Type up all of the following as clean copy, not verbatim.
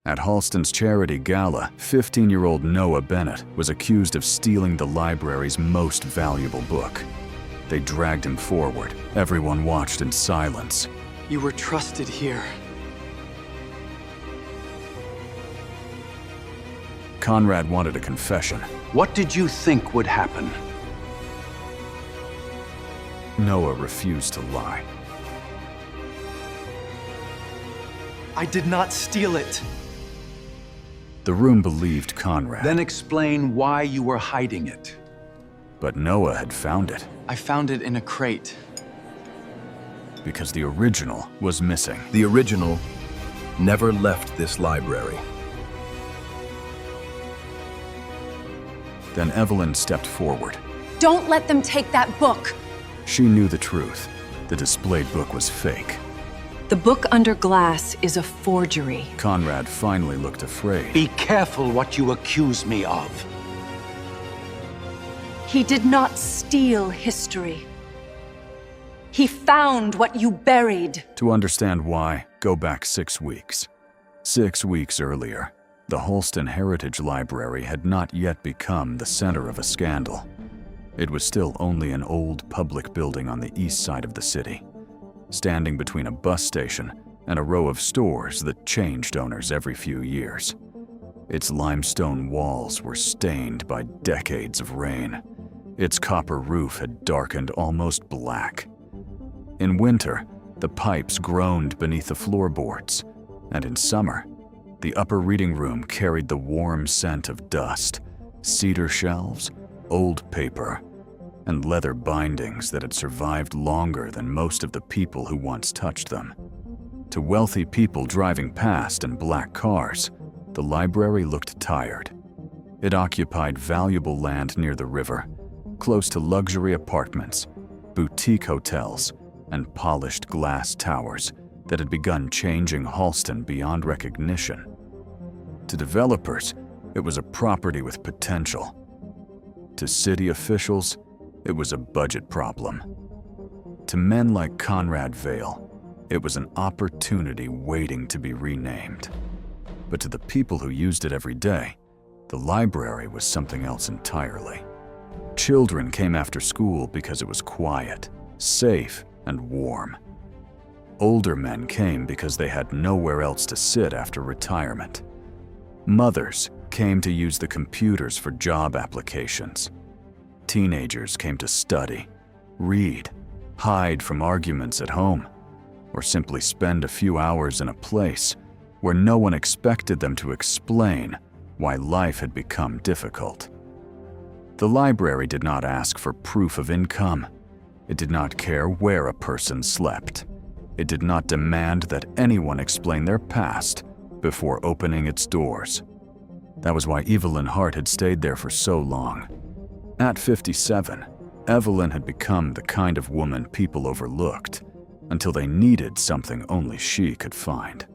At Halston's charity gala, 15-year-old Noah Bennett was accused of stealing the library's most valuable book. They dragged him forward. Everyone watched in silence. You were trusted here. Conrad wanted a confession. What did you think would happen? Noah refused to lie. I did not steal it. The room believed Conrad. Then explain why you were hiding it. But Noah had found it. I found it in a crate. Because the original was missing. The original never left this library. Then Evelyn stepped forward. Don't let them take that book! She knew the truth. The displayed book was fake. The book under glass is a forgery. Conrad finally looked afraid. Be careful what you accuse me of. He did not steal history. He found what you buried. To understand why, go back 6 weeks. 6 weeks earlier, the Halston Heritage Library had not yet become the center of a scandal. It was still only an old public building on the east side of the city, standing between a bus station and a row of stores that changed owners every few years. Its limestone walls were stained by decades of rain. Its copper roof had darkened almost black. In winter, the pipes groaned beneath the floorboards, and in summer, the upper reading room carried the warm scent of dust, cedar shelves, old paper, and leather bindings that had survived longer than most of the people who once touched them. To wealthy people driving past in black cars, the library looked tired. It occupied valuable land near the river, close to luxury apartments, boutique hotels, and polished glass towers that had begun changing Halston beyond recognition. To developers, it was a property with potential. To city officials, it was a budget problem. To men like Conrad Vale, it was an opportunity waiting to be renamed. But to the people who used it every day, the library was something else entirely. Children came after school because it was quiet, safe, and warm. Older men came because they had nowhere else to sit after retirement. Mothers came to use the computers for job applications. Teenagers came to study, read, hide from arguments at home, or simply spend a few hours in a place where no one expected them to explain why life had become difficult. The library did not ask for proof of income. It did not care where a person slept. It did not demand that anyone explain their past before opening its doors. That was why Evelyn Hart had stayed there for so long. At 57, Evelyn had become the kind of woman people overlooked until they needed something only she could find.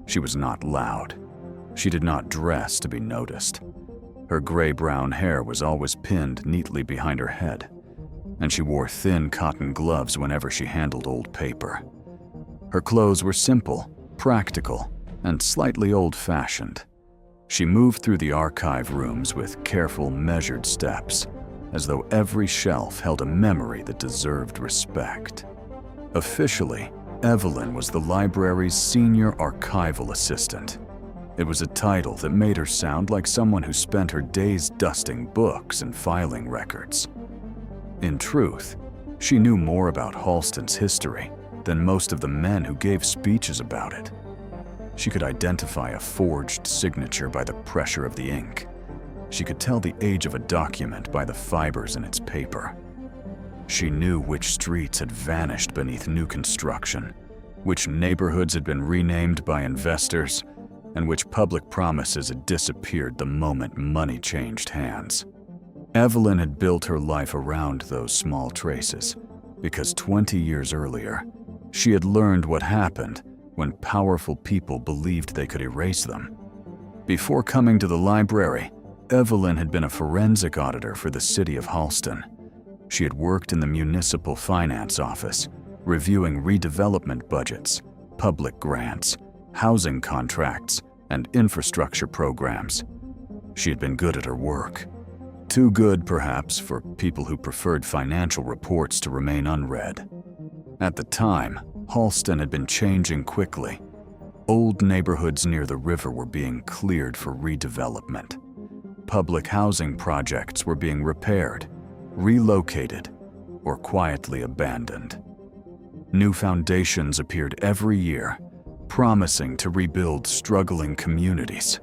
She was not loud. She did not dress to be noticed. Her gray-brown hair was always pinned neatly behind her head, and she wore thin cotton gloves whenever she handled old paper. Her clothes were simple, practical, and slightly old-fashioned. She moved through the archive rooms with careful, measured steps, as though every shelf held a memory that deserved respect. Officially, Evelyn was the library's senior archival assistant. It was a title that made her sound like someone who spent her days dusting books and filing records. In truth, she knew more about Halston's history than most of the men who gave speeches about it. She could identify a forged signature by the pressure of the ink. She could tell the age of a document by the fibers in its paper. She knew which streets had vanished beneath new construction, which neighborhoods had been renamed by investors, and which public promises had disappeared the moment money changed hands. Evelyn had built her life around those small traces, because 20 years earlier, she had learned what happened when powerful people believed they could erase them. Before coming to the library, Evelyn had been a forensic auditor for the city of Halston. She had worked in the municipal finance office, reviewing redevelopment budgets, public grants, housing contracts, and infrastructure programs. She had been good at her work. Too good, perhaps, for people who preferred financial reports to remain unread. At the time, Halston had been changing quickly. Old neighborhoods near the river were being cleared for redevelopment. Public housing projects were being repaired, relocated, or quietly abandoned. New foundations appeared every year, promising to rebuild struggling communities.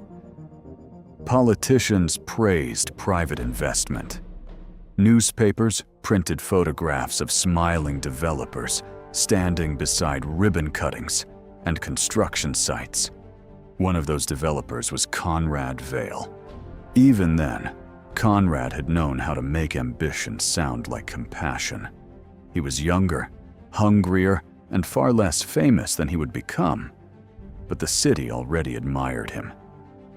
Politicians praised private investment. Newspapers printed photographs of smiling developers standing beside ribbon cuttings and construction sites. One of those developers was Conrad Vale. Even then, Conrad had known how to make ambition sound like compassion. He was younger, hungrier, and far less famous than he would become. But the city already admired him.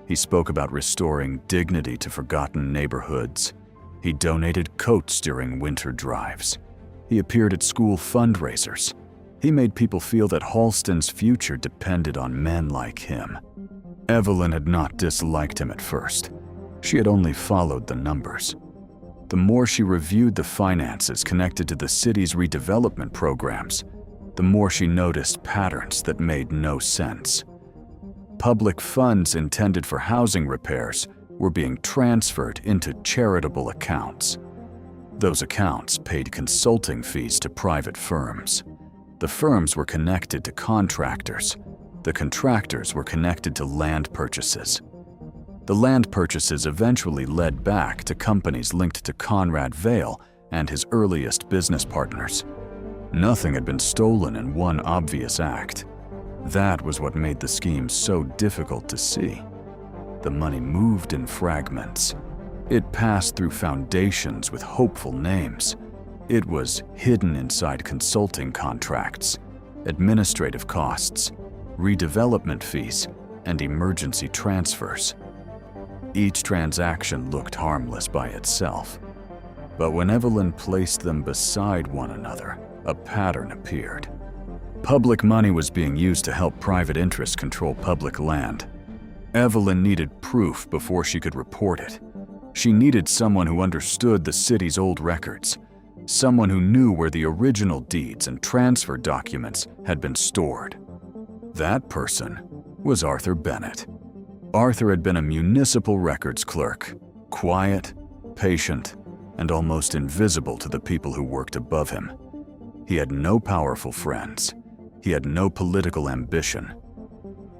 He spoke about restoring dignity to forgotten neighborhoods. He donated coats during winter drives. He appeared at school fundraisers. He made people feel that Halston's future depended on men like him. Evelyn had not disliked him at first. She had only followed the numbers. The more she reviewed the finances connected to the city's redevelopment programs, the more she noticed patterns that made no sense. Public funds intended for housing repairs were being transferred into charitable accounts. Those accounts paid consulting fees to private firms. The firms were connected to contractors. The contractors were connected to land purchases. The land purchases eventually led back to companies linked to Conrad Vale and his earliest business partners. Nothing had been stolen in one obvious act. That was what made the scheme so difficult to see. The money moved in fragments. It passed through foundations with hopeful names. It was hidden inside consulting contracts, administrative costs, redevelopment fees, and emergency transfers. Each transaction looked harmless by itself. But when Evelyn placed them beside one another, a pattern appeared. Public money was being used to help private interests control public land. Evelyn needed proof before she could report it. She needed someone who understood the city's old records, someone who knew where the original deeds and transfer documents had been stored. That person was Arthur Bennett. Arthur had been a municipal records clerk, quiet, patient, and almost invisible to the people who worked above him. He had no powerful friends. He had no political ambition.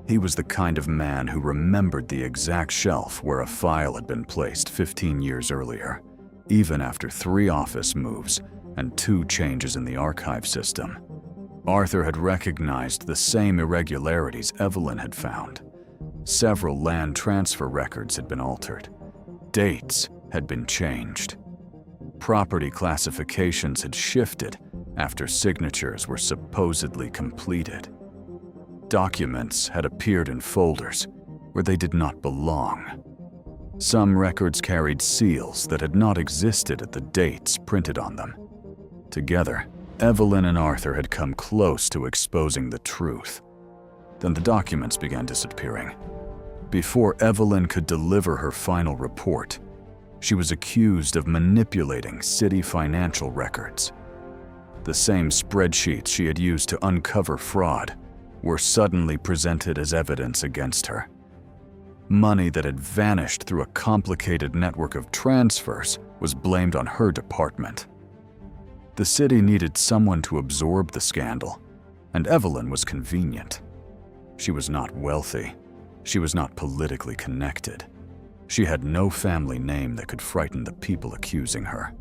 He was the kind of man who remembered the exact shelf where a file had been placed 15 years earlier, even after 3 office moves and 2 changes in the archive system. Arthur had recognized the same irregularities Evelyn had found. Several land transfer records had been altered. Dates had been changed. Property classifications had shifted after signatures were supposedly completed. Documents had appeared in folders where they did not belong. Some records carried seals that had not existed at the dates printed on them. Together, Evelyn and Arthur had come close to exposing the truth. Then the documents began disappearing. Before Evelyn could deliver her final report, she was accused of manipulating city financial records. The same spreadsheets she had used to uncover fraud were suddenly presented as evidence against her. Money that had vanished through a complicated network of transfers was blamed on her department. The city needed someone to absorb the scandal, and Evelyn was convenient. She was not wealthy. She was not politically connected. She had no family name that could frighten the people accusing her.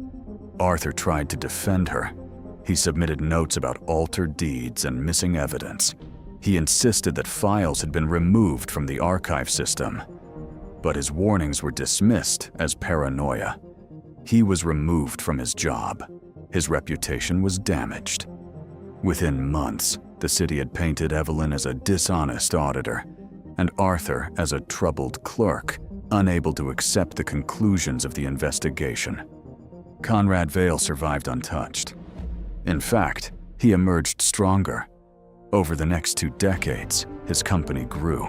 Arthur tried to defend her. He submitted notes about altered deeds and missing evidence. He insisted that files had been removed from the archive system. But his warnings were dismissed as paranoia. He was removed from his job. His reputation was damaged. Within months, the city had painted Evelyn as a dishonest auditor, and Arthur as a troubled clerk, unable to accept the conclusions of the investigation. Conrad Vale survived untouched. In fact, he emerged stronger. Over the next 2 decades, his company grew.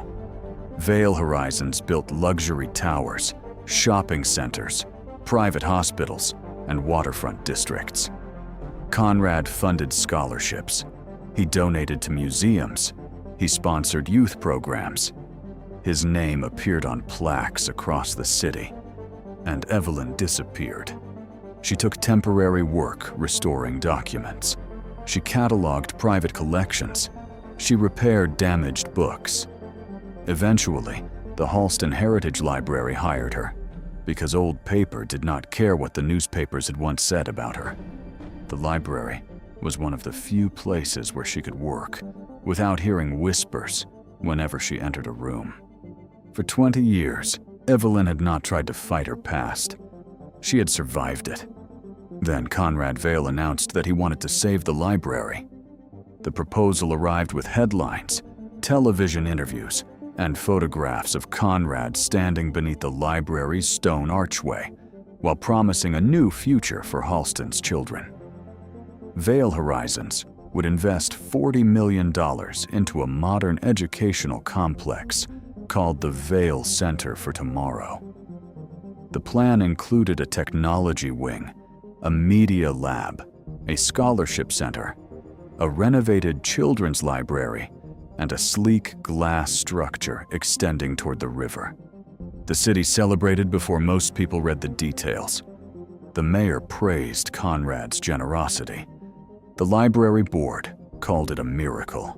Vale Horizons built luxury towers, shopping centers, private hospitals, and waterfront districts. Conrad funded scholarships. He donated to museums. He sponsored youth programs. His name appeared on plaques across the city. And Evelyn disappeared. She took temporary work restoring documents. She cataloged private collections. She repaired damaged books. Eventually, the Halston Heritage Library hired her because old paper did not care what the newspapers had once said about her. The library was one of the few places where she could work without hearing whispers whenever she entered a room. For 20 years, Evelyn had not tried to fight her past. She had survived it. Then Conrad Vale announced that he wanted to save the library. The proposal arrived with headlines, television interviews, and photographs of Conrad standing beneath the library's stone archway, while promising a new future for Halston's children. Vale Horizons would invest $40 million into a modern educational complex called the Vale Center for Tomorrow. The plan included a technology wing, a media lab, a scholarship center, a renovated children's library, and a sleek glass structure extending toward the river. The city celebrated before most people read the details. The mayor praised Conrad's generosity. The library board called it a miracle.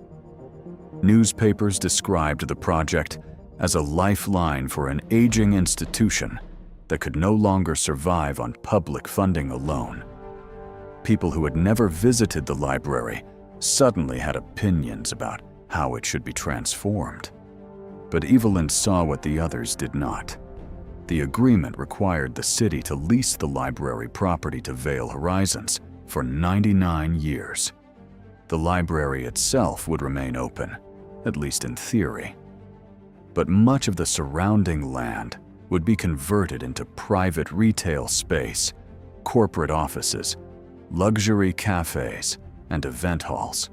Newspapers described the project as a lifeline for an aging institution that could no longer survive on public funding alone. People who had never visited the library suddenly had opinions about how it should be transformed. But Evelyn saw what the others did not. The agreement required the city to lease the library property to Vale Horizons for 99 years. The library itself would remain open, at least in theory. But much of the surrounding land would be converted into private retail space, corporate offices, luxury cafes, and event halls.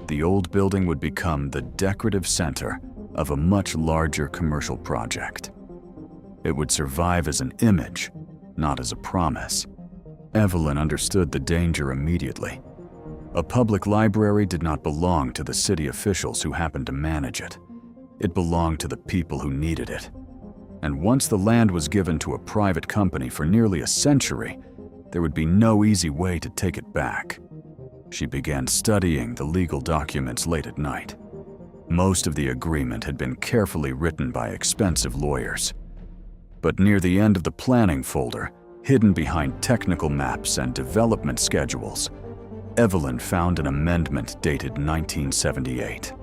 The old building would become the decorative center of a much larger commercial project. It would survive as an image, not as a promise. Evelyn understood the danger immediately. A public library did not belong to the city officials who happened to manage it. It belonged to the people who needed it. And once the land was given to a private company for nearly a century, there would be no easy way to take it back. She began studying the legal documents late at night. Most of the agreement had been carefully written by expensive lawyers. But near the end of the planning folder, hidden behind technical maps and development schedules, Evelyn found an amendment dated 1978.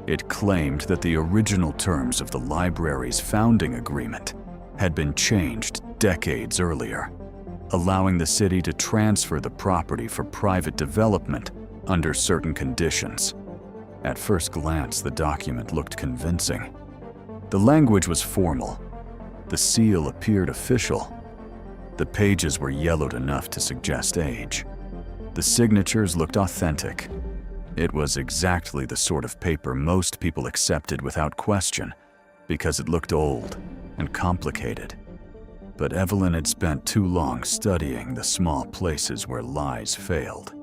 It claimed that the original terms of the library's founding agreement had been changed decades earlier, allowing the city to transfer the property for private development under certain conditions. At first glance, the document looked convincing. The language was formal. The seal appeared official. The pages were yellowed enough to suggest age. The signatures looked authentic. It was exactly the sort of paper most people accepted without question, because it looked old and complicated. But Evelyn had spent too long studying the small places where lies failed.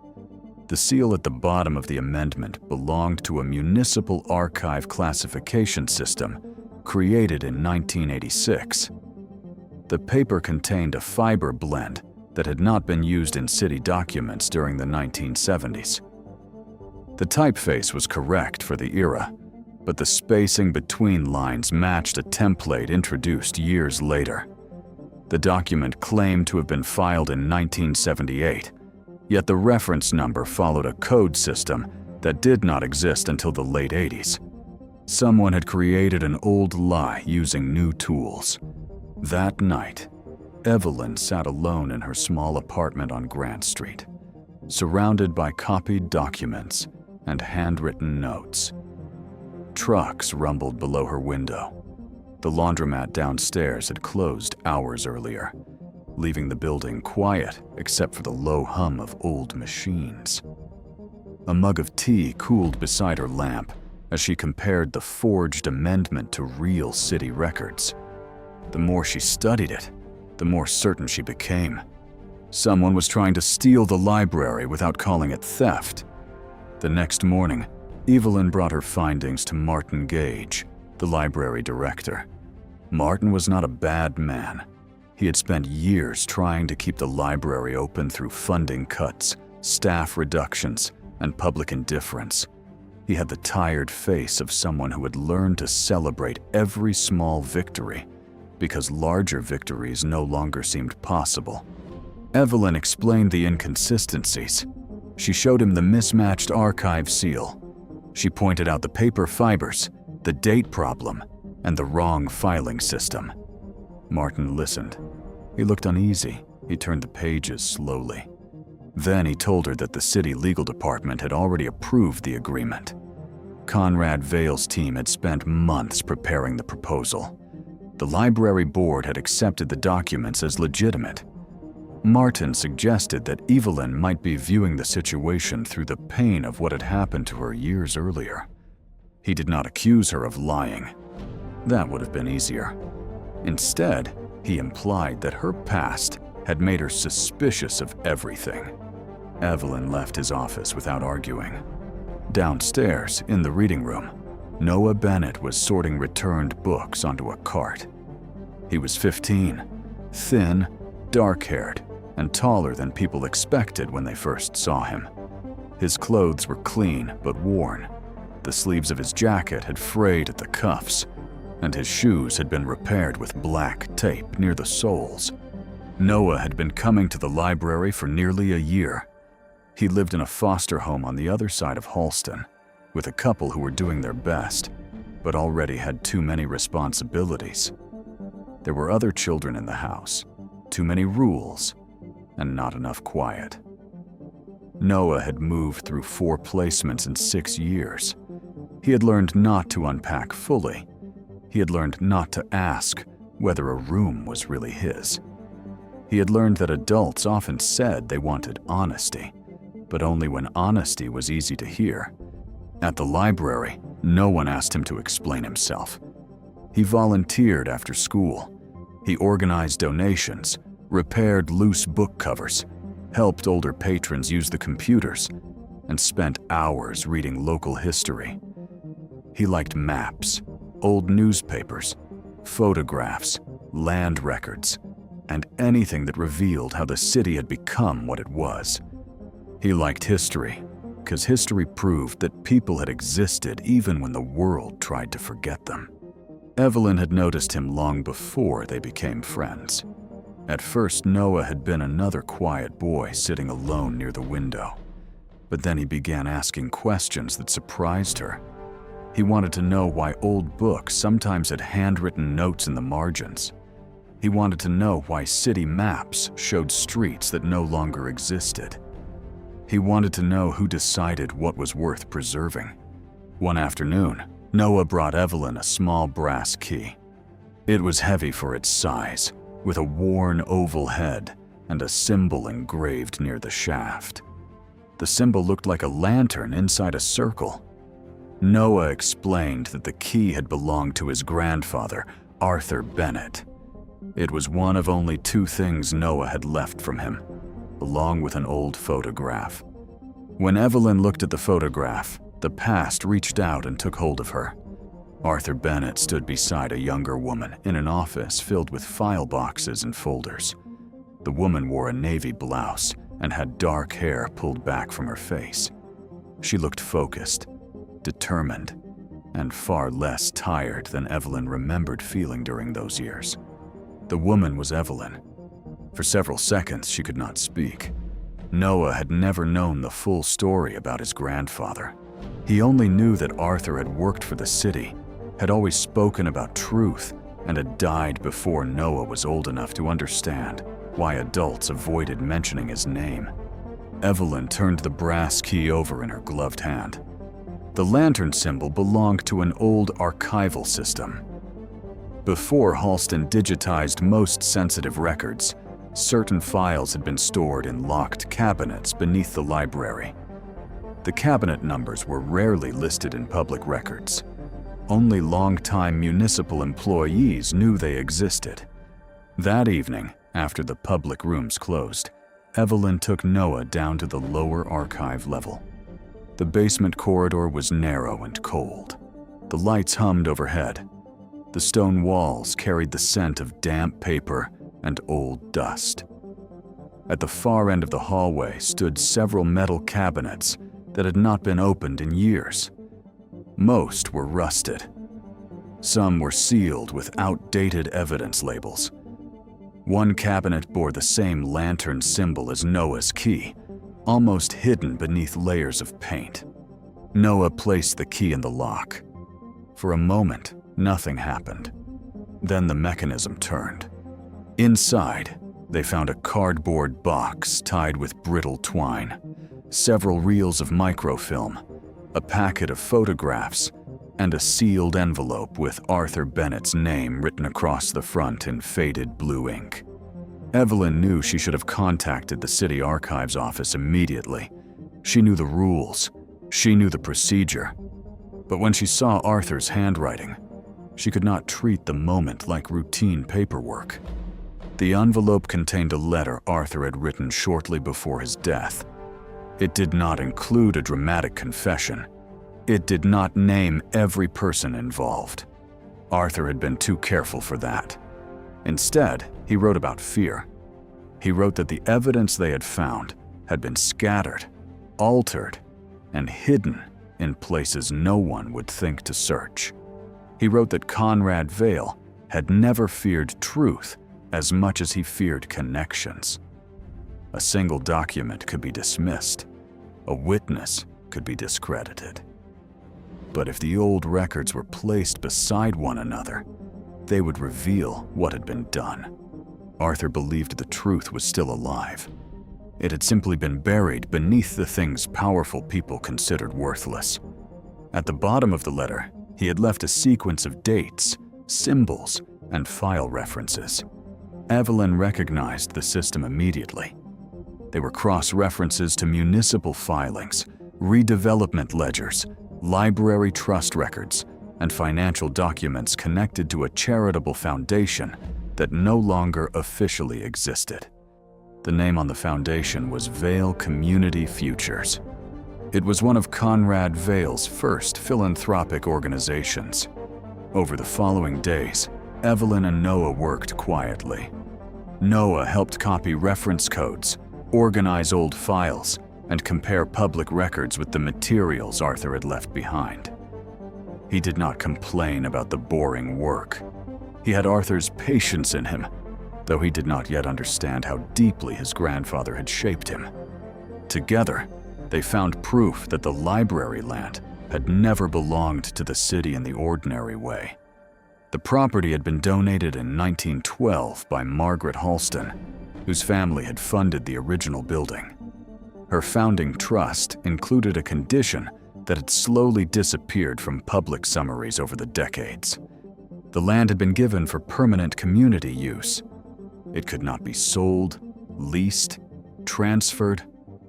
The seal at the bottom of the amendment belonged to a municipal archive classification system created in 1986. The paper contained a fiber blend that had not been used in city documents during the 1970s. The typeface was correct for the era, but the spacing between lines matched a template introduced years later. The document claimed to have been filed in 1978, yet the reference number followed a code system that did not exist until the late 80s. Someone had created an old lie using new tools. That night, Evelyn sat alone in her small apartment on Grant Street, surrounded by copied documents and handwritten notes. Trucks rumbled below her window. The laundromat downstairs had closed hours earlier, leaving the building quiet except for the low hum of old machines. A mug of tea cooled beside her lamp, as she compared the forged amendment to real city records. The more she studied it, the more certain she became. Someone was trying to steal the library without calling it theft. The next morning, Evelyn brought her findings to Martin Gage, the library director. Martin was not a bad man. He had spent years trying to keep the library open through funding cuts, staff reductions, and public indifference. He had the tired face of someone who had learned to celebrate every small victory because larger victories no longer seemed possible. Evelyn explained the inconsistencies. She showed him the mismatched archive seal. She pointed out the paper fibers, the date problem, and the wrong filing system. Martin listened. He looked uneasy. He turned the pages slowly. Then he told her that the city legal department had already approved the agreement. Conrad Vale's team had spent months preparing the proposal. The library board had accepted the documents as legitimate. Martin suggested that Evelyn might be viewing the situation through the pain of what had happened to her years earlier. He did not accuse her of lying. That would have been easier. Instead, he implied that her past had made her suspicious of everything. Evelyn left his office without arguing. Downstairs, in the reading room, Noah Bennett was sorting returned books onto a cart. He was 15, thin, dark-haired, and taller than people expected when they first saw him. His clothes were clean but worn. The sleeves of his jacket had frayed at the cuffs, and his shoes had been repaired with black tape near the soles. Noah had been coming to the library for nearly a year. He lived in a foster home on the other side of Halston, with a couple who were doing their best, but already had too many responsibilities. There were other children in the house, too many rules, and not enough quiet. Noah had moved through 4 placements in 6 years. He had learned not to unpack fully. He had learned not to ask whether a room was really his. He had learned that adults often said they wanted honesty, but only when honesty was easy to hear. At the library, no one asked him to explain himself. He volunteered after school. He organized donations, repaired loose book covers, helped older patrons use the computers, and spent hours reading local history. He liked maps, old newspapers, photographs, land records, and anything that revealed how the city had become what it was. He liked history, because history proved that people had existed even when the world tried to forget them. Evelyn had noticed him long before they became friends. At first, Noah had been another quiet boy sitting alone near the window. But then he began asking questions that surprised her. He wanted to know why old books sometimes had handwritten notes in the margins. He wanted to know why city maps showed streets that no longer existed. He wanted to know who decided what was worth preserving. One afternoon, Noah brought Evelyn a small brass key. It was heavy for its size, with a worn oval head and a symbol engraved near the shaft. The symbol looked like a lantern inside a circle. Noah explained that the key had belonged to his grandfather, Arthur Bennett. It was one of only 2 things Noah had left from him, along with an old photograph. When Evelyn looked at the photograph, the past reached out and took hold of her. Arthur Bennett stood beside a younger woman in an office filled with file boxes and folders. The woman wore a navy blouse and had dark hair pulled back from her face. She looked focused, determined, and far less tired than Evelyn remembered feeling during those years. The woman was Evelyn. For several seconds, she could not speak. Noah had never known the full story about his grandfather. He only knew that Arthur had worked for the city, had always spoken about truth, and had died before Noah was old enough to understand why adults avoided mentioning his name. Evelyn turned the brass key over in her gloved hand. The lantern symbol belonged to an old archival system. Before Halston digitized most sensitive records, certain files had been stored in locked cabinets beneath the library. The cabinet numbers were rarely listed in public records. Only longtime municipal employees knew they existed. That evening, after the public rooms closed, Evelyn took Noah down to the lower archive level. The basement corridor was narrow and cold. The lights hummed overhead. The stone walls carried the scent of damp paper and old dust. At the far end of the hallway stood several metal cabinets that had not been opened in years. Most were rusted. Some were sealed with outdated evidence labels. One cabinet bore the same lantern symbol as Noah's key, almost hidden beneath layers of paint. Noah placed the key in the lock. For a moment, nothing happened. Then the mechanism turned. Inside, they found a cardboard box tied with brittle twine, several reels of microfilm, a packet of photographs, and a sealed envelope with Arthur Bennett's name written across the front in faded blue ink. Evelyn knew she should have contacted the city archives office immediately. She knew the rules. She knew the procedure. But when she saw Arthur's handwriting, she could not treat the moment like routine paperwork. The envelope contained a letter Arthur had written shortly before his death. It did not include a dramatic confession. It did not name every person involved. Arthur had been too careful for that. Instead, he wrote about fear. He wrote that the evidence they had found had been scattered, altered, and hidden in places no one would think to search. He wrote that Conrad Vale had never feared truth as much as he feared connections. A single document could be dismissed. A witness could be discredited. But if the old records were placed beside one another, they would reveal what had been done. Arthur believed the truth was still alive. It had simply been buried beneath the things powerful people considered worthless. At the bottom of the letter, he had left a sequence of dates, symbols, and file references. Evelyn recognized the system immediately. They were cross-references to municipal filings, redevelopment ledgers, library trust records, and financial documents connected to a charitable foundation that no longer officially existed. The name on the foundation was Vale Community Futures. It was one of Conrad Vale's first philanthropic organizations. Over the following days, Evelyn and Noah worked quietly. Noah helped copy reference codes, organize old files, and compare public records with the materials Arthur had left behind. He did not complain about the boring work. He had Arthur's patience in him, though he did not yet understand how deeply his grandfather had shaped him. Together, they found proof that the library land had never belonged to the city in the ordinary way. The property had been donated in 1912 by Margaret Halston, whose family had funded the original building. Her founding trust included a condition that had slowly disappeared from public summaries over the decades. The land had been given for permanent community use. It could not be sold, leased, transferred,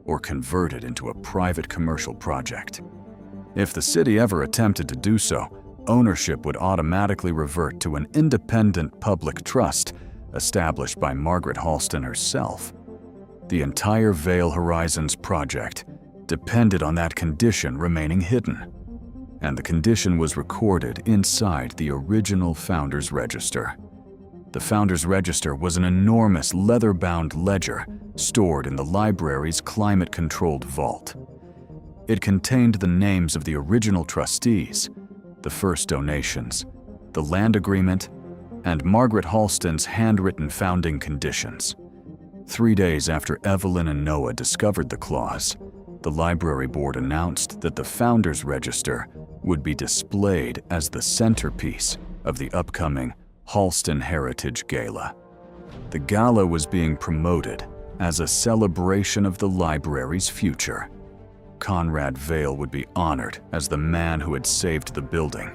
or converted into a private commercial project. If the city ever attempted to do so, ownership would automatically revert to an independent public trust established by Margaret Halston herself. The entire Vale Horizons project depended on that condition remaining hidden, and the condition was recorded inside the original Founders Register. The Founders Register was an enormous leather-bound ledger stored in the library's climate-controlled vault. It contained the names of the original trustees, the first donations, the land agreement, and Margaret Halston's handwritten founding conditions. 3 days after Evelyn and Noah discovered the clause, the library board announced that the Founders Register would be displayed as the centerpiece of the upcoming Halston Heritage Gala. The gala was being promoted as a celebration of the library's future. Conrad Vale would be honored as the man who had saved the building.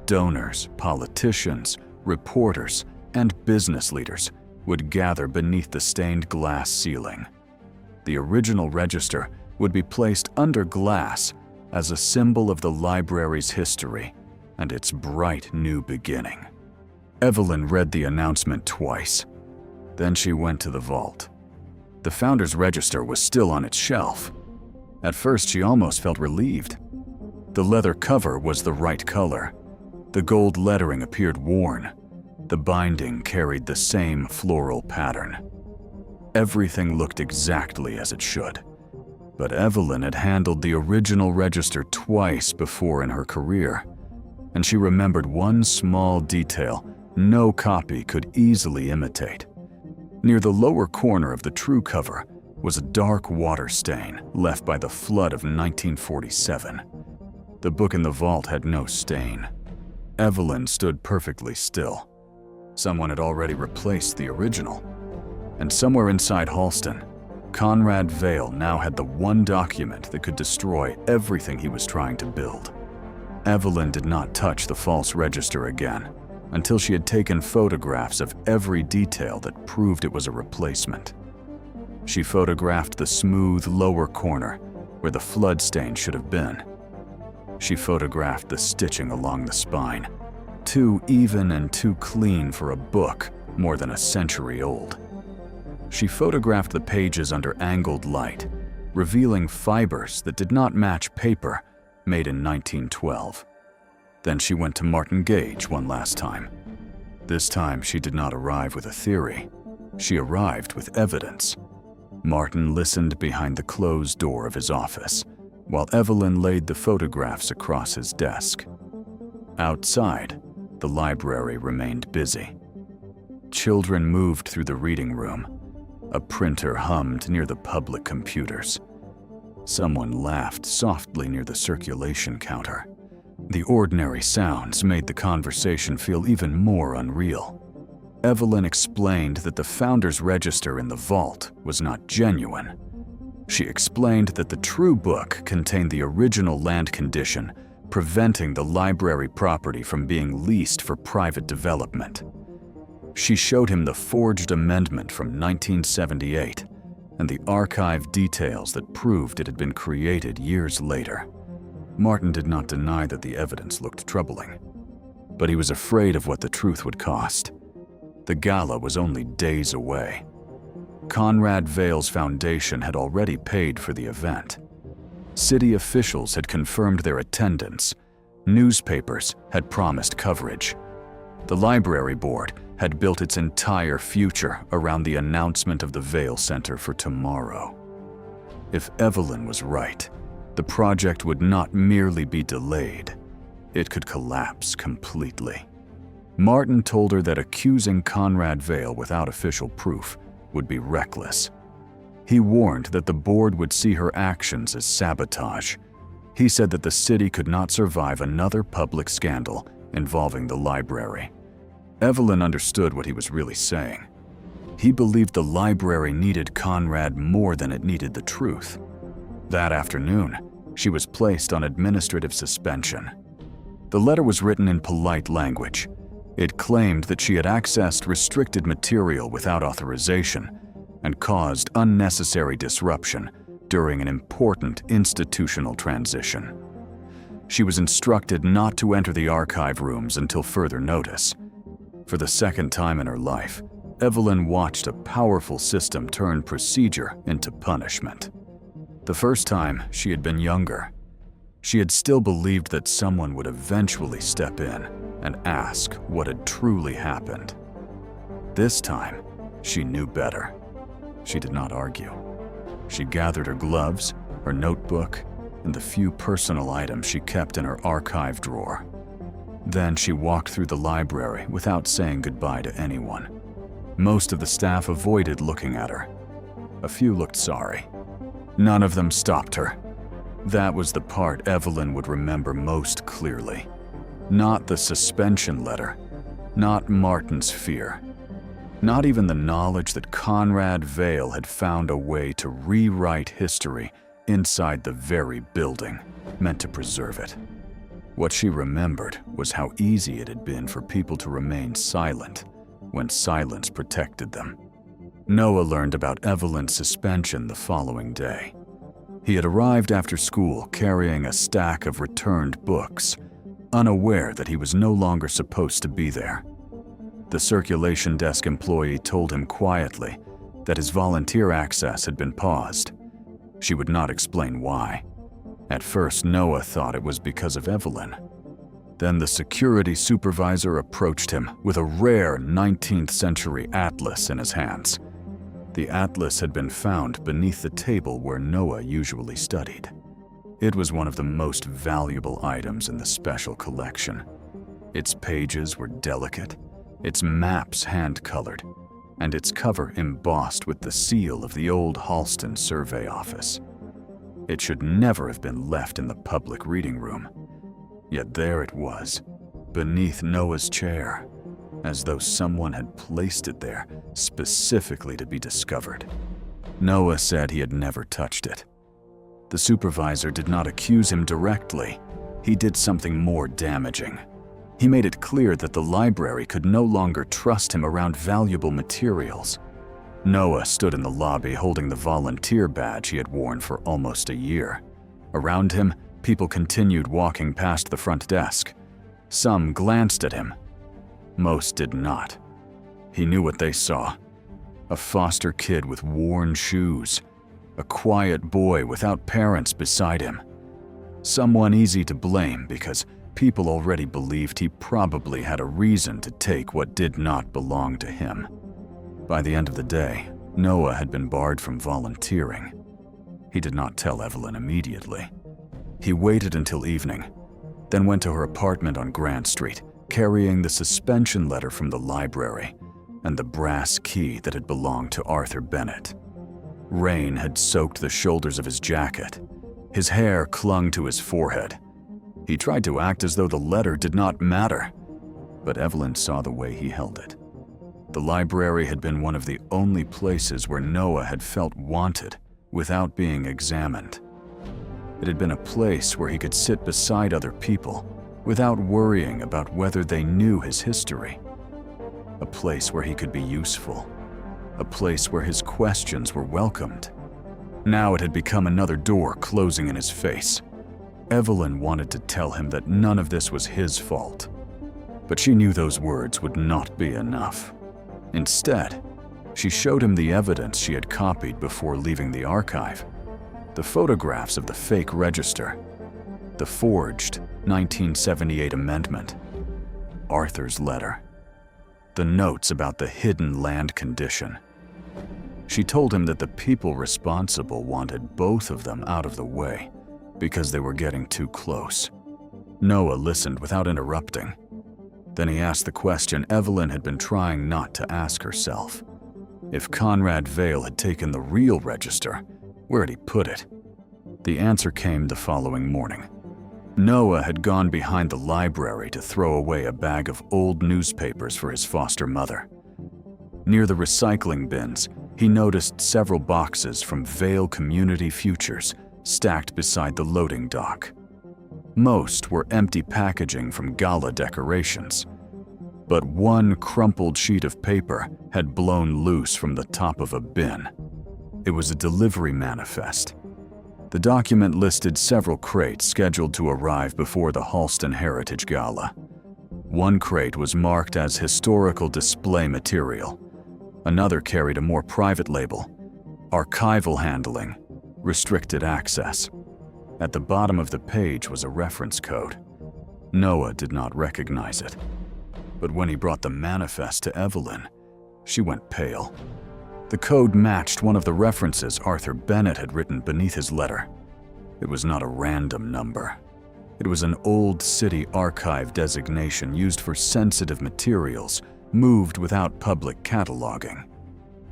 Donors, politicians, reporters, and business leaders would gather beneath the stained glass ceiling. The original register would be placed under glass as a symbol of the library's history and its bright new beginning. Evelyn read the announcement twice. Then she went to the vault. The Founder's Register was still on its shelf. At first, she almost felt relieved. The leather cover was the right color. The gold lettering appeared worn. The binding carried the same floral pattern. Everything looked exactly as it should. But Evelyn had handled the original register twice before in her career, and she remembered one small detail no copy could easily imitate. Near the lower corner of the true cover was a dark water stain left by the flood of 1947. The book in the vault had no stain. Evelyn stood perfectly still. Someone had already replaced the original. And somewhere inside Halston, Conrad Vale now had the one document that could destroy everything he was trying to build. Evelyn did not touch the false register again until she had taken photographs of every detail that proved it was a replacement. She photographed the smooth lower corner where the flood stain should have been. She photographed the stitching along the spine, too even and too clean for a book more than a century old. She photographed the pages under angled light, revealing fibers that did not match paper made in 1912. Then she went to Martin Gage one last time. This time she did not arrive with a theory. She arrived with evidence. Martin listened behind the closed door of his office, while Evelyn laid the photographs across his desk. Outside, the library remained busy. Children moved through the reading room. A printer hummed near the public computers. Someone laughed softly near the circulation counter. The ordinary sounds made the conversation feel even more unreal. Evelyn explained that the Founder's Register in the vault was not genuine. She explained that the true book contained the original land condition, preventing the library property from being leased for private development. She showed him the forged amendment from 1978 and the archive details that proved it had been created years later. Martin did not deny that the evidence looked troubling, but he was afraid of what the truth would cost. The gala was only days away. Conrad Vale's foundation had already paid for the event. City officials had confirmed their attendance. Newspapers had promised coverage. The library board had built its entire future around the announcement of the Vale Center for tomorrow. If Evelyn was right, the project would not merely be delayed, it could collapse completely. Martin told her that accusing Conrad Vale without official proof would be reckless. He warned that the board would see her actions as sabotage. He said that the city could not survive another public scandal involving the library. Evelyn understood what he was really saying. He believed the library needed Conrad more than it needed the truth. That afternoon, she was placed on administrative suspension. The letter was written in polite language. It claimed that she had accessed restricted material without authorization and caused unnecessary disruption during an important institutional transition. She was instructed not to enter the archive rooms until further notice. For the second time in her life, Evelyn watched a powerful system turn procedure into punishment. The first time, she had been younger. She had still believed that someone would eventually step in and ask what had truly happened. This time, she knew better. She did not argue. She gathered her gloves, her notebook, and the few personal items she kept in her archive drawer. Then she walked through the library without saying goodbye to anyone. Most of the staff avoided looking at her. A few looked sorry. None of them stopped her. That was the part Evelyn would remember most clearly. Not the suspension letter, not Martin's fear, not even the knowledge that Conrad Vale had found a way to rewrite history inside the very building meant to preserve it. What she remembered was how easy it had been for people to remain silent when silence protected them. Noah learned about Evelyn's suspension the following day. He had arrived after school carrying a stack of returned books, unaware that he was no longer supposed to be there. The circulation desk employee told him quietly that his volunteer access had been paused. She would not explain why. At first, Noah thought it was because of Evelyn. Then the security supervisor approached him with a rare 19th century atlas in his hands. The atlas had been found beneath the table where Noah usually studied. It was one of the most valuable items in the special collection. Its pages were delicate, its maps hand-colored, and its cover embossed with the seal of the old Halston Survey Office. It should never have been left in the public reading room. Yet there it was, beneath Noah's chair, as though someone had placed it there specifically to be discovered. Noah said he had never touched it. The supervisor did not accuse him directly. He did something more damaging. He made it clear that the library could no longer trust him around valuable materials. Noah stood in the lobby holding the volunteer badge he had worn for almost a year. Around him, people continued walking past the front desk. Some glanced at him. Most did not. He knew what they saw. A foster kid with worn shoes. A quiet boy without parents beside him. Someone easy to blame because people already believed he probably had a reason to take what did not belong to him. By the end of the day, Noah had been barred from volunteering. He did not tell Evelyn immediately. He waited until evening, then went to her apartment on Grant Street, carrying the suspension letter from the library and the brass key that had belonged to Arthur Bennett. Rain had soaked the shoulders of his jacket. His hair clung to his forehead. He tried to act as though the letter did not matter, but Evelyn saw the way he held it. The library had been one of the only places where Noah had felt wanted without being examined. It had been a place where he could sit beside other people without worrying about whether they knew his history. A place where he could be useful. A place where his questions were welcomed. Now it had become another door closing in his face. Evelyn wanted to tell him that none of this was his fault, but she knew those words would not be enough. Instead, she showed him the evidence she had copied before leaving the archive. The photographs of the fake register, the forged 1978 amendment, Arthur's letter, the notes about the hidden land condition. She told him that the people responsible wanted both of them out of the way because they were getting too close. Noah listened without interrupting. Then he asked the question Evelyn had been trying not to ask herself. If Conrad Vale had taken the real register, where had he put it? The answer came the following morning. Noah had gone behind the library to throw away a bag of old newspapers for his foster mother. Near the recycling bins, he noticed several boxes from Vale Community Futures stacked beside the loading dock. Most were empty packaging from Gala decorations, but one crumpled sheet of paper had blown loose from the top of a bin. It was a delivery manifest. The document listed several crates scheduled to arrive before the Halston Heritage Gala. One crate was marked as historical display material. Another carried a more private label, archival handling, restricted access. At the bottom of the page was a reference code. Noah did not recognize it. But when he brought the manifest to Evelyn, she went pale. The code matched one of the references Arthur Bennett had written beneath his letter. It was not a random number. It was an old city archive designation used for sensitive materials moved without public cataloging.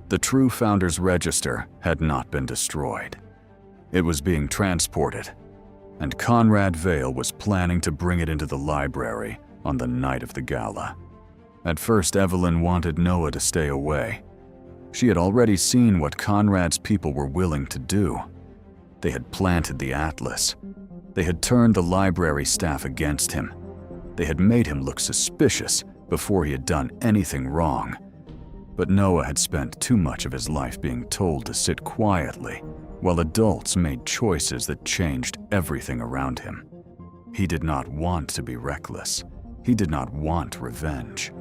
The true founder's register had not been destroyed. It was being transported, and Conrad Vale was planning to bring it into the library on the night of the gala. At first, Evelyn wanted Noah to stay away. She had already seen what Conrad's people were willing to do. They had planted the atlas. They had turned the library staff against him. They had made him look suspicious before he had done anything wrong. But Noah had spent too much of his life being told to sit quietly while adults made choices that changed everything around him. He did not want to be reckless. He did not want revenge.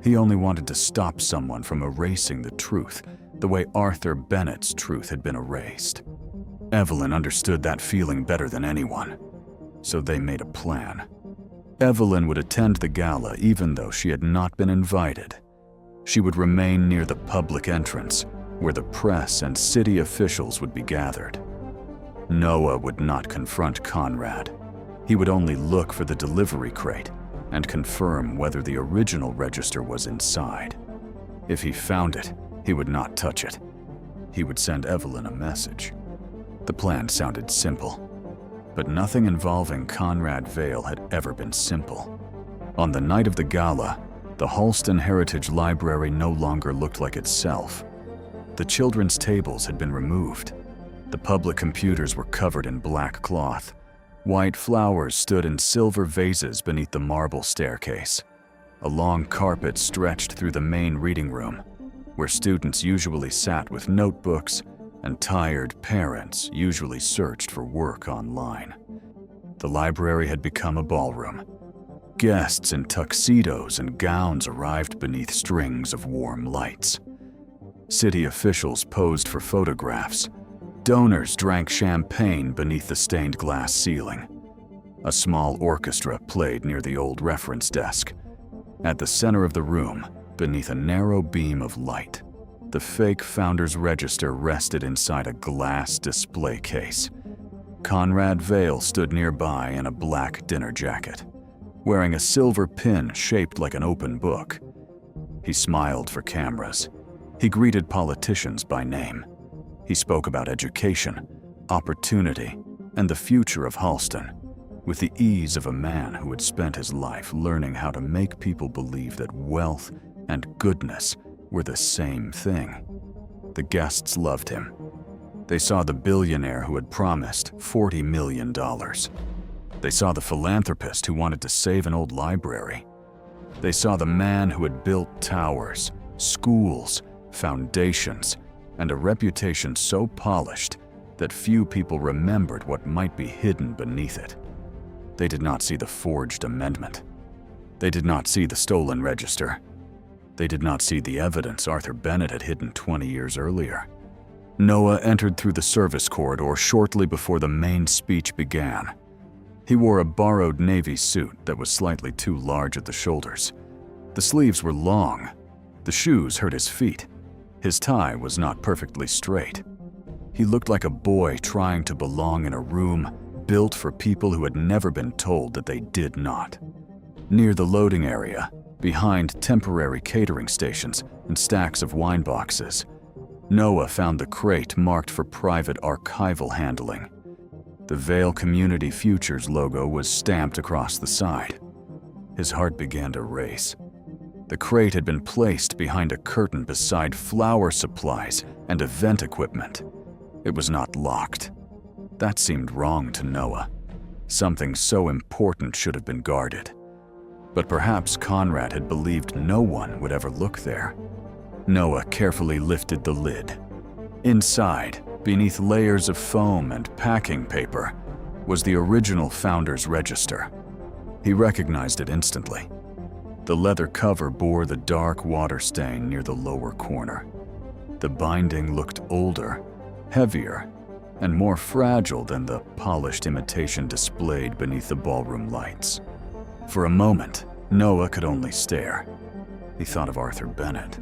He only wanted to stop someone from erasing the truth, the way Arthur Bennett's truth had been erased. Evelyn understood that feeling better than anyone, so they made a plan. Evelyn would attend the gala even though she had not been invited. She would remain near the public entrance, where the press and city officials would be gathered. Noah would not confront Conrad. He would only look for the delivery crate and confirm whether the original register was inside. If he found it, he would not touch it. He would send Evelyn a message. The plan sounded simple, but nothing involving Conrad Vale had ever been simple. On the night of the gala, the Halston Heritage Library no longer looked like itself. The children's tables had been removed. The public computers were covered in black cloth. White flowers stood in silver vases beneath the marble staircase. A long carpet stretched through the main reading room, where students usually sat with notebooks and tired parents usually searched for work online. The library had become a ballroom. Guests in tuxedos and gowns arrived beneath strings of warm lights. City officials posed for photographs. Donors drank champagne beneath the stained glass ceiling. A small orchestra played near the old reference desk. At the center of the room, beneath a narrow beam of light, the fake Founders Register rested inside a glass display case. Conrad Vale stood nearby in a black dinner jacket, wearing a silver pin shaped like an open book. He smiled for cameras. He greeted politicians by name. He spoke about education, opportunity, and the future of Halston, with the ease of a man who had spent his life learning how to make people believe that wealth and goodness were the same thing. The guests loved him. They saw the billionaire who had promised $40 million. They saw the philanthropist who wanted to save an old library. They saw the man who had built towers, schools, foundations, and a reputation so polished that few people remembered what might be hidden beneath it. They did not see the forged amendment. They did not see the stolen register. They did not see the evidence Arthur Bennett had hidden 20 years earlier. Noah entered through the service corridor shortly before the main speech began. He wore a borrowed navy suit that was slightly too large at the shoulders. The sleeves were long. The shoes hurt his feet. His tie was not perfectly straight. He looked like a boy trying to belong in a room built for people who had never been told that they did not. Near the loading area, behind temporary catering stations and stacks of wine boxes, Noah found the crate marked for private archival handling. The Vale Community Futures logo was stamped across the side. His heart began to race. The crate had been placed behind a curtain beside flower supplies and event equipment. It was not locked. That seemed wrong to Noah. Something so important should have been guarded. But perhaps Conrad had believed no one would ever look there. Noah carefully lifted the lid. Inside, beneath layers of foam and packing paper, was the original Founders Register. He recognized it instantly. The leather cover bore the dark water stain near the lower corner. The binding looked older, heavier, and more fragile than the polished imitation displayed beneath the ballroom lights. For a moment, Noah could only stare. He thought of Arthur Bennett.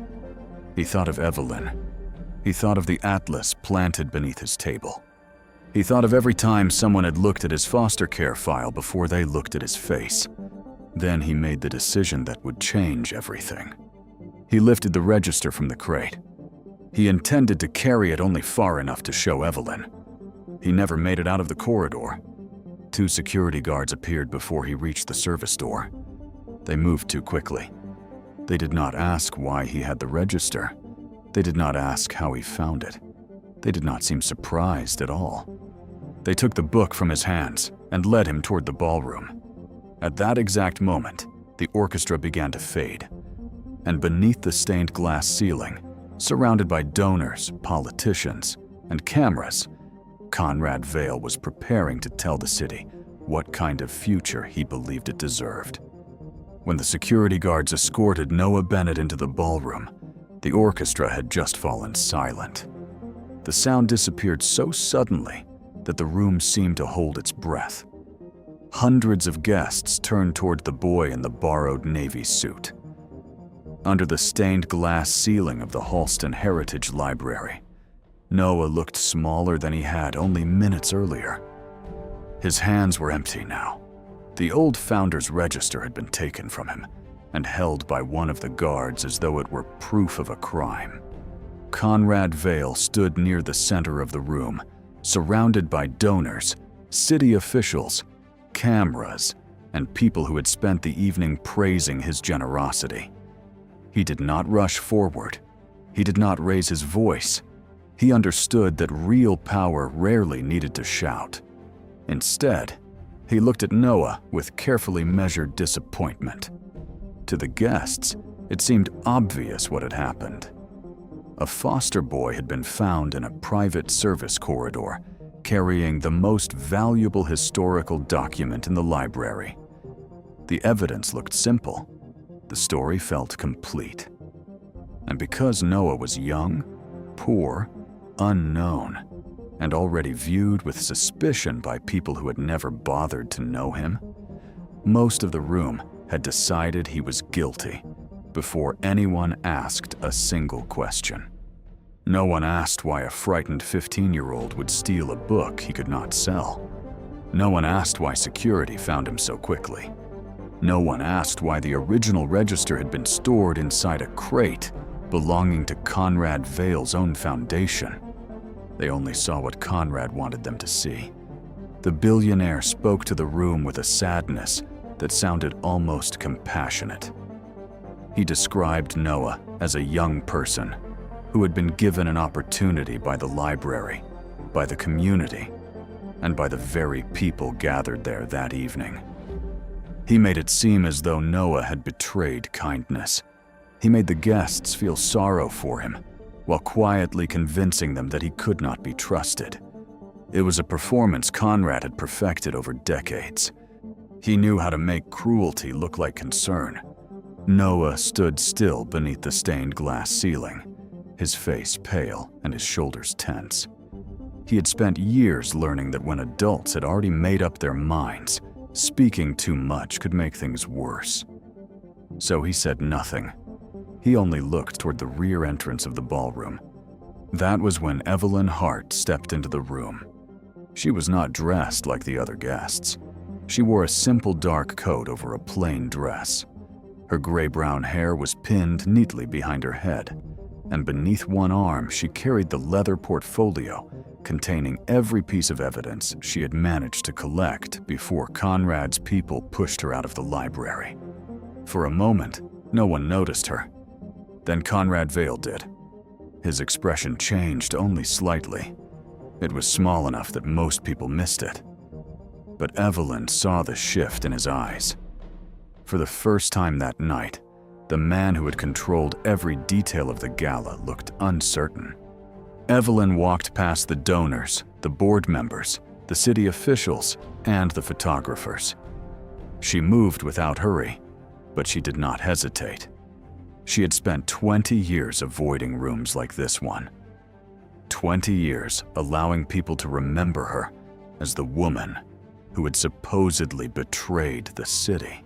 He thought of Evelyn. He thought of the atlas planted beneath his table. He thought of every time someone had looked at his foster care file before they looked at his face. Then he made the decision that would change everything. He lifted the register from the crate. He intended to carry it only far enough to show Evelyn. He never made it out of the corridor. 2 security guards appeared before he reached the service door. They moved too quickly. They did not ask why he had the register. They did not ask how he found it. They did not seem surprised at all. They took the book from his hands and led him toward the ballroom. At that exact moment, the orchestra began to fade, and beneath the stained glass ceiling, surrounded by donors, politicians, and cameras, Conrad Vale was preparing to tell the city what kind of future he believed it deserved. When the security guards escorted Noah Bennett into the ballroom, the orchestra had just fallen silent. The sound disappeared so suddenly that the room seemed to hold its breath. Hundreds of guests turned toward the boy in the borrowed Navy suit. Under the stained glass ceiling of the Halston Heritage Library, Noah looked smaller than he had only minutes earlier. His hands were empty now. The old Founder's Register had been taken from him and held by one of the guards as though it were proof of a crime. Conrad Vale stood near the center of the room, surrounded by donors, city officials, cameras, and people who had spent the evening praising his generosity. He did not rush forward. He did not raise his voice. He understood that real power rarely needed to shout. Instead, he looked at Noah with carefully measured disappointment. To the guests, it seemed obvious what had happened. A foster boy had been found in a private service corridor, carrying the most valuable historical document in the library. The evidence looked simple. The story felt complete. And because Noah was young, poor, unknown, and already viewed with suspicion by people who had never bothered to know him, most of the room had decided he was guilty before anyone asked a single question. No one asked why a frightened 15-year-old would steal a book he could not sell. No one asked why security found him so quickly. No one asked why the original register had been stored inside a crate belonging to Conrad Vale's own foundation. They only saw what Conrad wanted them to see. The billionaire spoke to the room with a sadness that sounded almost compassionate. He described Noah as a young person who had been given an opportunity by the library, by the community, and by the very people gathered there that evening. He made it seem as though Noah had betrayed kindness. He made the guests feel sorrow for him, while quietly convincing them that he could not be trusted. It was a performance Conrad had perfected over decades. He knew how to make cruelty look like concern. Noah stood still beneath the stained glass ceiling, his face pale and his shoulders tense. He had spent years learning that when adults had already made up their minds, speaking too much could make things worse. So he said nothing. He only looked toward the rear entrance of the ballroom. That was when Evelyn Hart stepped into the room. She was not dressed like the other guests. She wore a simple dark coat over a plain dress. Her gray-brown hair was pinned neatly behind her head, and beneath one arm she carried the leather portfolio containing every piece of evidence she had managed to collect before Conrad's people pushed her out of the library. For a moment, no one noticed her. Then Conrad Vale did. His expression changed only slightly. It was small enough that most people missed it. But Evelyn saw the shift in his eyes. For the first time that night, the man who had controlled every detail of the gala looked uncertain. Evelyn walked past the donors, the board members, the city officials, and the photographers. She moved without hurry, but she did not hesitate. She had spent 20 years avoiding rooms like this one. 20 years allowing people to remember her as the woman who had supposedly betrayed the city.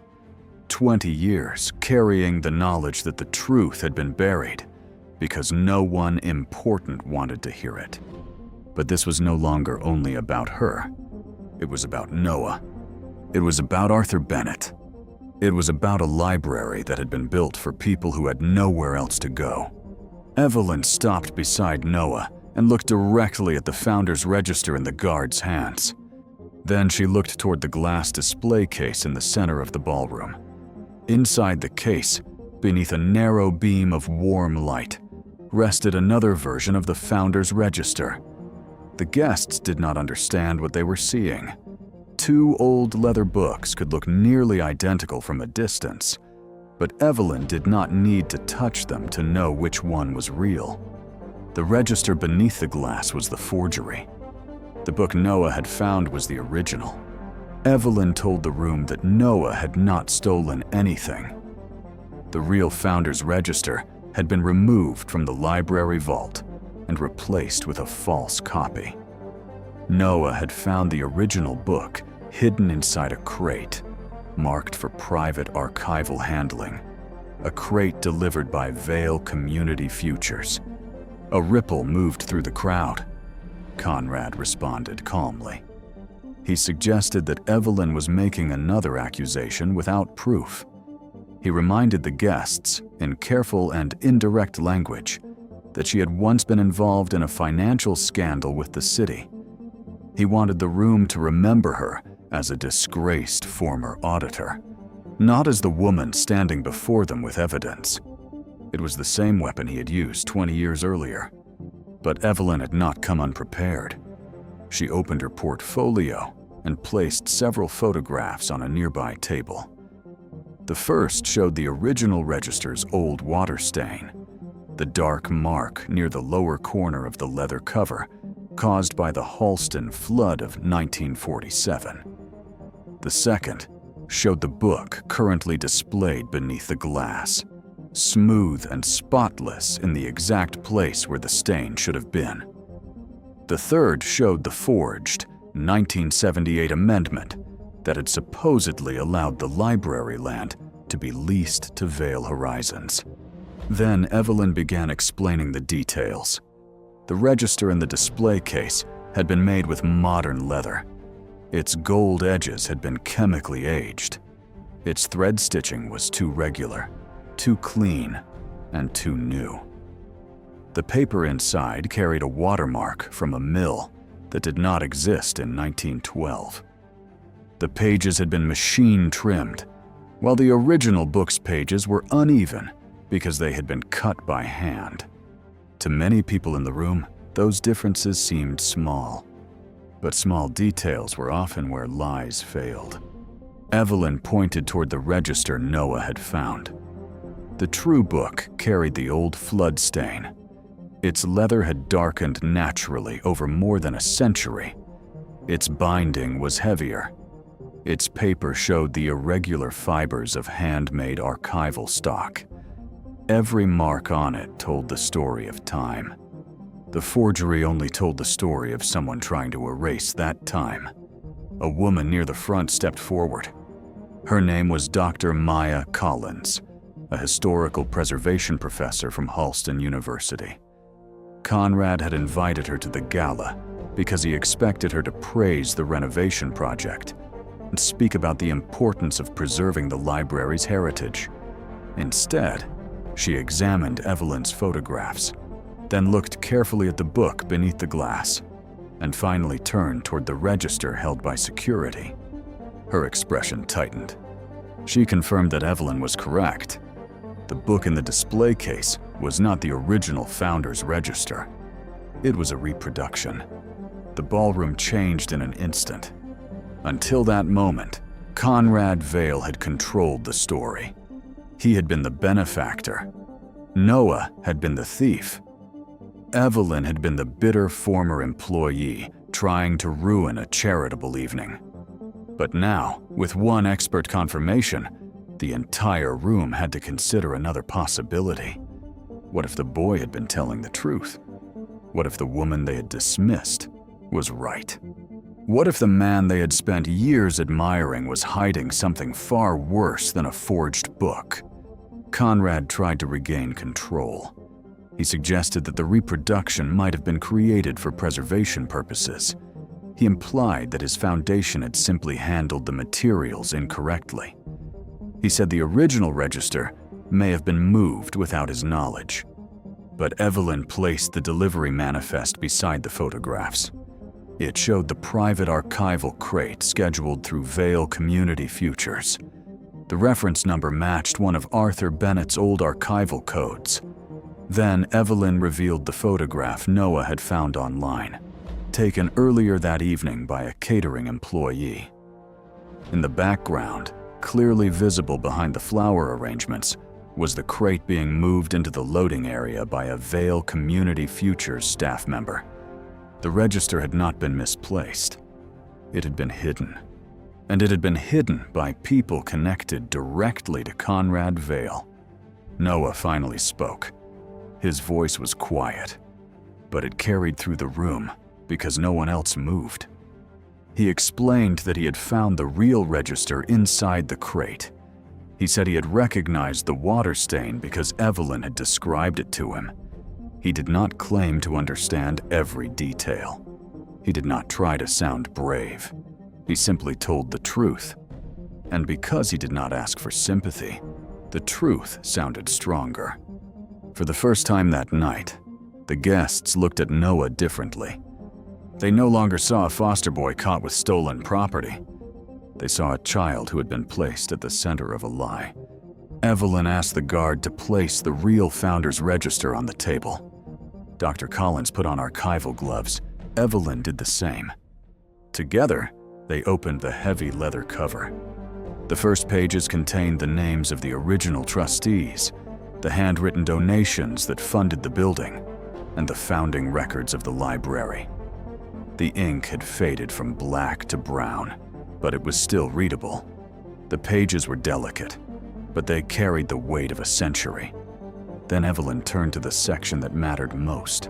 20 years carrying the knowledge that the truth had been buried because no one important wanted to hear it. But this was no longer only about her. It was about Noah. It was about Arthur Bennett. It was about a library that had been built for people who had nowhere else to go. Evelyn stopped beside Noah and looked directly at the Founder's Register in the guard's hands. Then she looked toward the glass display case in the center of the ballroom. Inside the case, beneath a narrow beam of warm light, rested another version of the Founder's Register. The guests did not understand what they were seeing. Two old leather books could look nearly identical from a distance, but Evelyn did not need to touch them to know which one was real. The register beneath the glass was the forgery. The book Noah had found was the original. Evelyn told the room that Noah had not stolen anything. The real Founder's Register had been removed from the library vault and replaced with a false copy. Noah had found the original book hidden inside a crate, marked for private archival handling, a crate delivered by Vale Community Futures. A ripple moved through the crowd. Conrad responded calmly. He suggested that Evelyn was making another accusation without proof. He reminded the guests, in careful and indirect language, that she had once been involved in a financial scandal with the city. He wanted the room to remember her as a disgraced former auditor, not as the woman standing before them with evidence. It was the same weapon he had used 20 years earlier. But Evelyn had not come unprepared. She opened her portfolio and placed several photographs on a nearby table. The first showed the original register's old water stain, the dark mark near the lower corner of the leather cover caused by the Halston flood of 1947. The second showed the book currently displayed beneath the glass, smooth and spotless in the exact place where the stain should have been. The third showed the forged 1978 amendment that had supposedly allowed the library land to be leased to Vale Horizons. Then Evelyn began explaining the details. The register in the display case had been made with modern leather. Its gold edges had been chemically aged. Its thread stitching was too regular, too clean, and too new. The paper inside carried a watermark from a mill that did not exist in 1912. The pages had been machine-trimmed, while the original book's pages were uneven because they had been cut by hand. To many people in the room, those differences seemed small, but small details were often where lies failed. Evelyn pointed toward the register Noah had found. The true book carried the old flood stain. Its leather had darkened naturally over more than a century. Its binding was heavier. Its paper showed the irregular fibers of handmade archival stock. Every mark on it told the story of time. The forgery only told the story of someone trying to erase that time. A woman near the front stepped forward. Her name was Dr. Maya Collins, a historical preservation professor from Halston University. Conrad had invited her to the gala because he expected her to praise the renovation project and speak about the importance of preserving the library's heritage. Instead, she examined Evelyn's photographs, then looked carefully at the book beneath the glass, and finally turned toward the register held by security. Her expression tightened. She confirmed that Evelyn was correct. The book in the display case was not the original Founder's Register. It was a reproduction. The ballroom changed in an instant. Until that moment, Conrad Vale had controlled the story. He had been the benefactor. Noah had been the thief. Evelyn had been the bitter former employee trying to ruin a charitable evening. But now, with one expert confirmation, the entire room had to consider another possibility. What if the boy had been telling the truth? What if the woman they had dismissed was right? What if the man they had spent years admiring was hiding something far worse than a forged book? Conrad tried to regain control. He suggested that the reproduction might have been created for preservation purposes. He implied that his foundation had simply handled the materials incorrectly. He said the original register may have been moved without his knowledge. But Evelyn placed the delivery manifest beside the photographs. It showed the private archival crate scheduled through Vale Community Futures. The reference number matched one of Arthur Bennett's old archival codes. Then Evelyn revealed the photograph Noah had found online, taken earlier that evening by a catering employee. In the background, clearly visible behind the flower arrangements, was the crate being moved into the loading area by a Vale Community Futures staff member. The register had not been misplaced. It had been hidden. And it had been hidden by people connected directly to Conrad Vale. Noah finally spoke. His voice was quiet, but it carried through the room because no one else moved. He explained that he had found the real register inside the crate. He said he had recognized the water stain because Evelyn had described it to him. He did not claim to understand every detail. He did not try to sound brave. He simply told the truth. And because he did not ask for sympathy, the truth sounded stronger. For the first time that night, the guests looked at Noah differently. They no longer saw a foster boy caught with stolen property. They saw a child who had been placed at the center of a lie. Evelyn asked the guard to place the real founder's register on the table. Dr. Collins put on archival gloves. Evelyn did the same. Together, they opened the heavy leather cover. The first pages contained the names of the original trustees, the handwritten donations that funded the building, and the founding records of the library. The ink had faded from black to brown, but it was still readable. The pages were delicate, but they carried the weight of a century. Then Evelyn turned to the section that mattered most.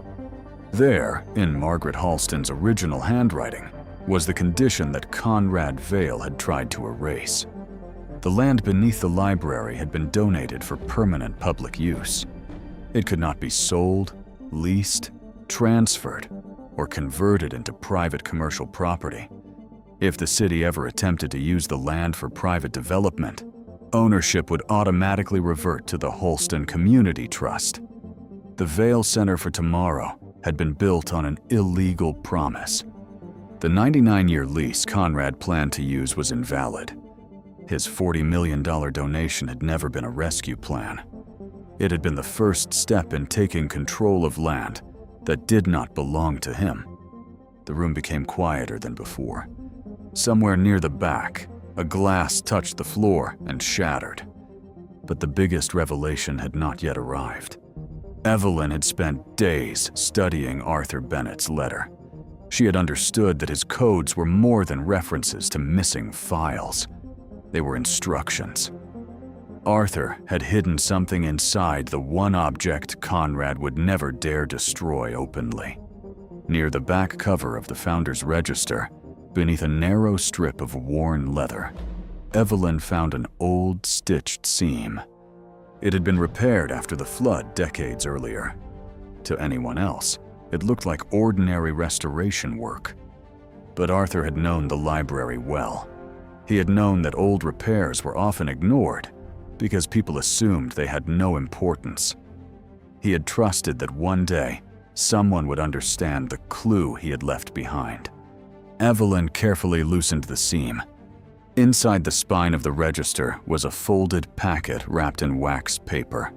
There, in Margaret Halston's original handwriting, was the condition that Conrad Vale had tried to erase. The land beneath the library had been donated for permanent public use. It could not be sold, leased, transferred, or converted into private commercial property. If the city ever attempted to use the land for private development, ownership would automatically revert to the Halston Community Trust. The Vale Center for Tomorrow had been built on an illegal promise. The 99-year lease Conrad planned to use was invalid. His $40 million donation had never been a rescue plan. It had been the first step in taking control of land that did not belong to him. The room became quieter than before. Somewhere near the back, a glass touched the floor and shattered. But the biggest revelation had not yet arrived. Evelyn had spent days studying Arthur Bennett's letter. She had understood that his codes were more than references to missing files. They were instructions. Arthur had hidden something inside the one object Conrad would never dare destroy openly. Near the back cover of the Founder's Register, beneath a narrow strip of worn leather, Evelyn found an old stitched seam. It had been repaired after the flood decades earlier. To anyone else, it looked like ordinary restoration work. But Arthur had known the library well. He had known that old repairs were often ignored because people assumed they had no importance. He had trusted that one day, someone would understand the clue he had left behind. Evelyn carefully loosened the seam. Inside the spine of the register was a folded packet wrapped in wax paper.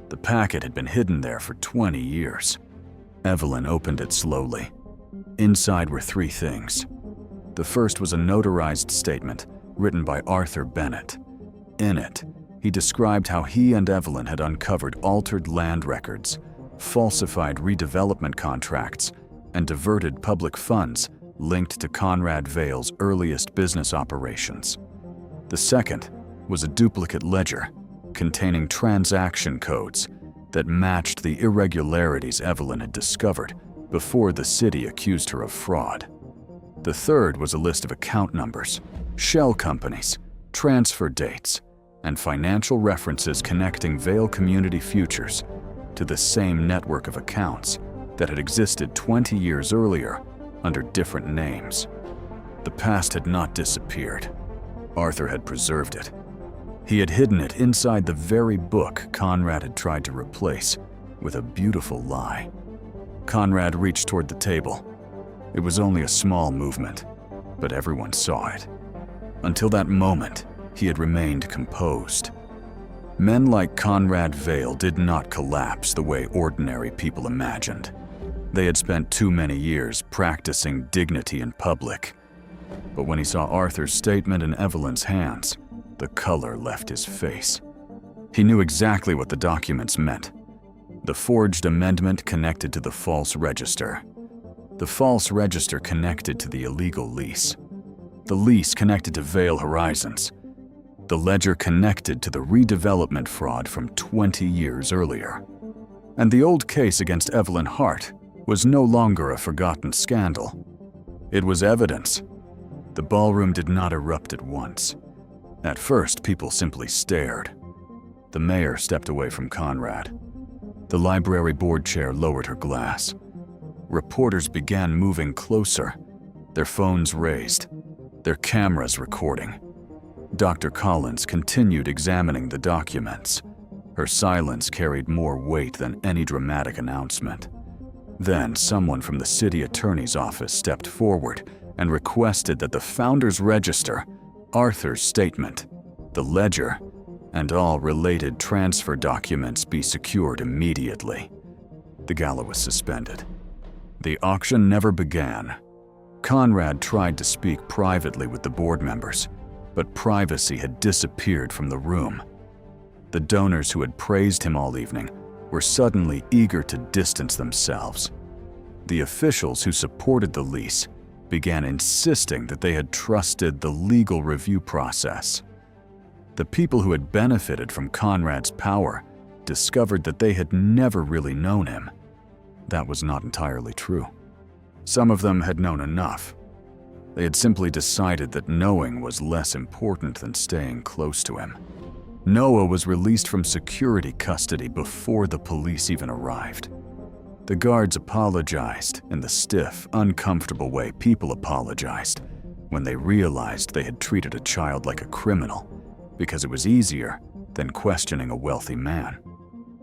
The packet had been hidden there for 20 years. Evelyn opened it slowly. Inside were 3 things. The first was a notarized statement written by Arthur Bennett. In it, he described how he and Evelyn had uncovered altered land records, falsified redevelopment contracts, and diverted public funds linked to Conrad Vale's earliest business operations. The second was a duplicate ledger containing transaction codes that matched the irregularities Evelyn had discovered before the city accused her of fraud. The third was a list of account numbers, shell companies, transfer dates, and financial references connecting Vale Community Futures to the same network of accounts that had existed 20 years earlier under different names. The past had not disappeared. Arthur had preserved it. He had hidden it inside the very book Conrad had tried to replace with a beautiful lie. Conrad reached toward the table. It was only a small movement, but everyone saw it. Until that moment, he had remained composed. Men like Conrad Vale did not collapse the way ordinary people imagined. They had spent too many years practicing dignity in public. But when he saw Arthur's statement in Evelyn's hands, the color left his face. He knew exactly what the documents meant. The forged amendment connected to the false register. The false register connected to the illegal lease. The lease connected to Veil Horizons. The ledger connected to the redevelopment fraud from 20 years earlier. And the old case against Evelyn Hart was no longer a forgotten scandal. It was evidence. The ballroom did not erupt at once. At first, people simply stared. The mayor stepped away from Conrad. The library board chair lowered her glass. Reporters began moving closer, their phones raised, their cameras recording. Dr. Collins continued examining the documents. Her silence carried more weight than any dramatic announcement. Then someone from the city attorney's office stepped forward and requested that the founder's register, Arthur's statement, the ledger, and all related transfer documents be secured immediately. The gala was suspended. The auction never began. Conrad tried to speak privately with the board members, but privacy had disappeared from the room. The donors who had praised him all evening were suddenly eager to distance themselves. The officials who supported the lease began insisting that they had trusted the legal review process. The people who had benefited from Conrad's power discovered that they had never really known him. That was not entirely true. Some of them had known enough. They had simply decided that knowing was less important than staying close to him. Noah was released from security custody before the police even arrived. The guards apologized in the stiff, uncomfortable way people apologized when they realized they had treated a child like a criminal because it was easier than questioning a wealthy man.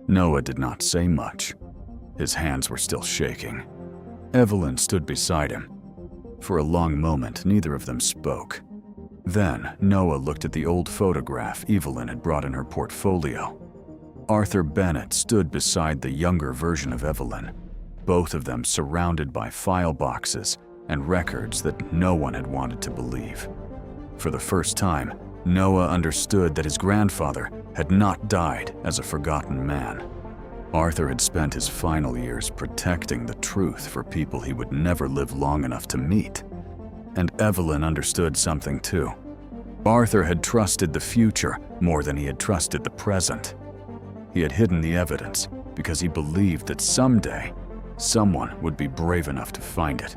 Noah did not say much. His hands were still shaking. Evelyn stood beside him. For a long moment, neither of them spoke. Then, Noah looked at the old photograph Evelyn had brought in her portfolio. Arthur Bennett stood beside the younger version of Evelyn, both of them surrounded by file boxes and records that no one had wanted to believe. For the first time, Noah understood that his grandfather had not died as a forgotten man. Arthur had spent his final years protecting the truth for people he would never live long enough to meet. And Evelyn understood something too. Arthur had trusted the future more than he had trusted the present. He had hidden the evidence because he believed that someday, someone would be brave enough to find it.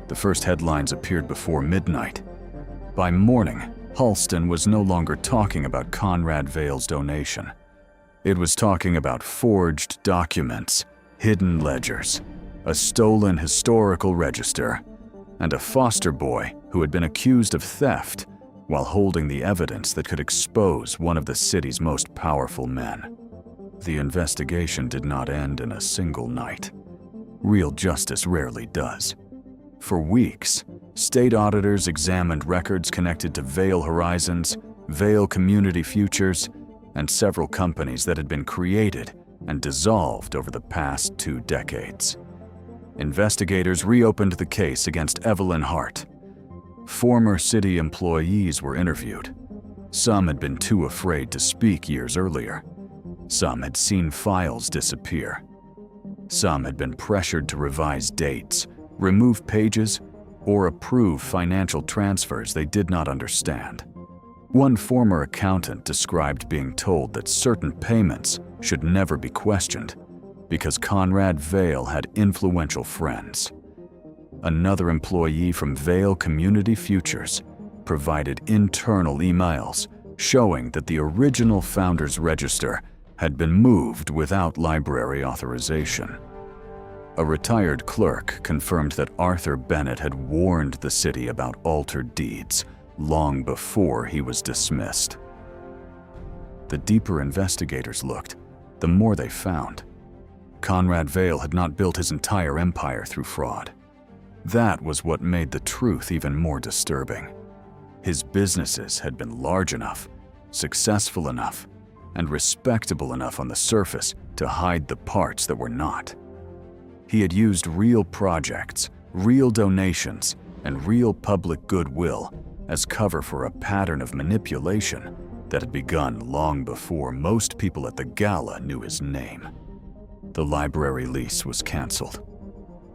The first headlines appeared before midnight. By morning, Halston was no longer talking about Conrad Vale's donation. It was talking about forged documents, hidden ledgers, a stolen historical register, and a foster boy who had been accused of theft while holding the evidence that could expose one of the city's most powerful men. The investigation did not end in a single night. Real justice rarely does. For weeks, state auditors examined records connected to Veil Horizons, Veil Community Futures, and several companies that had been created and dissolved over the past 2 decades. Investigators reopened the case against Evelyn Hart. Former city employees were interviewed. Some had been too afraid to speak years earlier. Some had seen files disappear. Some had been pressured to revise dates, remove pages, or approve financial transfers they did not understand. One former accountant described being told that certain payments should never be questioned because Conrad Vale had influential friends. Another employee from Veil Community Futures provided internal emails showing that the original founder's register had been moved without library authorization. A retired clerk confirmed that Arthur Bennett had warned the city about altered deeds long before he was dismissed. The deeper investigators looked, the more they found. Conrad Vale had not built his entire empire through fraud. That was what made the truth even more disturbing. His businesses had been large enough, successful enough, and respectable enough on the surface to hide the parts that were not. He had used real projects, real donations, and real public goodwill as cover for a pattern of manipulation that had begun long before most people at the gala knew his name. The library lease was canceled.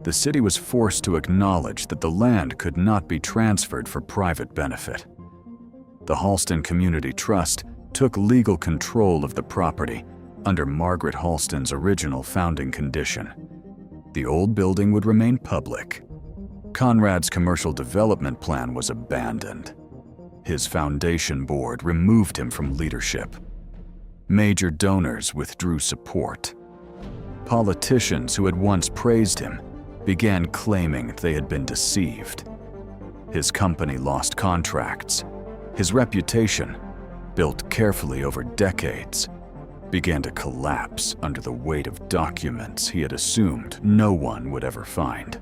the city was forced to acknowledge that the land could not be transferred for private benefit. The Halston Community Trust took legal control of the property under Margaret Halston's original founding condition. The old building would remain public. Conrad's commercial development plan was abandoned. His foundation board removed him from leadership. Major donors withdrew support. Politicians who had once praised him began claiming they had been deceived. His company lost contracts. His reputation, built carefully over decades, began to collapse under the weight of documents he had assumed no one would ever find.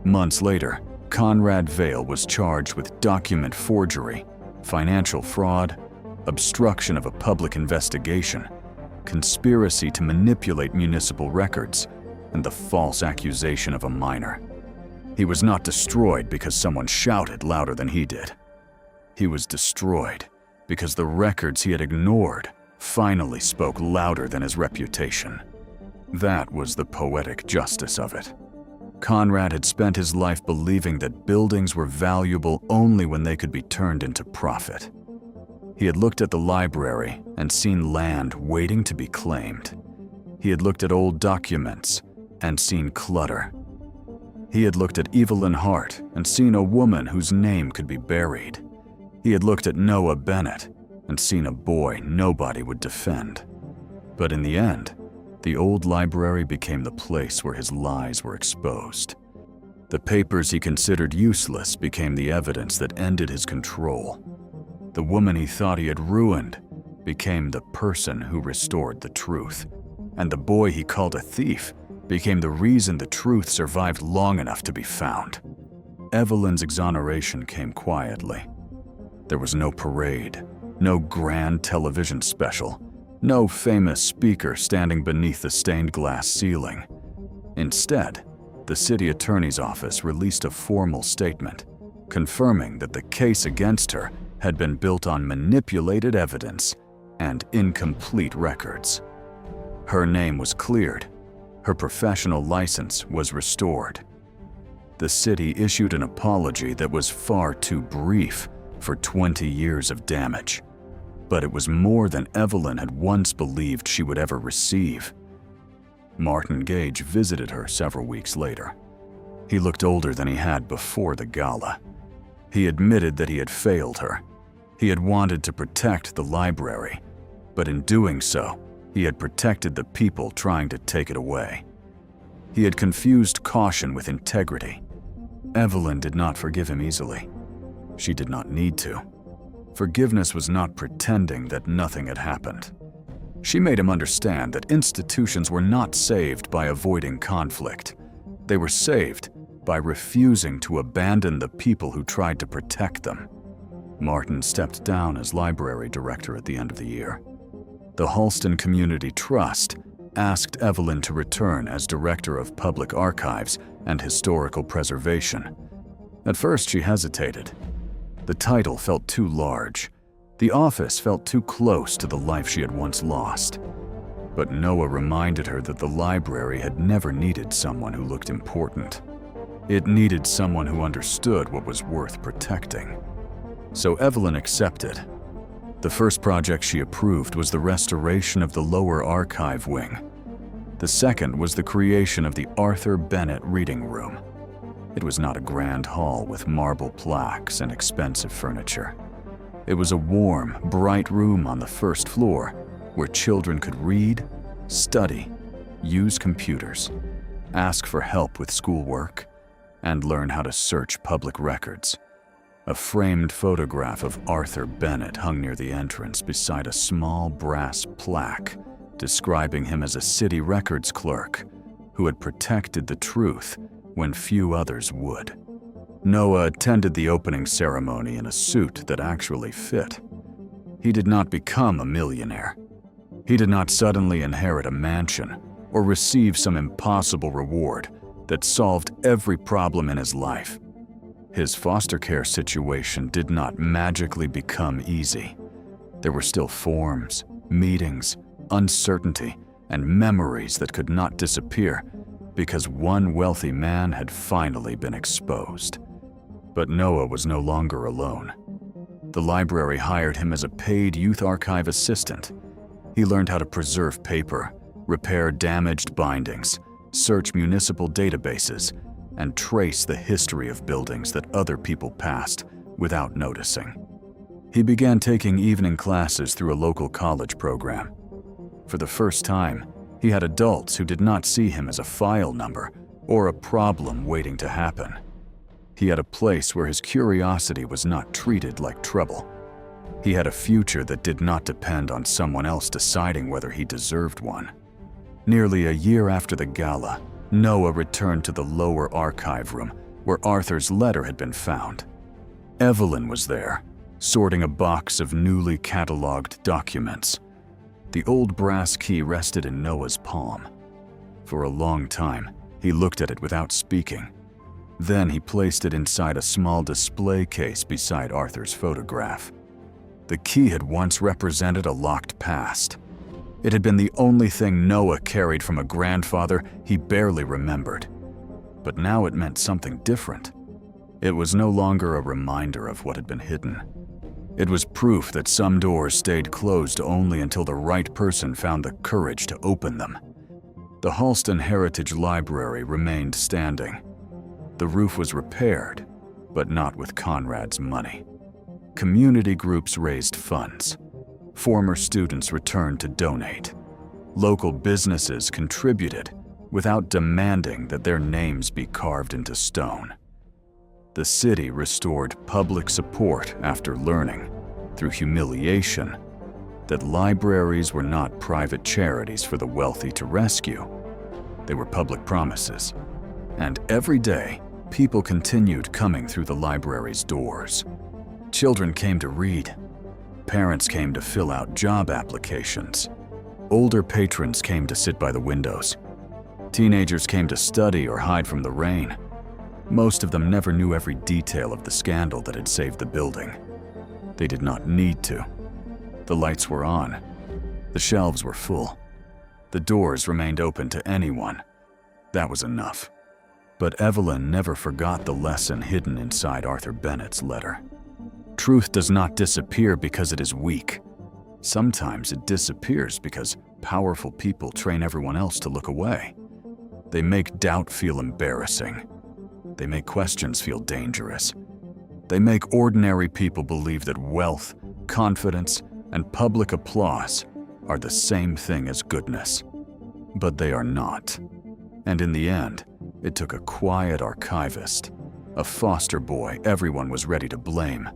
Months later, Conrad Vale was charged with document forgery, financial fraud, obstruction of a public investigation, conspiracy to manipulate municipal records, and the false accusation of a minor. He was not destroyed because someone shouted louder than he did. He was destroyed because the records he had ignored finally spoke louder than his reputation. That was the poetic justice of it. Conrad had spent his life believing that buildings were valuable only when they could be turned into profit. He had looked at the library and seen land waiting to be claimed. He had looked at old documents and seen clutter. He had looked at Evelyn Hart and seen a woman whose name could be buried. He had looked at Noah Bennett and seen a boy nobody would defend. But in the end, the old library became the place where his lies were exposed. The papers he considered useless became the evidence that ended his control. The woman he thought he had ruined became the person who restored the truth. And the boy he called a thief became the reason the truth survived long enough to be found. Evelyn's exoneration came quietly. There was no parade, no grand television special, no famous speaker standing beneath the stained glass ceiling. Instead, the city attorney's office released a formal statement confirming that the case against her had been built on manipulated evidence and incomplete records. Her name was cleared. Her professional license was restored. The city issued an apology that was far too brief for 20 years of damage. But it was more than Evelyn had once believed she would ever receive. Martin Gage visited her several weeks later. He looked older than he had before the gala. He admitted that he had failed her. He had wanted to protect the library, but in doing so, he had protected the people trying to take it away. He had confused caution with integrity. Evelyn did not forgive him easily. She did not need to. Forgiveness was not pretending that nothing had happened. She made him understand that institutions were not saved by avoiding conflict. They were saved by refusing to abandon the people who tried to protect them. Martin stepped down as library director at the end of the year. The Halston Community Trust asked Evelyn to return as director of public archives and historical preservation. At first, she hesitated. The title felt too large. The office felt too close to the life she had once lost. But Noah reminded her that the library had never needed someone who looked important. It needed someone who understood what was worth protecting. So Evelyn accepted. The first project she approved was the restoration of the lower archive wing. The second was the creation of the Arthur Bennett Reading Room. It was not a grand hall with marble plaques and expensive furniture. It was a warm, bright room on the first floor where children could read, study, use computers, ask for help with schoolwork, and learn how to search public records. A framed photograph of Arthur Bennett hung near the entrance beside a small brass plaque describing him as a city records clerk who had protected the truth when few others would. Noah attended the opening ceremony in a suit that actually fit. He did not become a millionaire. He did not suddenly inherit a mansion or receive some impossible reward that solved every problem in his life. His foster care situation did not magically become easy. There were still forms, meetings, uncertainty, and memories that could not disappear because one wealthy man had finally been exposed. But Noah was no longer alone. The library hired him as a paid youth archive assistant. He learned how to preserve paper, repair damaged bindings, search municipal databases, and trace the history of buildings that other people passed without noticing. He began taking evening classes through a local college program. For the first time, he had adults who did not see him as a file number or a problem waiting to happen. He had a place where his curiosity was not treated like trouble. He had a future that did not depend on someone else deciding whether he deserved one. Nearly a year after the gala, Noah returned to the lower archive room where Arthur's letter had been found. Evelyn was there, sorting a box of newly cataloged documents. The old brass key rested in Noah's palm. For a long time, he looked at it without speaking. Then he placed it inside a small display case beside Arthur's photograph. The key had once represented a locked past. It had been the only thing Noah carried from a grandfather he barely remembered. But now it meant something different. It was no longer a reminder of what had been hidden. It was proof that some doors stayed closed only until the right person found the courage to open them. The Halston Heritage Library remained standing. The roof was repaired, but not with Conrad's money. Community groups raised funds. Former students returned to donate. Local businesses contributed without demanding that their names be carved into stone. The city restored public support after learning, through humiliation, that libraries were not private charities for the wealthy to rescue. They were public promises. And every day, people continued coming through the library's doors. Children came to read. Parents came to fill out job applications. Older patrons came to sit by the windows. Teenagers came to study or hide from the rain. Most of them never knew every detail of the scandal that had saved the building. They did not need to. The lights were on. The shelves were full. The doors remained open to anyone. That was enough. But Evelyn never forgot the lesson hidden inside Arthur Bennett's letter. Truth does not disappear because it is weak. Sometimes it disappears because powerful people train everyone else to look away. They make doubt feel embarrassing. They make questions feel dangerous. They make ordinary people believe that wealth, confidence, and public applause are the same thing as goodness. But they are not. And in the end, it took a quiet archivist, a foster boy everyone was ready to blame,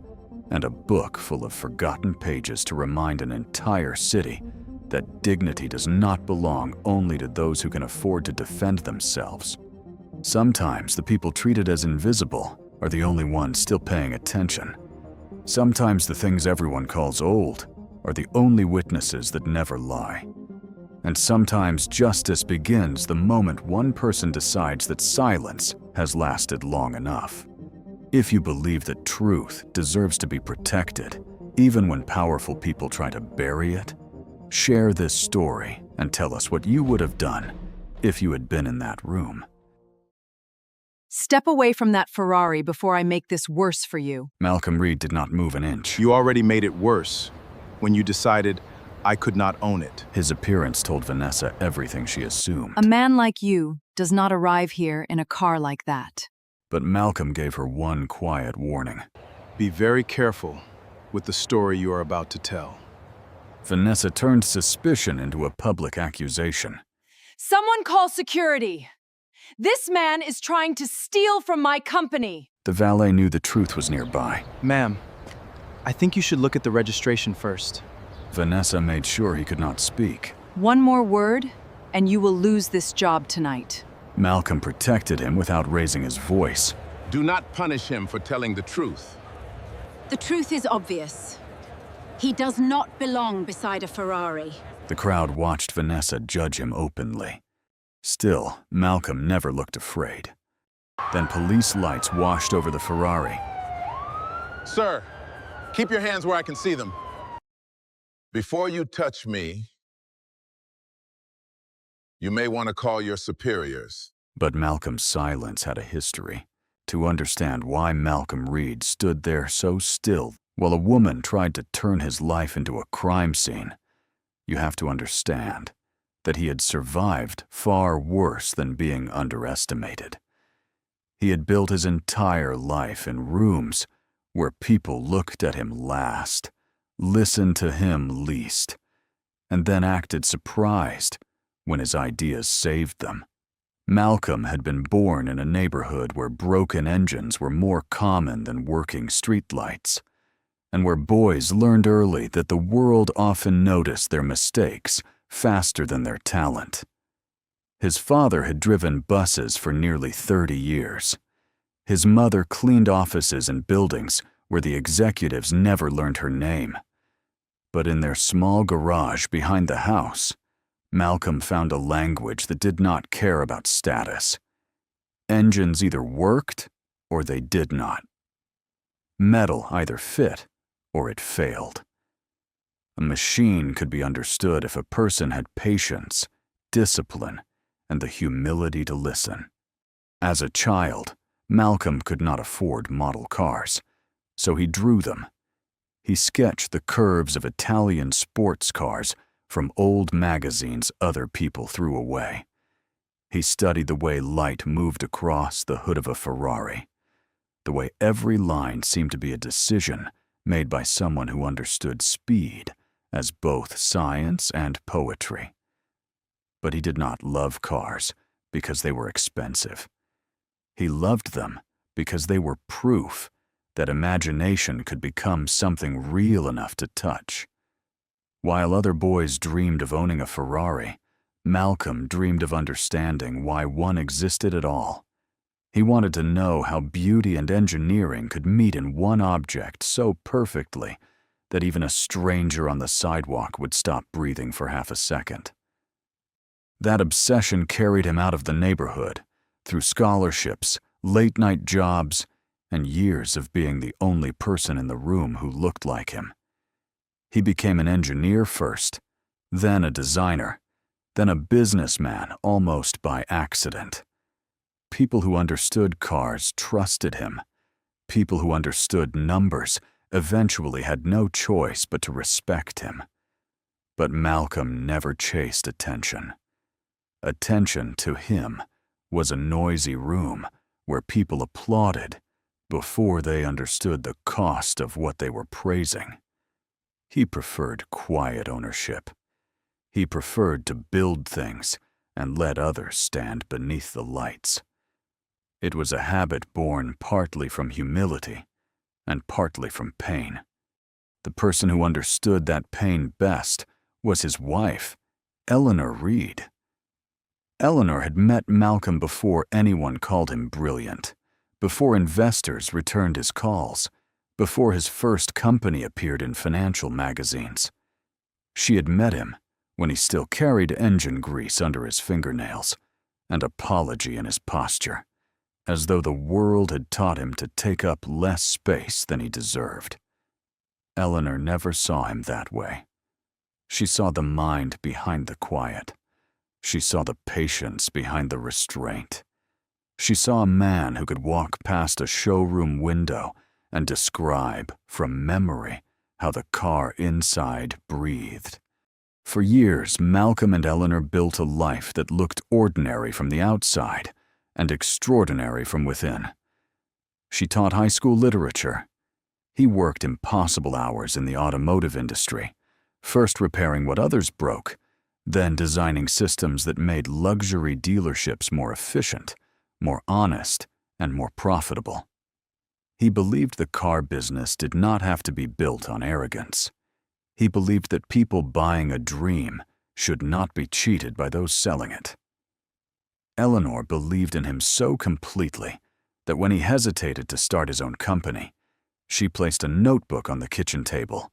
and a book full of forgotten pages to remind an entire city that dignity does not belong only to those who can afford to defend themselves. Sometimes the people treated as invisible are the only ones still paying attention. Sometimes the things everyone calls old are the only witnesses that never lie. And sometimes justice begins the moment one person decides that silence has lasted long enough. If you believe that truth deserves to be protected, even when powerful people try to bury it, share this story and tell us what you would have done if you had been in that room. Step away from that Ferrari before I make this worse for you. Malcolm Reed did not move an inch. You already made it worse when you decided I could not own it. His appearance told Vanessa everything she assumed. A man like you does not arrive here in a car like that. But Malcolm gave her one quiet warning. Be very careful with the story you are about to tell. Vanessa turned suspicion into a public accusation. Someone call security! This man is trying to steal from my company! The valet knew the truth was nearby. Ma'am, I think you should look at the registration first. Vanessa made sure he could not speak. One more word, and you will lose this job tonight. Malcolm protected him without raising his voice. Do not punish him for telling the truth. The truth is obvious. He does not belong beside a Ferrari. The crowd watched Vanessa judge him openly. Still, Malcolm never looked afraid. Then police lights washed over the Ferrari. Sir, keep your hands where I can see them. Before you touch me, you may want to call your superiors. But Malcolm's silence had a history. To understand why Malcolm Reed stood there so still while a woman tried to turn his life into a crime scene, you have to understand that he had survived far worse than being underestimated. He had built his entire life in rooms where people looked at him last, listened to him least, and then acted surprised when his ideas saved them. Malcolm had been born in a neighborhood where broken engines were more common than working streetlights, and where boys learned early that the world often noticed their mistakes faster than their talent. His father had driven buses for nearly 30 years. His mother cleaned offices and buildings where the executives never learned her name. But in their small garage behind the house, Malcolm found a language that did not care about status. Engines either worked or they did not. Metal either fit or it failed. A machine could be understood if a person had patience, discipline, and the humility to listen. As a child, Malcolm could not afford model cars, so he drew them. He sketched the curves of Italian sports cars from old magazines other people threw away. He studied the way light moved across the hood of a Ferrari, the way every line seemed to be a decision made by someone who understood speed as both science and poetry. But he did not love cars because they were expensive. He loved them because they were proof that imagination could become something real enough to touch. While other boys dreamed of owning a Ferrari, Malcolm dreamed of understanding why one existed at all. He wanted to know how beauty and engineering could meet in one object so perfectly that even a stranger on the sidewalk would stop breathing for half a second. That obsession carried him out of the neighborhood, through scholarships, late-night jobs, and years of being the only person in the room who looked like him. He became an engineer first, then a designer, then a businessman almost by accident. People who understood cars trusted him. People who understood numbers eventually had no choice but to respect him. But Malcolm never chased attention. Attention to him was a noisy room where people applauded before they understood the cost of what they were praising. He preferred quiet ownership. He preferred to build things and let others stand beneath the lights. It was a habit born partly from humility and partly from pain. The person who understood that pain best was his wife, Eleanor Reed. Eleanor had met Malcolm before anyone called him brilliant, before investors returned his calls, before his first company appeared in financial magazines. She had met him when he still carried engine grease under his fingernails and apology in his posture, as though the world had taught him to take up less space than he deserved. Eleanor never saw him that way. She saw the mind behind the quiet. She saw the patience behind the restraint. She saw a man who could walk past a showroom window and describe, from memory, how the car inside breathed. For years, Malcolm and Eleanor built a life that looked ordinary from the outside and extraordinary from within. She taught high school literature. He worked impossible hours in the automotive industry, first repairing what others broke, then designing systems that made luxury dealerships more efficient, more honest, and more profitable. He believed the car business did not have to be built on arrogance. He believed that people buying a dream should not be cheated by those selling it. Eleanor believed in him so completely that when he hesitated to start his own company, she placed a notebook on the kitchen table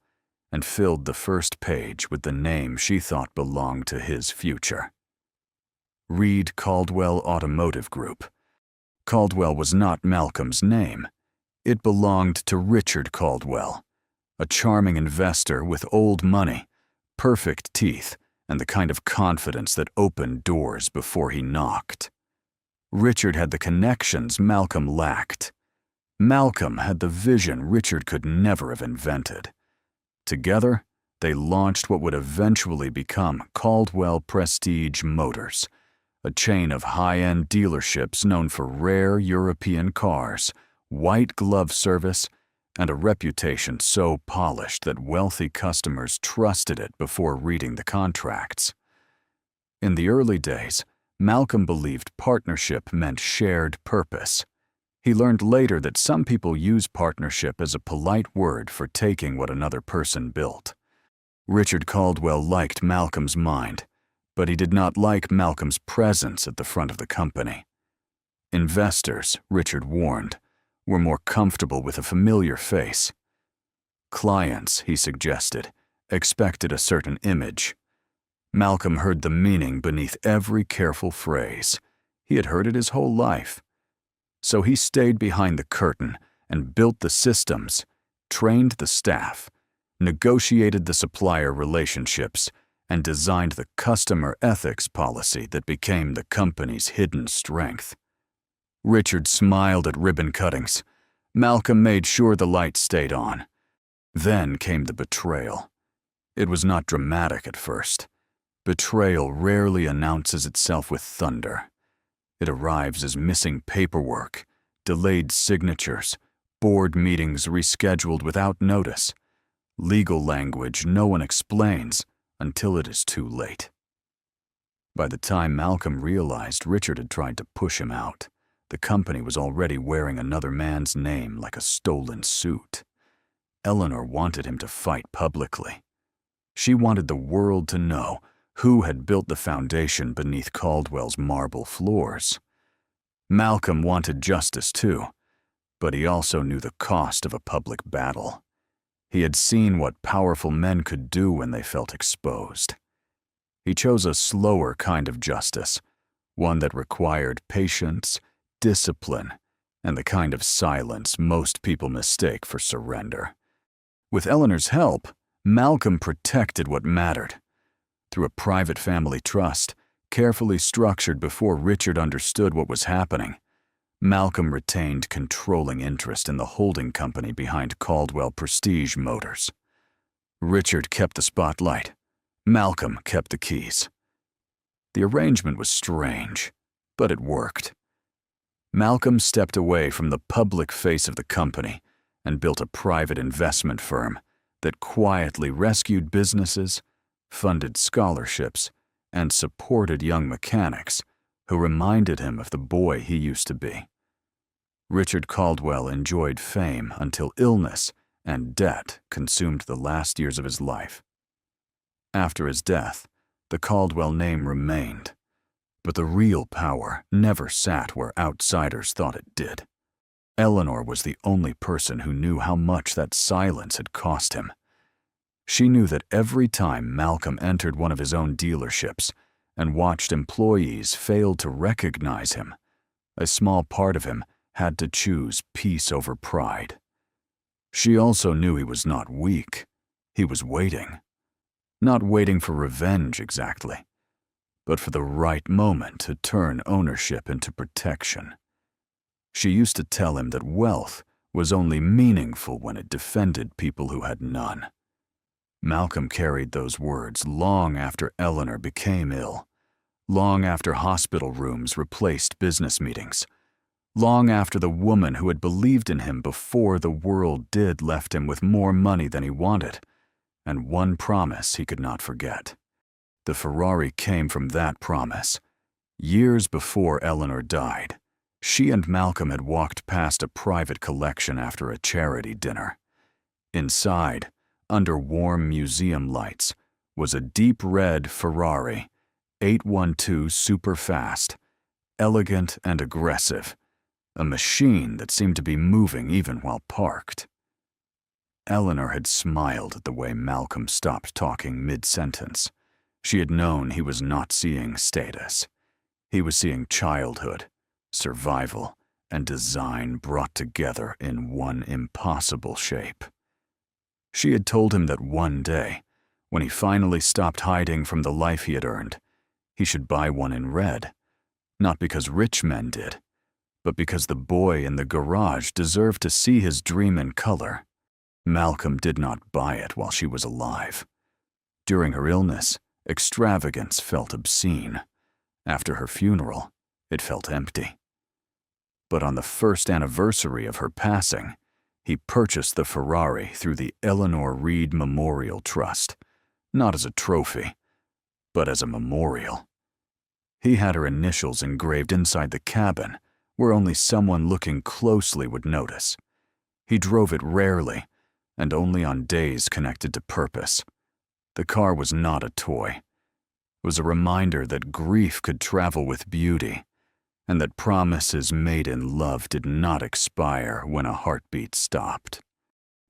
and filled the first page with the name she thought belonged to his future. Reed Caldwell Automotive Group. Caldwell was not Malcolm's name. It belonged to Richard Caldwell, a charming investor with old money, perfect teeth, and the kind of confidence that opened doors before he knocked. Richard had the connections Malcolm lacked. Malcolm had the vision Richard could never have invented. Together, they launched what would eventually become Caldwell Prestige Motors, a chain of high-end dealerships known for rare European cars, white glove service, and a reputation so polished that wealthy customers trusted it before reading the contracts. In the early days, Malcolm believed partnership meant shared purpose. He learned later that some people use partnership as a polite word for taking what another person built. Richard Caldwell liked Malcolm's mind, but he did not like Malcolm's presence at the front of the company. Investors, Richard warned, were more comfortable with a familiar face. Clients, he suggested, expected a certain image. Malcolm heard the meaning beneath every careful phrase. He had heard it his whole life. So he stayed behind the curtain and built the systems, trained the staff, negotiated the supplier relationships, and designed the customer ethics policy that became the company's hidden strength. Richard smiled at ribbon cuttings. Malcolm made sure the lights stayed on. Then came the betrayal. It was not dramatic at first. Betrayal rarely announces itself with thunder. It arrives as missing paperwork, delayed signatures, board meetings rescheduled without notice, legal language no one explains until it is too late. By the time Malcolm realized Richard had tried to push him out, the company was already wearing another man's name like a stolen suit. Eleanor wanted him to fight publicly. She wanted the world to know who had built the foundation beneath Caldwell's marble floors. Malcolm wanted justice too, but he also knew the cost of a public battle. He had seen what powerful men could do when they felt exposed. He chose a slower kind of justice, one that required patience, discipline, and the kind of silence most people mistake for surrender. With Eleanor's help, Malcolm protected what mattered. Through a private family trust, carefully structured before Richard understood what was happening, Malcolm retained controlling interest in the holding company behind Caldwell Prestige Motors. Richard kept the spotlight. Malcolm kept the keys. The arrangement was strange, but it worked. Malcolm stepped away from the public face of the company and built a private investment firm that quietly rescued businesses, funded scholarships, and supported young mechanics who reminded him of the boy he used to be. Richard Caldwell enjoyed fame until illness and debt consumed the last years of his life. After his death, the Caldwell name remained, but the real power never sat where outsiders thought it did. Eleanor was the only person who knew how much that silence had cost him. She knew that every time Malcolm entered one of his own dealerships and watched employees fail to recognize him, a small part of him had to choose peace over pride. She also knew he was not weak. He was waiting. Not waiting for revenge exactly, but for the right moment to turn ownership into protection. She used to tell him that wealth was only meaningful when it defended people who had none. Malcolm carried those words long after Eleanor became ill, long after hospital rooms replaced business meetings, long after the woman who had believed in him before the world did left him with more money than he wanted, and one promise he could not forget. The Ferrari came from that promise. Years before Eleanor died, she and Malcolm had walked past a private collection after a charity dinner. Inside, under warm museum lights, was a deep red Ferrari, 812 super fast, elegant and aggressive, a machine that seemed to be moving even while parked. Eleanor had smiled at the way Malcolm stopped talking mid-sentence. She had known he was not seeing status. He was seeing childhood, survival, and design brought together in one impossible shape. She had told him that one day, when he finally stopped hiding from the life he had earned, he should buy one in red, not because rich men did, but because the boy in the garage deserved to see his dream in color. Malcolm did not buy it while she was alive. During her illness, extravagance felt obscene. After her funeral, it felt empty. But on the first anniversary of her passing, he purchased the Ferrari through the Eleanor Reed Memorial Trust, not as a trophy, but as a memorial. He had her initials engraved inside the cabin, where only someone looking closely would notice. He drove it rarely, and only on days connected to purpose. The car was not a toy. It was a reminder that grief could travel with beauty, and that promises made in love did not expire when a heartbeat stopped.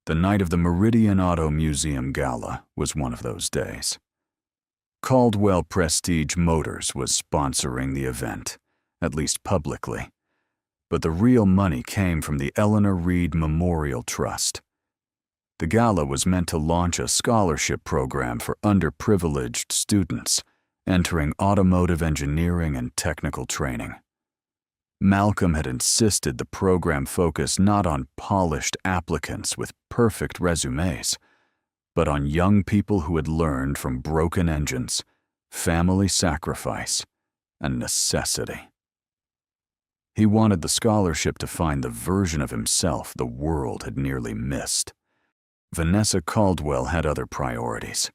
The night of the Meridian Auto Museum Gala was one of those days. Caldwell Prestige Motors was sponsoring the event, at least publicly, but the real money came from the Eleanor Reed Memorial Trust. The gala was meant to launch a scholarship program for underprivileged students entering automotive engineering and technical training. Malcolm had insisted the program focus not on polished applicants with perfect resumes, but on young people who had learned from broken engines, family sacrifice, and necessity. He wanted the scholarship to find the version of himself the world had nearly missed. Vanessa Caldwell had other priorities.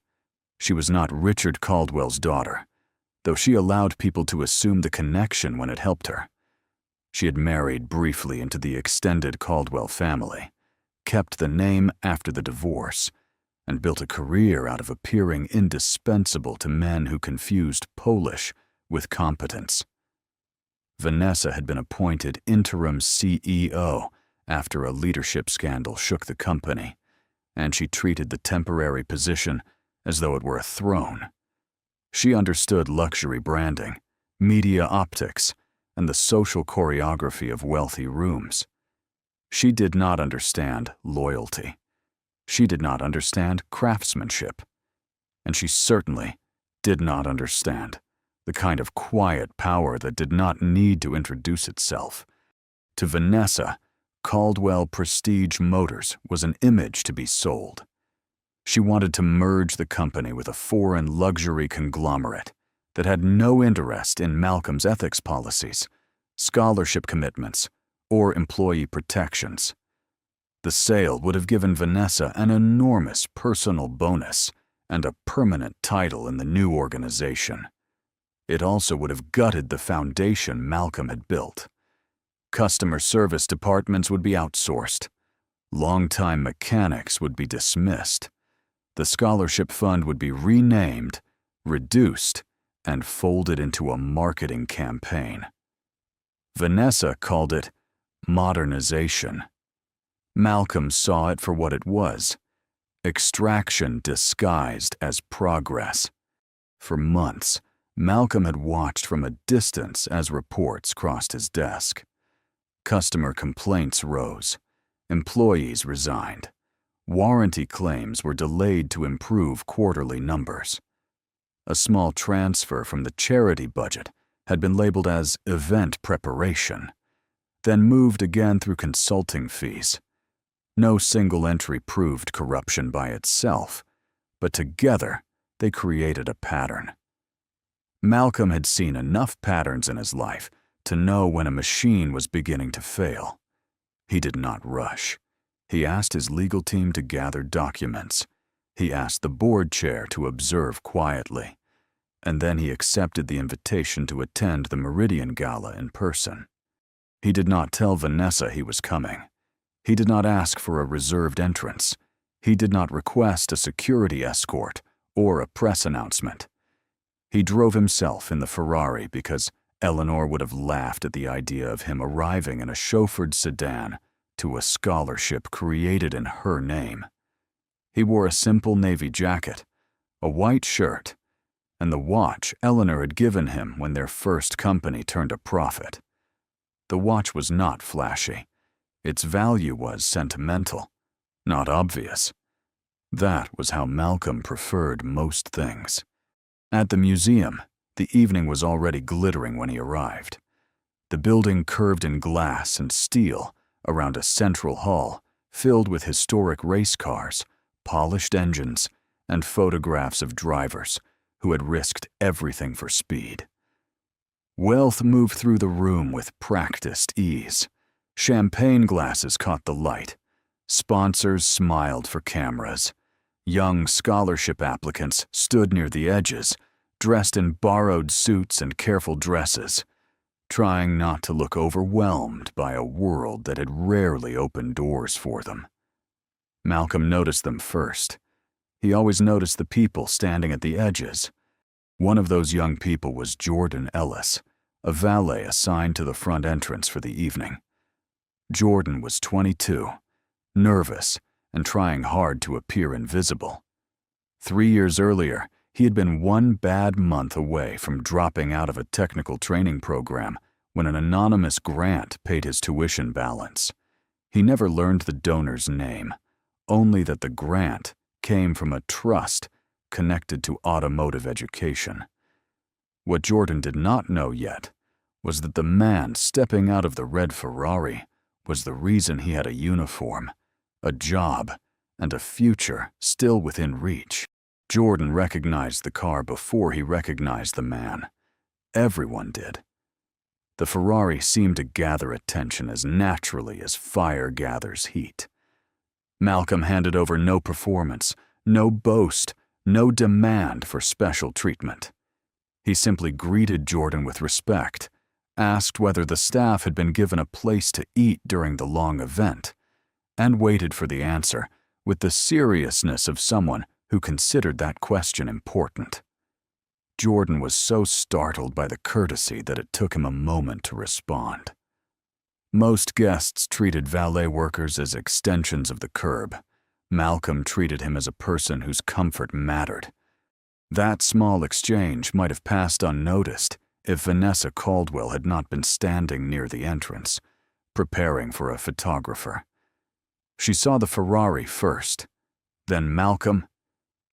She was not Richard Caldwell's daughter, though she allowed people to assume the connection when it helped her. She had married briefly into the extended Caldwell family, kept the name after the divorce, and built a career out of appearing indispensable to men who confused Polish with competence. Vanessa had been appointed interim CEO after a leadership scandal shook the company, and she treated the temporary position as though it were a throne. She understood luxury branding, media optics, and the social choreography of wealthy rooms. She did not understand loyalty. She did not understand craftsmanship. And she certainly did not understand the kind of quiet power that did not need to introduce itself. To Vanessa, Caldwell Prestige Motors was an image to be sold. She wanted to merge the company with a foreign luxury conglomerate that had no interest in Malcolm's ethics policies, scholarship commitments, or employee protections. The sale would have given Vanessa an enormous personal bonus and a permanent title in the new organization. It also would have gutted the foundation Malcolm had built. Customer service departments would be outsourced. Longtime mechanics would be dismissed. The scholarship fund would be renamed, reduced, and folded into a marketing campaign. Vanessa called it modernization. Malcolm saw it for what it was: extraction disguised as progress. For months, Malcolm had watched from a distance as reports crossed his desk. Customer complaints rose. Employees resigned. Warranty claims were delayed to improve quarterly numbers. A small transfer from the charity budget had been labeled as event preparation, then moved again through consulting fees. No single entry proved corruption by itself, but together they created a pattern. Malcolm had seen enough patterns in his life to know when a machine was beginning to fail. He did not rush. He asked his legal team to gather documents. He asked the board chair to observe quietly. And then he accepted the invitation to attend the Meridian Gala in person. He did not tell Vanessa he was coming. He did not ask for a reserved entrance. He did not request a security escort or a press announcement. He drove himself in the Ferrari because Eleanor would have laughed at the idea of him arriving in a chauffeured sedan to a scholarship created in her name. He wore a simple navy jacket, a white shirt, and the watch Eleanor had given him when their first company turned a profit. The watch was not flashy. Its value was sentimental, not obvious. That was how Malcolm preferred most things. At the museum, the evening was already glittering when he arrived. The building curved in glass and steel around a central hall filled with historic race cars, polished engines, and photographs of drivers who had risked everything for speed. Wealth moved through the room with practiced ease. Champagne glasses caught the light. Sponsors smiled for cameras. Young scholarship applicants stood near the edges, dressed in borrowed suits and careful dresses, trying not to look overwhelmed by a world that had rarely opened doors for them. Malcolm noticed them first. He always noticed the people standing at the edges. One of those young people was Jordan Ellis, a valet assigned to the front entrance for the evening. Jordan was 22, nervous, and trying hard to appear invisible. 3 years earlier, he had been one bad month away from dropping out of a technical training program when an anonymous grant paid his tuition balance. He never learned the donor's name, only that the grant came from a trust connected to automotive education. What Jordan did not know yet was that the man stepping out of the red Ferrari was the reason he had a uniform, a job, and a future still within reach. Jordan recognized the car before he recognized the man. Everyone did. The Ferrari seemed to gather attention as naturally as fire gathers heat. Malcolm handed over no performance, no boast, no demand for special treatment. He simply greeted Jordan with respect, asked whether the staff had been given a place to eat during the long event, and waited for the answer with the seriousness of someone who considered that question important. Jordan was so startled by the courtesy that it took him a moment to respond. Most guests treated valet workers as extensions of the curb. Malcolm treated him as a person whose comfort mattered. That small exchange might have passed unnoticed if Vanessa Caldwell had not been standing near the entrance, preparing for a photographer. She saw the Ferrari first, then Malcolm,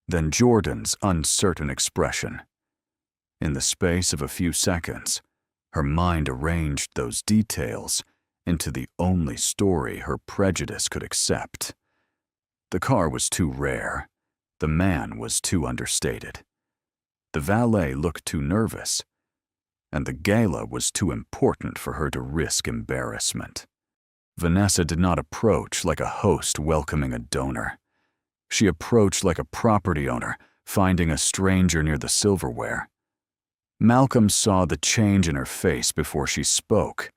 then Jordan's uncertain expression. In the space of a few seconds, her mind arranged those details into the only story her prejudice could accept. The car was too rare. The man was too understated. The valet looked too nervous. And the gala was too important for her to risk embarrassment. Vanessa did not approach like a host welcoming a donor. She approached like a property owner finding a stranger near the silverware. Malcolm saw the change in her face before she spoke.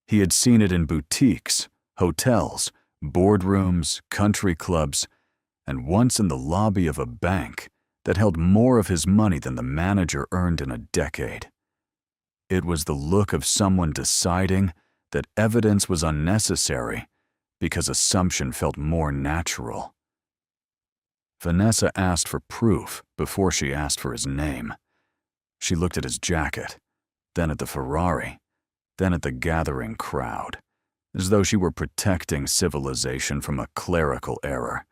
He had seen it in boutiques, hotels, boardrooms, country clubs, and once in the lobby of a bank that held more of his money than the manager earned in a decade. It was the look of someone deciding that evidence was unnecessary because assumption felt more natural. Vanessa asked for proof before she asked for his name. She looked at his jacket, then at the Ferrari, then at the gathering crowd, as though she were protecting civilization from a clerical error.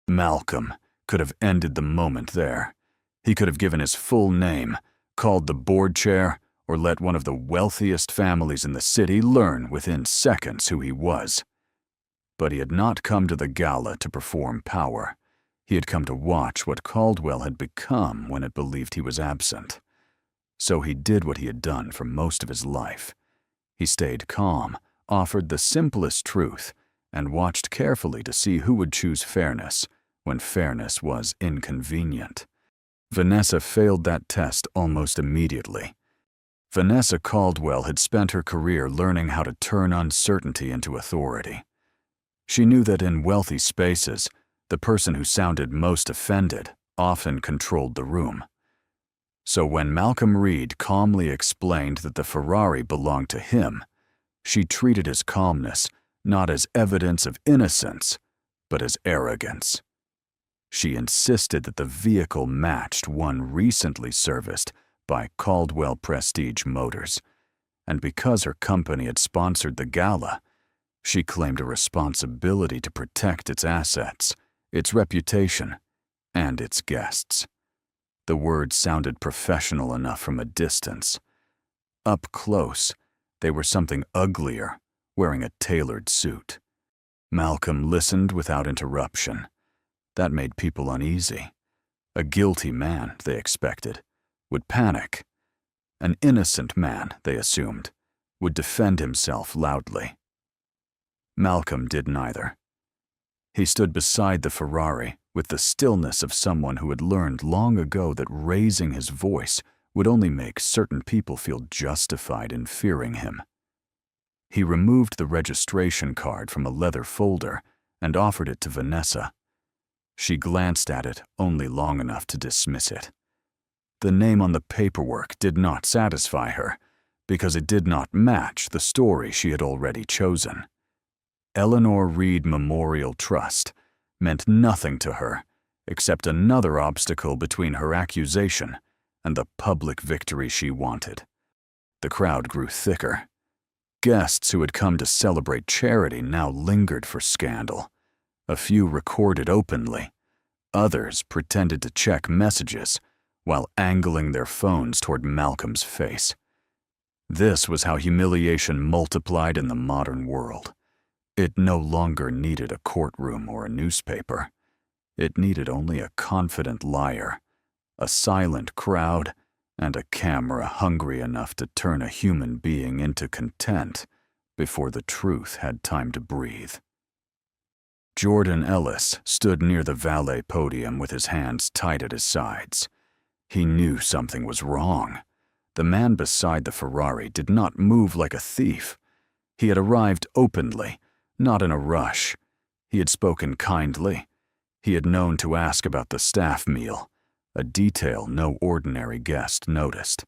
Malcolm could have ended the moment there. He could have given his full name, called the board chair, or let one of the wealthiest families in the city learn within seconds who he was. But he had not come to the gala to perform power. He had come to watch what Caldwell had become when it believed he was absent. So he did what he had done for most of his life. He stayed calm, offered the simplest truth, and watched carefully to see who would choose fairness when fairness was inconvenient. Vanessa failed that test almost immediately. Vanessa Caldwell had spent her career learning how to turn uncertainty into authority. She knew that in wealthy spaces, the person who sounded most offended often controlled the room. So when Malcolm Reed calmly explained that the Ferrari belonged to him, she treated his calmness not as evidence of innocence, but as arrogance. She insisted that the vehicle matched one recently serviced by Caldwell Prestige Motors, and because her company had sponsored the gala, she claimed a responsibility to protect its assets, its reputation, and its guests. The words sounded professional enough from a distance. Up close, They were something uglier, wearing a tailored suit. Malcolm listened without interruption. That made people uneasy. A guilty man, they expected, would panic. An innocent man, they assumed, would defend himself loudly. Malcolm did neither. He stood beside the Ferrari with the stillness of someone who had learned long ago that raising his voice would only make certain people feel justified in fearing him. He removed the registration card from a leather folder and offered it to Vanessa. She glanced at it only long enough to dismiss it. The name on the paperwork did not satisfy her, because it did not match the story she had already chosen. Eleanor Reed Memorial Trust meant nothing to her except another obstacle between her accusation and the public victory she wanted. The crowd grew thicker. Guests who had come to celebrate charity now lingered for scandal. A few recorded openly. Others pretended to check messages while angling their phones toward Malcolm's face. This was how humiliation multiplied in the modern world. It no longer needed a courtroom or a newspaper. It needed only a confident liar, a silent crowd, and a camera hungry enough to turn a human being into content before the truth had time to breathe. Jordan Ellis stood near the valet podium with his hands tight at his sides. He knew something was wrong. The man beside the Ferrari did not move like a thief. He had arrived openly, not in a rush. He had spoken kindly. He had known to ask about the staff meal, a detail no ordinary guest noticed.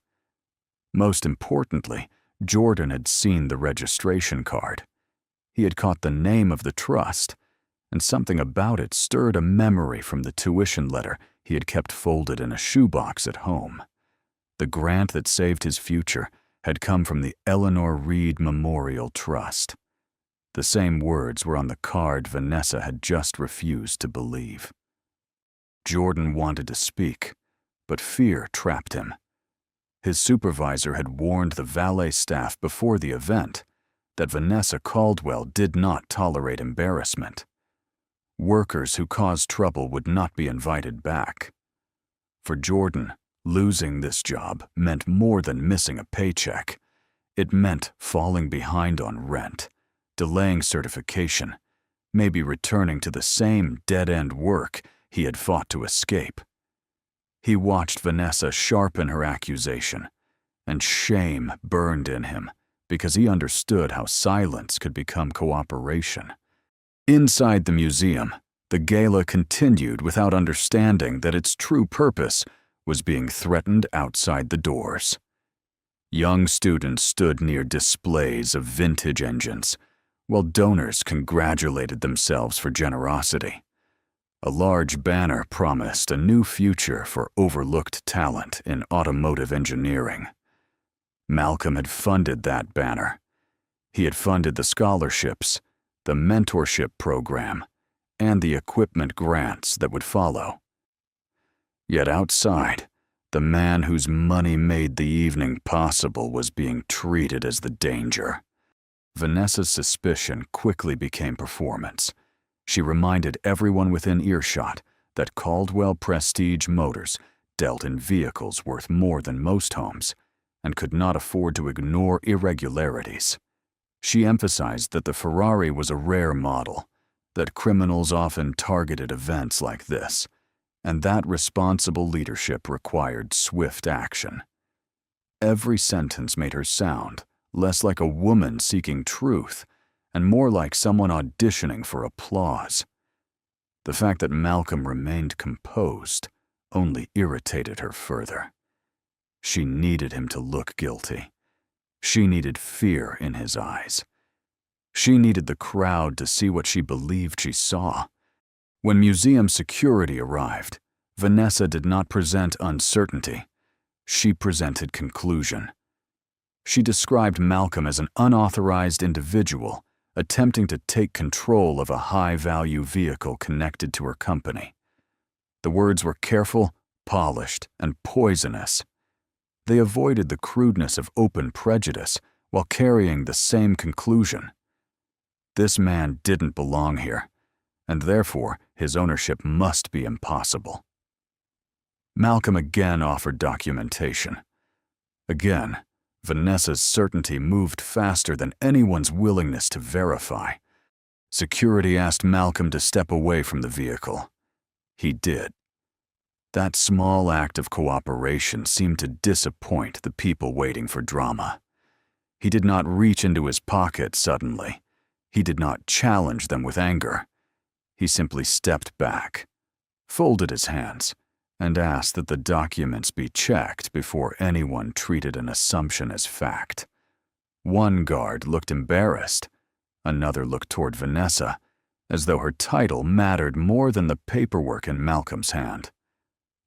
Most importantly, Jordan had seen the registration card. He had caught the name of the trust, and something about it stirred a memory from the tuition letter he had kept folded in a shoebox at home. The grant that saved his future had come from the Eleanor Reed Memorial Trust. The same words were on the card Vanessa had just refused to believe. Jordan wanted to speak, but fear trapped him. His supervisor had warned the valet staff before the event that Vanessa Caldwell did not tolerate embarrassment. Workers who caused trouble would not be invited back. For Jordan, losing this job meant more than missing a paycheck. It meant falling behind on rent, delaying certification, maybe returning to the same dead-end work he had fought to escape. He watched Vanessa sharpen her accusation, and shame burned in him because he understood how silence could become cooperation. Inside the museum, the gala continued without understanding that its true purpose was being threatened outside the doors. Young students stood near displays of vintage engines, while donors congratulated themselves for generosity. A large banner promised a new future for overlooked talent in automotive engineering. Malcolm had funded that banner. He had funded the scholarships, the mentorship program, and the equipment grants that would follow. Yet outside, the man whose money made the evening possible was being treated as the danger. Vanessa's suspicion quickly became performance. She reminded everyone within earshot that Caldwell Prestige Motors dealt in vehicles worth more than most homes and could not afford to ignore irregularities. She emphasized that the Ferrari was a rare model, that criminals often targeted events like this, and that responsible leadership required swift action. Every sentence made her sound less like a woman seeking truth and more like someone auditioning for applause. The fact that Malcolm remained composed only irritated her further. She needed him to look guilty. She needed fear in his eyes. She needed the crowd to see what she believed she saw. When museum security arrived, Vanessa did not present uncertainty. She presented conclusion. She described Malcolm as an unauthorized individual attempting to take control of a high-value vehicle connected to her company. The words were careful, polished, and poisonous. They avoided the crudeness of open prejudice while carrying the same conclusion. This man didn't belong here, and therefore his ownership must be impossible. Malcolm again offered documentation. Again, Vanessa's certainty moved faster than anyone's willingness to verify. Security asked Malcolm to step away from the vehicle. He did. That small act of cooperation seemed to disappoint the people waiting for drama. He did not reach into his pocket suddenly. He did not challenge them with anger. He simply stepped back, folded his hands, and asked that the documents be checked before anyone treated an assumption as fact. One guard looked embarrassed. Another looked toward Vanessa, as though her title mattered more than the paperwork in Malcolm's hand.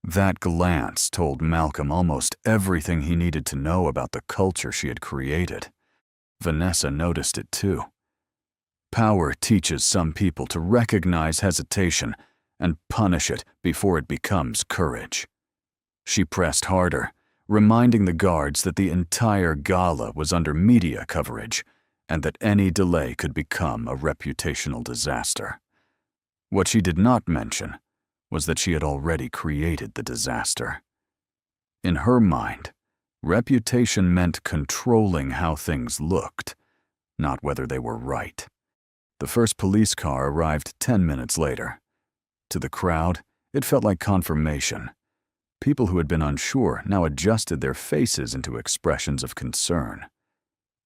That glance told Malcolm almost everything he needed to know about the culture she had created. Vanessa noticed it too. Power teaches some people to recognize hesitation and punish it before it becomes courage. She pressed harder, reminding the guards that the entire gala was under media coverage and that any delay could become a reputational disaster. What she did not mention was that she had already created the disaster. In her mind, reputation meant controlling how things looked, not whether they were right. The first police car arrived 10 minutes later. To the crowd, it felt like confirmation. People who had been unsure now adjusted their faces into expressions of concern.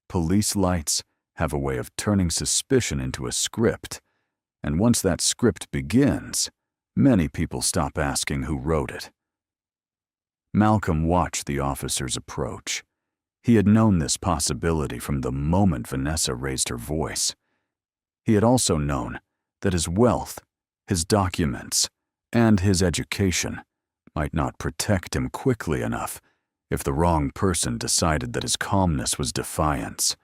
Police lights have a way of turning suspicion into a script, and once that script begins, many people stop asking who wrote it. Malcolm watched the officers approach. He had known this possibility from the moment Vanessa raised her voice. He had also known that his wealth, his documents, and his education might not protect him quickly enough if the wrong person decided that his calmness was defiance.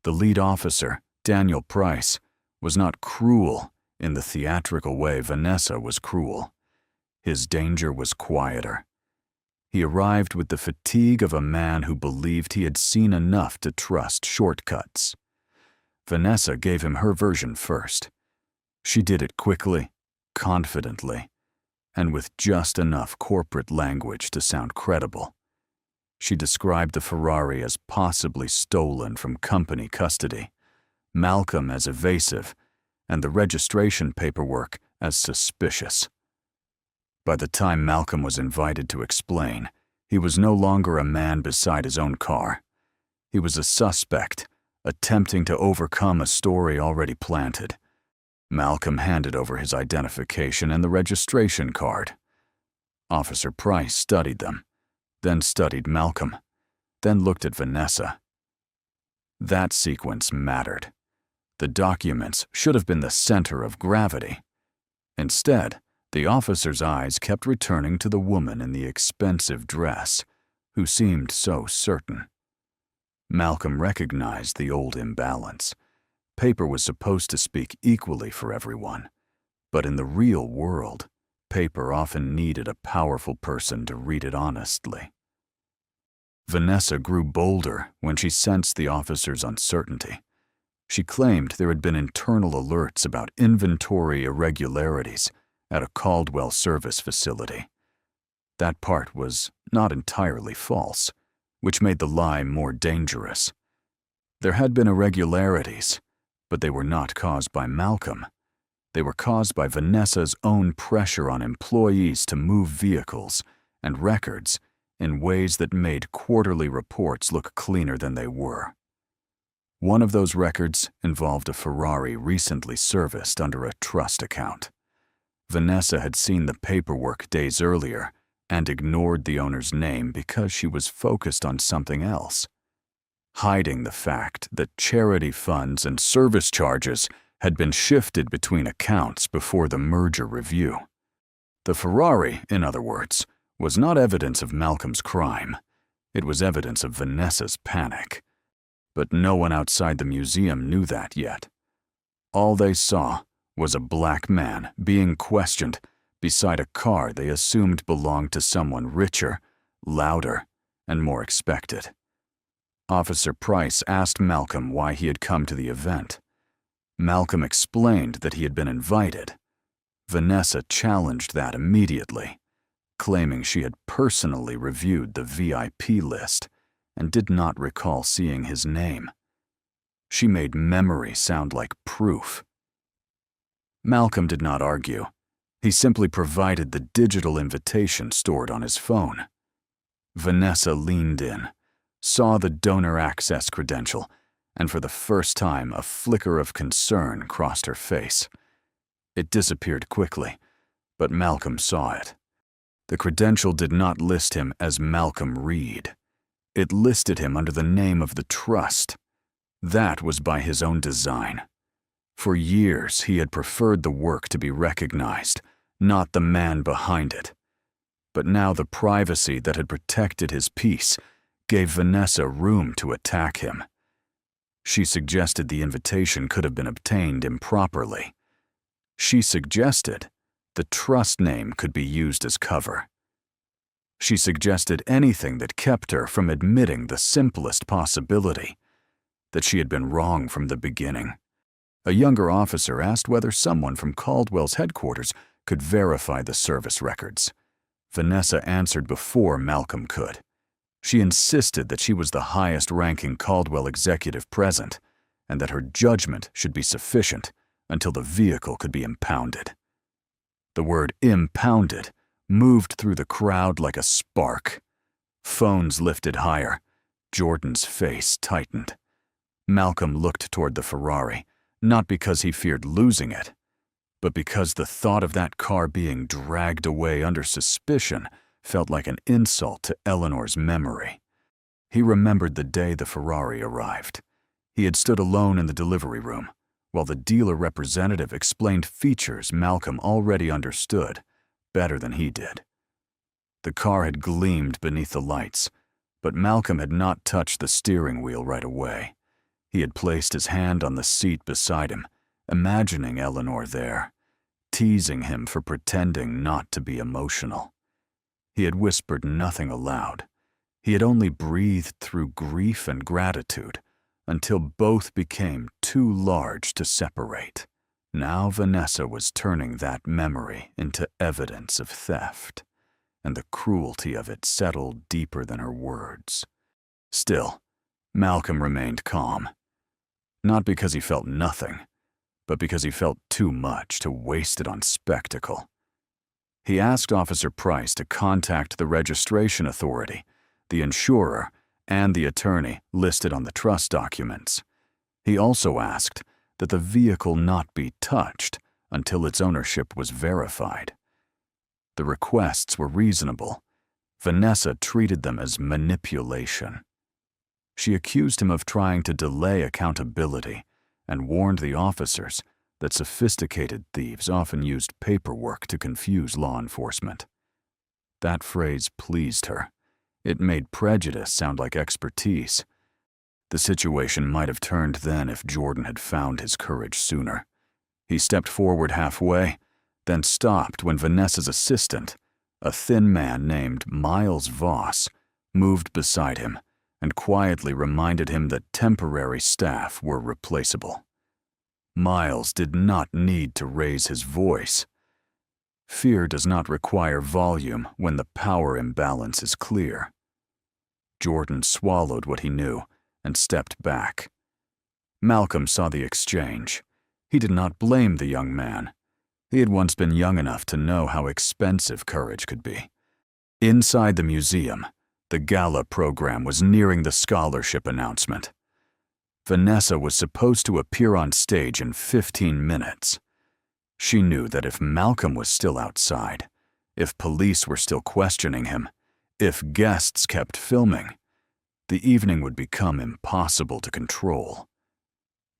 The lead officer, Daniel Price, was not cruel in the theatrical way Vanessa was cruel. His danger was quieter. He arrived with the fatigue of a man who believed he had seen enough to trust shortcuts. Vanessa gave him her version first. She did it quickly, confidently, and with just enough corporate language to sound credible. She described the Ferrari as possibly stolen from company custody, Malcolm as evasive, and the registration paperwork as suspicious. By the time Malcolm was invited to explain, he was no longer a man beside his own car. He was a suspect, attempting to overcome a story already planted. Malcolm handed over his identification and the registration card. Officer Price studied them, then studied Malcolm, then looked at Vanessa. That sequence mattered. The documents should have been the center of gravity. Instead, the officer's eyes kept returning to the woman in the expensive dress, who seemed so certain. Malcolm recognized the old imbalance. Paper was supposed to speak equally for everyone, but in the real world, paper often needed a powerful person to read it honestly. Vanessa grew bolder when she sensed the officer's uncertainty. She claimed there had been internal alerts about inventory irregularities at a Caldwell service facility. That part was not entirely false, which made the lie more dangerous. There had been irregularities, but they were not caused by Malcolm. They were caused by Vanessa's own pressure on employees to move vehicles and records in ways that made quarterly reports look cleaner than they were. One of those records involved a Ferrari recently serviced under a trust account. Vanessa had seen the paperwork days earlier and ignored the owner's name because she was focused on something else, hiding the fact that charity funds and service charges had been shifted between accounts before the merger review. The Ferrari, in other words, was not evidence of Malcolm's crime. It was evidence of Vanessa's panic. But no one outside the museum knew that yet. All they saw was a black man being questioned beside a car they assumed belonged to someone richer, louder, and more expected. Officer Price asked Malcolm why he had come to the event. Malcolm explained that he had been invited. Vanessa challenged that immediately, claiming she had personally reviewed the VIP list and did not recall seeing his name. She made memory sound like proof. Malcolm did not argue. He simply provided the digital invitation stored on his phone. Vanessa leaned in, saw the donor access credential, and for the first time a flicker of concern crossed her face. It disappeared quickly, but Malcolm saw it. The credential did not list him as Malcolm Reed. It listed him under the name of the trust. That was by his own design. For years, he had preferred the work to be recognized, not the man behind it. But now the privacy that had protected his peace gave Vanessa room to attack him. She suggested the invitation could have been obtained improperly. She suggested the trust name could be used as cover. She suggested anything that kept her from admitting the simplest possibility, that she had been wrong from the beginning. A younger officer asked whether someone from Caldwell's headquarters could verify the service records. Vanessa answered before Malcolm could. She insisted that she was the highest-ranking Caldwell executive present, and that her judgment should be sufficient until the vehicle could be impounded. The word impounded moved through the crowd like a spark. Phones lifted higher. Jordan's face tightened. Malcolm looked toward the Ferrari, not because he feared losing it, but because the thought of that car being dragged away under suspicion felt like an insult to Eleanor's memory. He remembered the day the Ferrari arrived. He had stood alone in the delivery room, while the dealer representative explained features Malcolm already understood better than he did. The car had gleamed beneath the lights, but Malcolm had not touched the steering wheel right away. He had placed his hand on the seat beside him, imagining Eleanor there, teasing him for pretending not to be emotional. He had whispered nothing aloud. He had only breathed through grief and gratitude until both became too large to separate. Now Vanessa was turning that memory into evidence of theft, and the cruelty of it settled deeper than her words. Still, Malcolm remained calm. Not because he felt nothing, but because he felt too much to waste it on spectacle. He asked Officer Price to contact the registration authority, the insurer, and the attorney listed on the trust documents. He also asked that the vehicle not be touched until its ownership was verified. The requests were reasonable. Vanessa treated them as manipulation. She accused him of trying to delay accountability and warned the officers that sophisticated thieves often used paperwork to confuse law enforcement. That phrase pleased her. It made prejudice sound like expertise. The situation might have turned then if Jordan had found his courage sooner. He stepped forward halfway, then stopped when Vanessa's assistant, a thin man named Miles Voss, moved beside him and quietly reminded him that temporary staff were replaceable. Miles did not need to raise his voice. Fear does not require volume when the power imbalance is clear. Jordan swallowed what he knew and stepped back. Malcolm saw the exchange. He did not blame the young man. He had once been young enough to know how expensive courage could be. Inside the museum, the Gala program was nearing the scholarship announcement. Vanessa was supposed to appear on stage in 15 minutes. She knew that if Malcolm was still outside, if police were still questioning him, if guests kept filming, the evening would become impossible to control.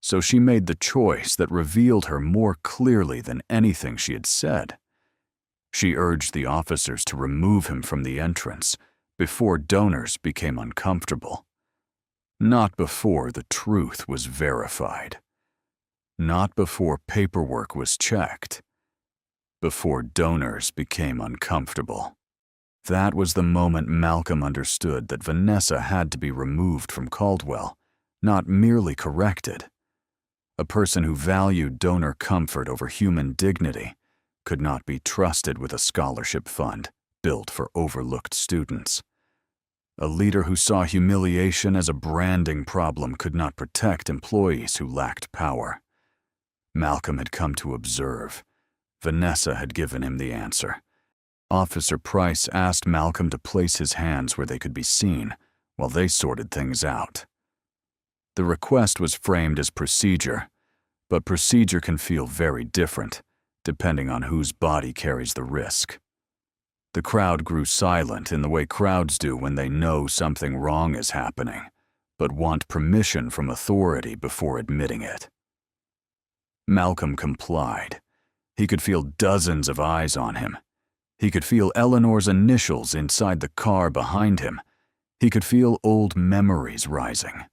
So she made the choice that revealed her more clearly than anything she had said. She urged the officers to remove him from the entrance before donors became uncomfortable. Not before the truth was verified. Not before paperwork was checked. Before donors became uncomfortable. That was the moment Malcolm understood that Vanessa had to be removed from Caldwell, not merely corrected. A person who valued donor comfort over human dignity could not be trusted with a scholarship fund built for overlooked students. A leader who saw humiliation as a branding problem could not protect employees who lacked power. Malcolm had come to observe. Vanessa had given him the answer. Officer Price asked Malcolm to place his hands where they could be seen while they sorted things out. The request was framed as procedure, but procedure can feel very different depending on whose body carries the risk. The crowd grew silent in the way crowds do when they know something wrong is happening, but want permission from authority before admitting it. Malcolm complied. He could feel dozens of eyes on him. He could feel Eleanor's initials inside the car behind him. He could feel old memories rising.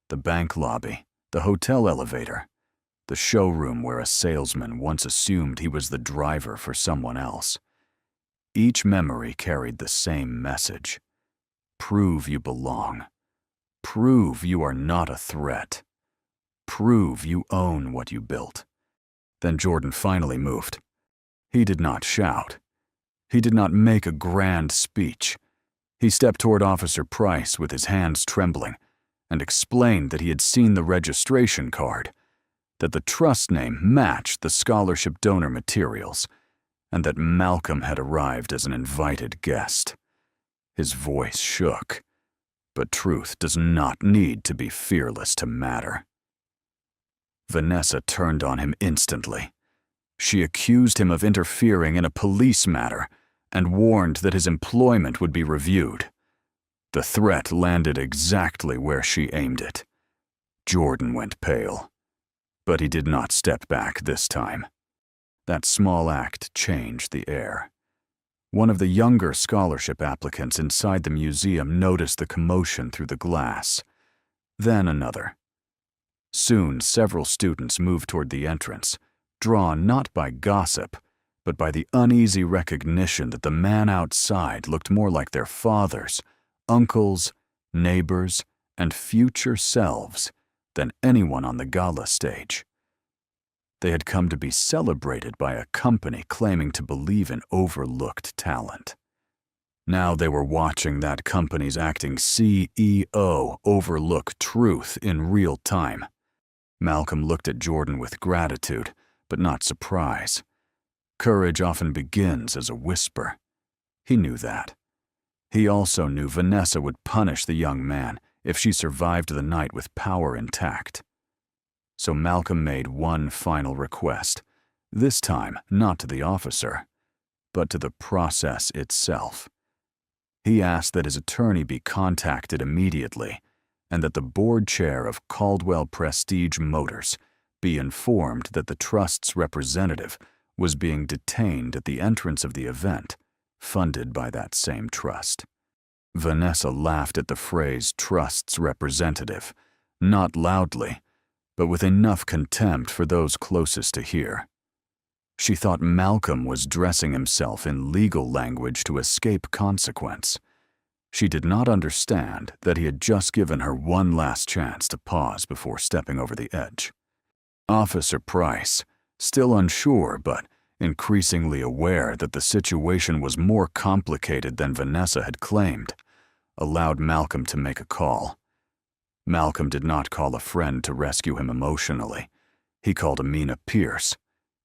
The bank lobby, the hotel elevator, the showroom where a salesman once assumed he was the driver for someone else. Each memory carried the same message. Prove you belong. Prove you are not a threat. Prove you own what you built. Then Jordan finally moved. He did not shout. He did not make a grand speech. He stepped toward Officer Price with his hands trembling and explained that he had seen the registration card, that the trust name matched the scholarship donor materials, and that Malcolm had arrived as an invited guest. His voice shook, but truth does not need to be fearless to matter. Vanessa turned on him instantly. She accused him of interfering in a police matter and warned that his employment would be reviewed. The threat landed exactly where she aimed it. Jordan went pale, but he did not step back this time. That small act changed the air. One of the younger scholarship applicants inside the museum noticed the commotion through the glass. Then another. Soon, several students moved toward the entrance, drawn not by gossip, but by the uneasy recognition that the man outside looked more like their fathers, uncles, neighbors, and future selves than anyone on the gala stage. They had come to be celebrated by a company claiming to believe in overlooked talent. Now they were watching that company's acting CEO overlook truth in real time. Malcolm looked at Jordan with gratitude, but not surprise. Courage often begins as a whisper. He knew that. He also knew Vanessa would punish the young man if she survived the night with power intact. So Malcolm made one final request, this time not to the officer, but to the process itself. He asked that his attorney be contacted immediately and that the board chair of Caldwell Prestige Motors be informed that the trust's representative was being detained at the entrance of the event, funded by that same trust. Vanessa laughed at the phrase "trust's representative," not loudly, but with enough contempt for those closest to hear. She thought Malcolm was dressing himself in legal language to escape consequence. She did not understand that he had just given her one last chance to pause before stepping over the edge. Officer Price, still unsure but increasingly aware that the situation was more complicated than Vanessa had claimed, allowed Malcolm to make a call. Malcolm did not call a friend to rescue him emotionally. He called Amina Pierce,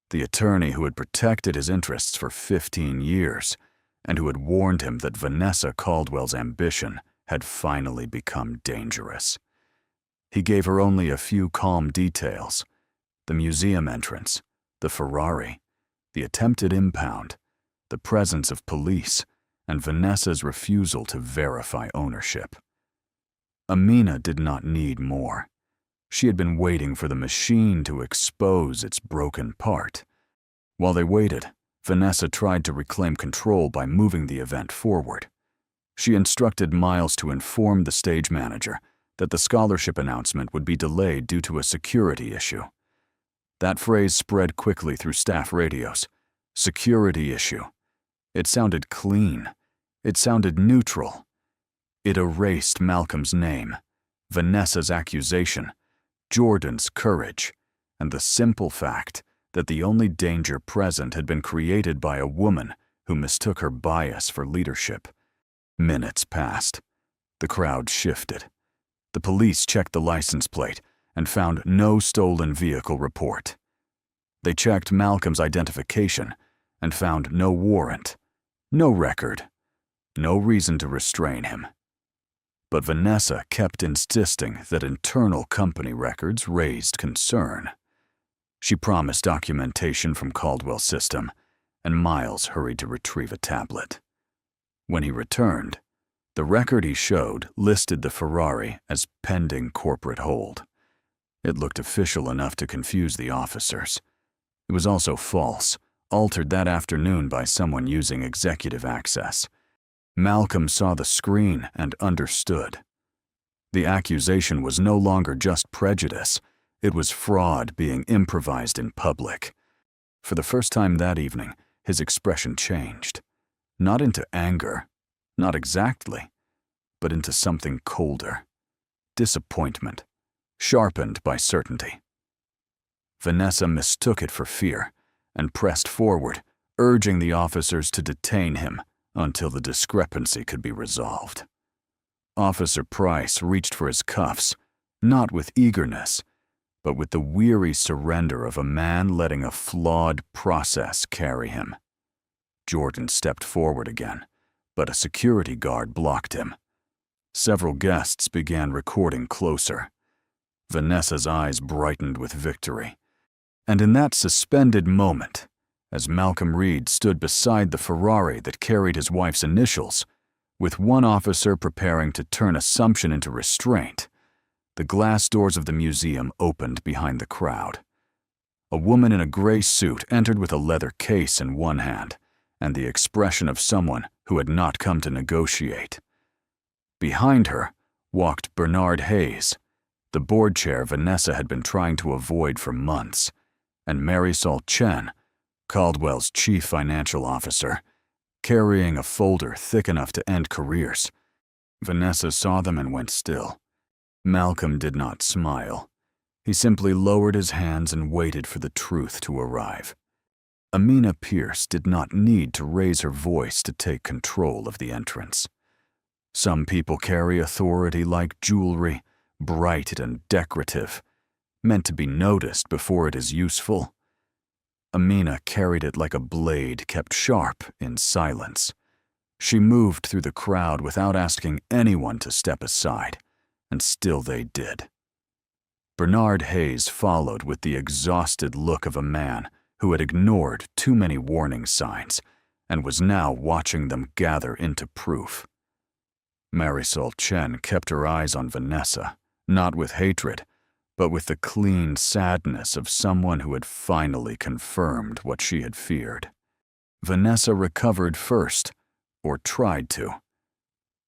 the attorney who had protected his interests for 15 years and who had warned him that Vanessa Caldwell's ambition had finally become dangerous. He gave her only a few calm details: the museum entrance, the Ferrari, the attempted impound, the presence of police, and Vanessa's refusal to verify ownership. Amina did not need more. She had been waiting for the machine to expose its broken part. While they waited, Vanessa tried to reclaim control by moving the event forward. She instructed Miles to inform the stage manager that the scholarship announcement would be delayed due to a security issue. That phrase spread quickly through staff radios. Security issue. It sounded clean. It sounded neutral. It erased Malcolm's name, Vanessa's accusation, Jordan's courage, and the simple fact that the only danger present had been created by a woman who mistook her bias for leadership. Minutes passed. The crowd shifted. The police checked the license plate and found no stolen vehicle report. They checked Malcolm's identification and found no warrant, no record, no reason to restrain him. But Vanessa kept insisting that internal company records raised concern. She promised documentation from Caldwell's system, and Miles hurried to retrieve a tablet. When he returned, the record he showed listed the Ferrari as pending corporate hold. It looked official enough to confuse the officers. It was also false, altered that afternoon by someone using executive access. Malcolm saw the screen and understood. The accusation was no longer just prejudice. It was fraud being improvised in public. For the first time that evening, his expression changed. Not into anger, not exactly, but into something colder. Disappointment, sharpened by certainty. Vanessa mistook it for fear and pressed forward, urging the officers to detain him until the discrepancy could be resolved. Officer Price reached for his cuffs, not with eagerness, but with the weary surrender of a man letting a flawed process carry him. Jordan stepped forward again, but a security guard blocked him. Several guests began recording closer. Vanessa's eyes brightened with victory. And in that suspended moment, as Malcolm Reed stood beside the Ferrari that carried his wife's initials, with one officer preparing to turn assumption into restraint, the glass doors of the museum opened behind the crowd. A woman in a gray suit entered with a leather case in one hand and the expression of someone who had not come to negotiate. Behind her walked Bernard Hayes, the board chair Vanessa had been trying to avoid for months, and Marisol Chen, Caldwell's chief financial officer, carrying a folder thick enough to end careers. Vanessa saw them and went still. Malcolm did not smile. He simply lowered his hands and waited for the truth to arrive. Amina Pierce did not need to raise her voice to take control of the entrance. Some people carry authority like jewelry, bright and decorative, meant to be noticed before it is useful. Amina carried it like a blade kept sharp in silence. She moved through the crowd without asking anyone to step aside, and still they did. Bernard Hayes followed with the exhausted look of a man who had ignored too many warning signs and was now watching them gather into proof. Marisol Chen kept her eyes on Vanessa, not with hatred, but with the clean sadness of someone who had finally confirmed what she had feared. Vanessa recovered first, or tried to.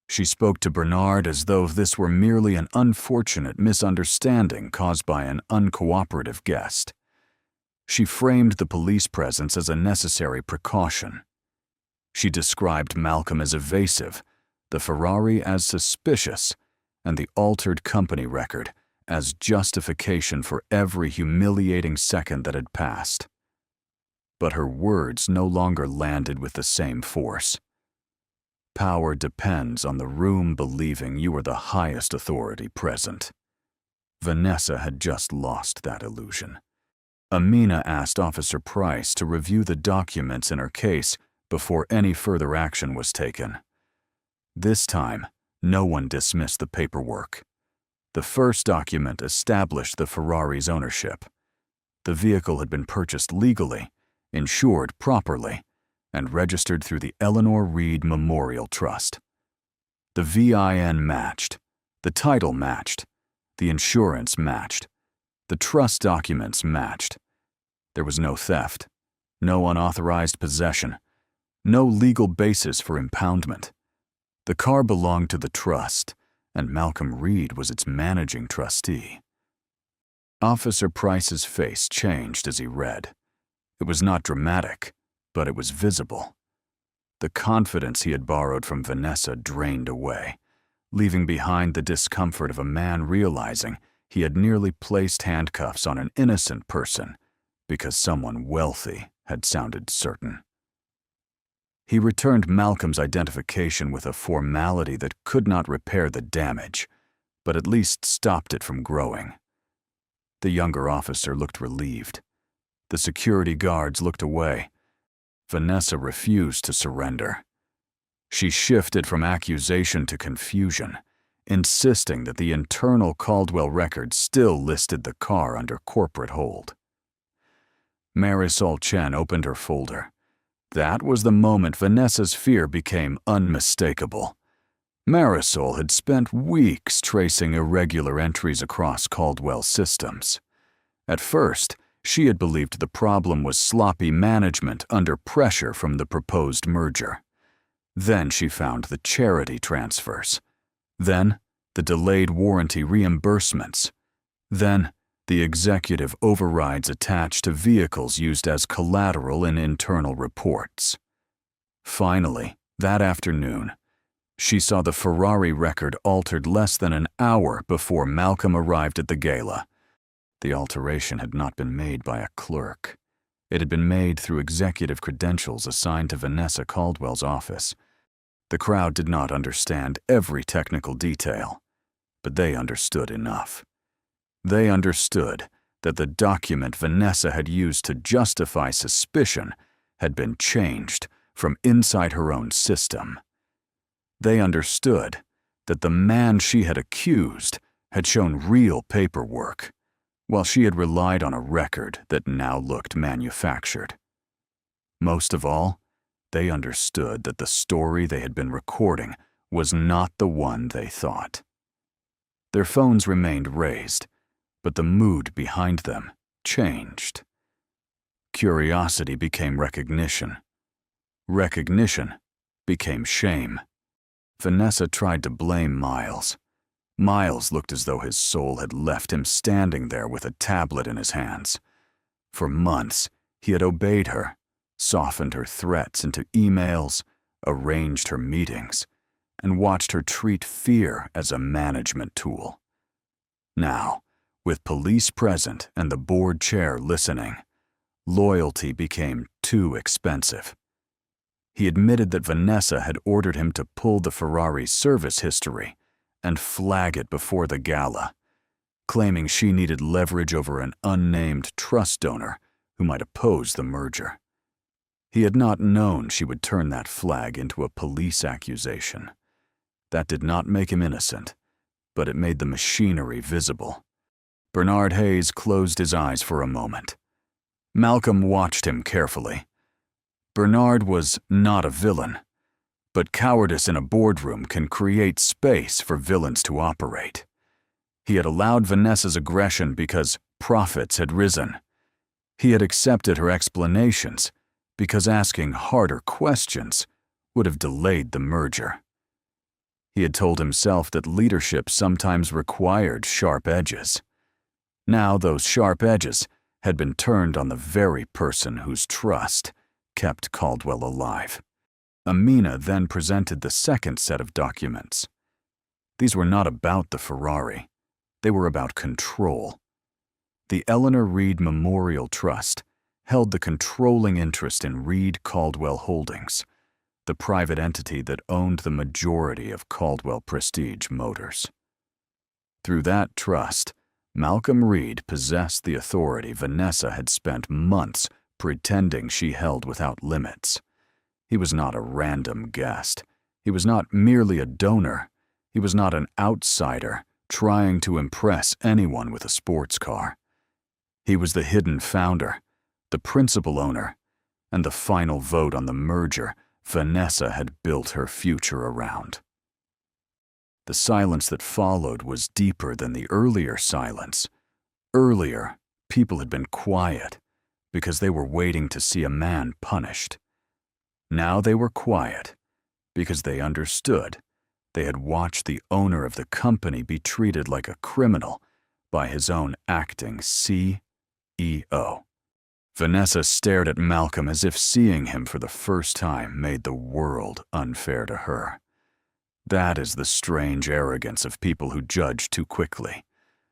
She spoke to Bernard as though this were merely an unfortunate misunderstanding caused by an uncooperative guest. She framed the police presence as a necessary precaution. She described Malcolm as evasive, the Ferrari as suspicious, and the altered company record as justification for every humiliating second that had passed. But her words no longer landed with the same force. Power depends on the room believing you are the highest authority present. Vanessa had just lost that illusion. Amina asked Officer Price to review the documents in her case before any further action was taken. This time, no one dismissed the paperwork. The first document established the Ferrari's ownership. The vehicle had been purchased legally, insured properly, and registered through the Eleanor Reed Memorial Trust. The VIN matched, the title matched, the insurance matched, the trust documents matched. There was no theft, no unauthorized possession, no legal basis for impoundment. The car belonged to the trust, and Malcolm Reed was its managing trustee. Officer Price's face changed as he read. It was not dramatic, but it was visible. The confidence he had borrowed from Vanessa drained away, leaving behind the discomfort of a man realizing he had nearly placed handcuffs on an innocent person because someone wealthy had sounded certain. He returned Malcolm's identification with a formality that could not repair the damage, but at least stopped it from growing. The younger officer looked relieved. The security guards looked away. Vanessa refused to surrender. She shifted from accusation to confusion, insisting that the internal Caldwell record still listed the car under corporate hold. Marisol Chen opened her folder. That was the moment Vanessa's fear became unmistakable. Marisol had spent weeks tracing irregular entries across Caldwell's systems. At first, she had believed the problem was sloppy management under pressure from the proposed merger. Then she found the charity transfers. Then, the delayed warranty reimbursements. Then, the executive overrides attached to vehicles used as collateral in internal reports. Finally, that afternoon, she saw the Ferrari record altered less than an hour before Malcolm arrived at the gala. The alteration had not been made by a clerk. It had been made through executive credentials assigned to Vanessa Caldwell's office. The crowd did not understand every technical detail, but they understood enough. They understood that the document Vanessa had used to justify suspicion had been changed from inside her own system. They understood that the man she had accused had shown real paperwork, while she had relied on a record that now looked manufactured. Most of all, they understood that the story they had been recording was not the one they thought. Their phones remained raised, but the mood behind them changed. Curiosity became recognition. Recognition became shame. Vanessa tried to blame Miles. Miles looked as though his soul had left him standing there with a tablet in his hands. For months, he had obeyed her, softened her threats into emails, arranged her meetings, and watched her treat fear as a management tool. Now, with police present and the board chair listening, loyalty became too expensive. He admitted that Vanessa had ordered him to pull the Ferrari's service history and flag it before the gala, claiming she needed leverage over an unnamed trust donor who might oppose the merger. He had not known she would turn that flag into a police accusation. That did not make him innocent, but it made the machinery visible. Bernard Hayes closed his eyes for a moment. Malcolm watched him carefully. Bernard was not a villain, but cowardice in a boardroom can create space for villains to operate. He had allowed Vanessa's aggression because profits had risen. He had accepted her explanations because asking harder questions would have delayed the merger. He had told himself that leadership sometimes required sharp edges. Now those sharp edges had been turned on the very person whose trust kept Caldwell alive. Amina then presented the second set of documents. These were not about the Ferrari. They were about control. The Eleanor Reed Memorial Trust held the controlling interest in Reed Caldwell Holdings, the private entity that owned the majority of Caldwell Prestige Motors. Through that trust, Malcolm Reed possessed the authority Vanessa had spent months pretending she held without limits. He was not a random guest. He was not merely a donor. He was not an outsider trying to impress anyone with a sports car. He was the hidden founder, the principal owner, and the final vote on the merger Vanessa had built her future around. The silence that followed was deeper than the earlier silence. Earlier, people had been quiet because they were waiting to see a man punished. Now they were quiet because they understood. They had watched the owner of the company be treated like a criminal by his own acting CEO. Vanessa stared at Malcolm as if seeing him for the first time made the world unfair to her. That is the strange arrogance of people who judge too quickly.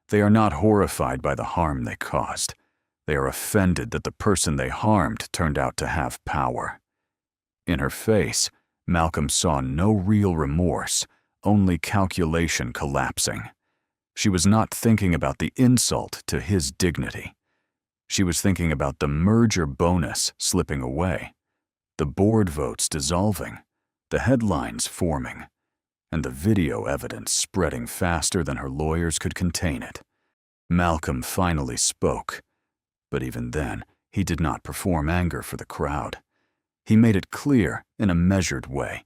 They are not horrified by the harm they caused. They are offended that the person they harmed turned out to have power. In her face, Malcolm saw no real remorse, only calculation collapsing. She was not thinking about the insult to his dignity. She was thinking about the merger bonus slipping away, the board votes dissolving, the headlines forming, and the video evidence spreading faster than her lawyers could contain it. Malcolm finally spoke, but even then, he did not perform anger for the crowd. He made it clear, in a measured way,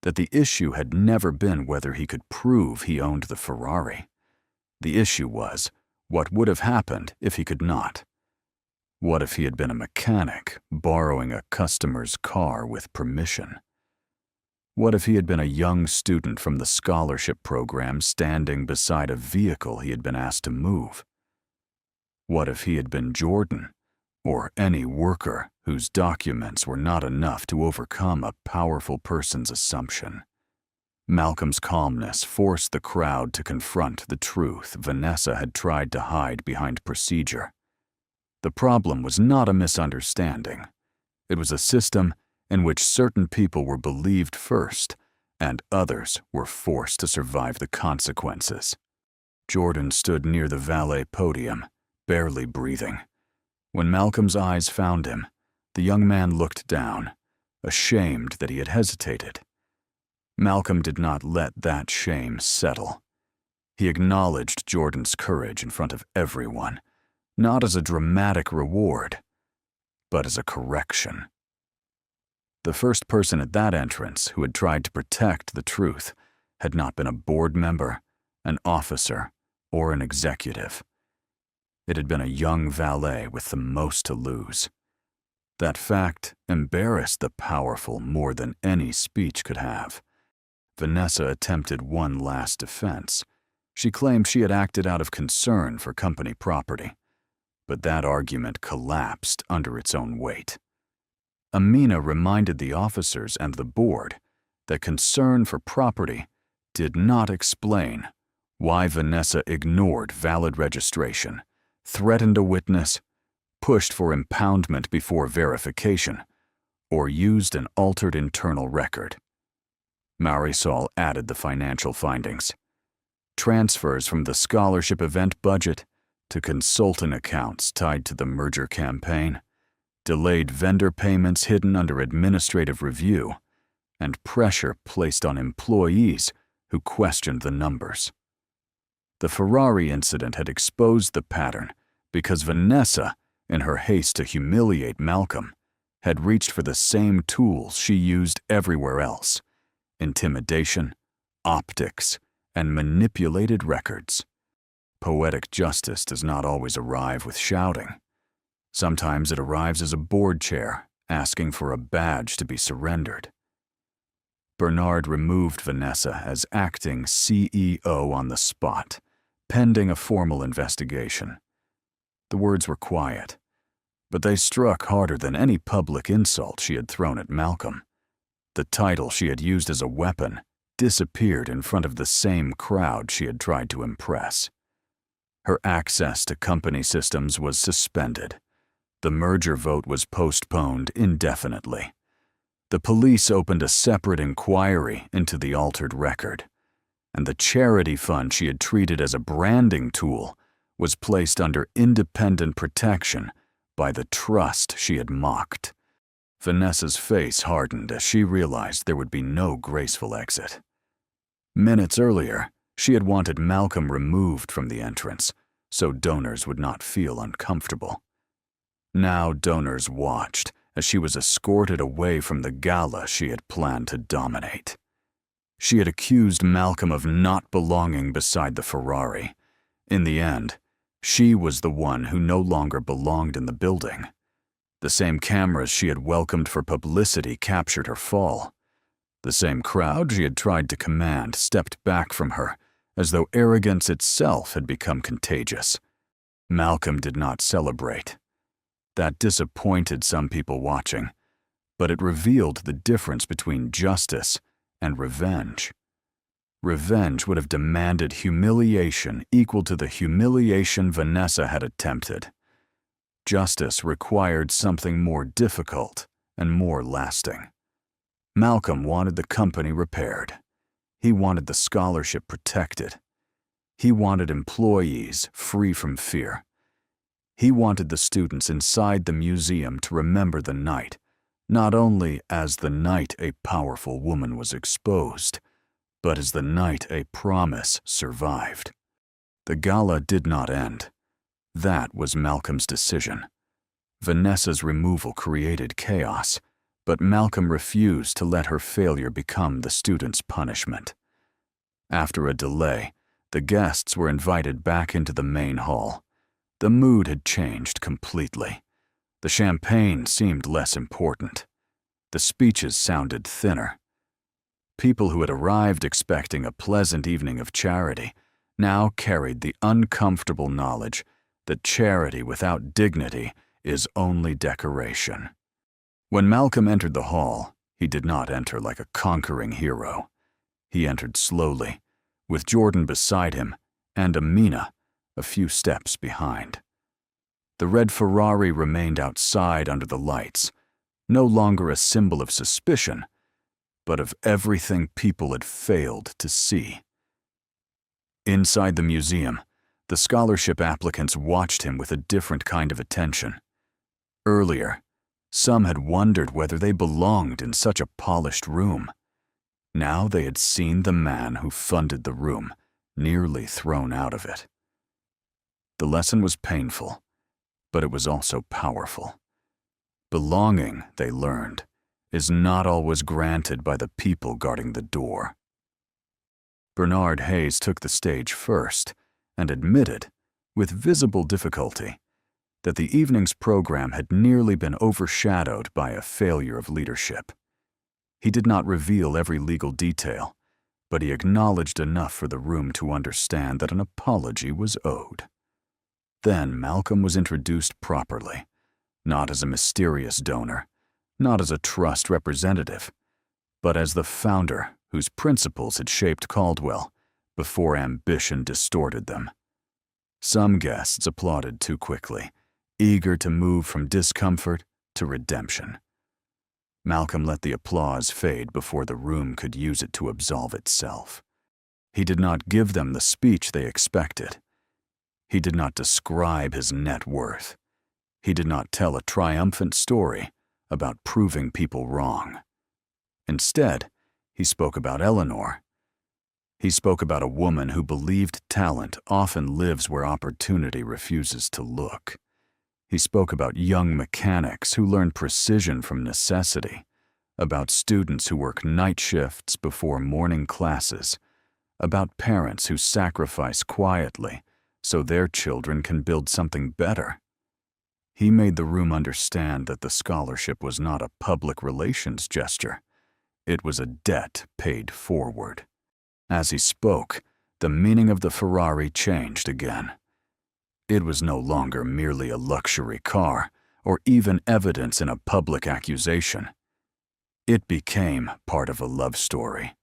that the issue had never been whether he could prove he owned the Ferrari. The issue was, what would have happened if he could not? What if he had been a mechanic, borrowing a customer's car with permission? What if he had been a young student from the scholarship program standing beside a vehicle he had been asked to move? What if he had been Jordan, or any worker whose documents were not enough to overcome a powerful person's assumption? Malcolm's calmness forced the crowd to confront the truth Vanessa had tried to hide behind procedure. The problem was not a misunderstanding. It was a system in which certain people were believed first, and others were forced to survive the consequences. Jordan stood near the valet podium, barely breathing. When Malcolm's eyes found him, the young man looked down, ashamed that he had hesitated. Malcolm did not let that shame settle. He acknowledged Jordan's courage in front of everyone, not as a dramatic reward, but as a correction. The first person at that entrance who had tried to protect the truth had not been a board member, an officer, or an executive. It had been a young valet with the most to lose. That fact embarrassed the powerful more than any speech could have. Vanessa attempted one last defense. She claimed she had acted out of concern for company property, but that argument collapsed under its own weight. Amina reminded the officers and the board that concern for property did not explain why Vanessa ignored valid registration, threatened a witness, pushed for impoundment before verification, or used an altered internal record. Marisol added the financial findings. Transfers from the scholarship event budget to consultant accounts tied to the merger campaign, delayed vendor payments hidden under administrative review, and pressure placed on employees who questioned the numbers. The Ferrari incident had exposed the pattern because Vanessa, in her haste to humiliate Malcolm, had reached for the same tools she used everywhere else: intimidation, optics, and manipulated records. Poetic justice does not always arrive with shouting. Sometimes it arrives as a board chair asking for a badge to be surrendered. Bernard removed Vanessa as acting CEO on the spot, pending a formal investigation. The words were quiet, but they struck harder than any public insult she had thrown at Malcolm. The title she had used as a weapon disappeared in front of the same crowd she had tried to impress. Her access to company systems was suspended. The merger vote was postponed indefinitely. The police opened a separate inquiry into the altered record, and the charity fund she had treated as a branding tool was placed under independent protection by the trust she had mocked. Vanessa's face hardened as she realized there would be no graceful exit. Minutes earlier, she had wanted Malcolm removed from the entrance so donors would not feel uncomfortable. Now donors watched as she was escorted away from the gala she had planned to dominate. She had accused Malcolm of not belonging beside the Ferrari. In the end, she was the one who no longer belonged in the building. The same cameras she had welcomed for publicity captured her fall. The same crowd she had tried to command stepped back from her, as though arrogance itself had become contagious. Malcolm did not celebrate. That disappointed some people watching, but it revealed the difference between justice and revenge. Revenge would have demanded humiliation equal to the humiliation Vanessa had attempted. Justice required something more difficult and more lasting. Malcolm wanted the company repaired. He wanted the scholarship protected. He wanted employees free from fear. He wanted the students inside the museum to remember the night, not only as the night a powerful woman was exposed, but as the night a promise survived. The gala did not end. That was Malcolm's decision. Vanessa's removal created chaos, but Malcolm refused to let her failure become the students' punishment. After a delay, the guests were invited back into the main hall. The mood had changed completely. The champagne seemed less important. The speeches sounded thinner. People who had arrived expecting a pleasant evening of charity now carried the uncomfortable knowledge that charity without dignity is only decoration. When Malcolm entered the hall, he did not enter like a conquering hero. He entered slowly, with Jordan beside him and Amina a few steps behind. The red Ferrari remained outside under the lights, no longer a symbol of suspicion, but of everything people had failed to see. Inside the museum, the scholarship applicants watched him with a different kind of attention. Earlier, some had wondered whether they belonged in such a polished room. Now they had seen the man who funded the room nearly thrown out of it. The lesson was painful, but it was also powerful. Belonging, they learned, is not always granted by the people guarding the door. Bernard Hayes took the stage first and admitted, with visible difficulty, that the evening's program had nearly been overshadowed by a failure of leadership. He did not reveal every legal detail, but he acknowledged enough for the room to understand that an apology was owed. Then Malcolm was introduced properly, not as a mysterious donor, not as a trust representative, but as the founder whose principles had shaped Caldwell before ambition distorted them. Some guests applauded too quickly, eager to move from discomfort to redemption. Malcolm let the applause fade before the room could use it to absolve itself. He did not give them the speech they expected. He did not describe his net worth. He did not tell a triumphant story about proving people wrong. Instead, he spoke about Eleanor. He spoke about a woman who believed talent often lives where opportunity refuses to look. He spoke about young mechanics who learn precision from necessity, about students who work night shifts before morning classes, about parents who sacrifice quietly so their children can build something better. He made the room understand that the scholarship was not a public relations gesture. It was a debt paid forward. As he spoke, the meaning of the Ferrari changed again. It was no longer merely a luxury car, or even evidence in a public accusation. It became part of a love story.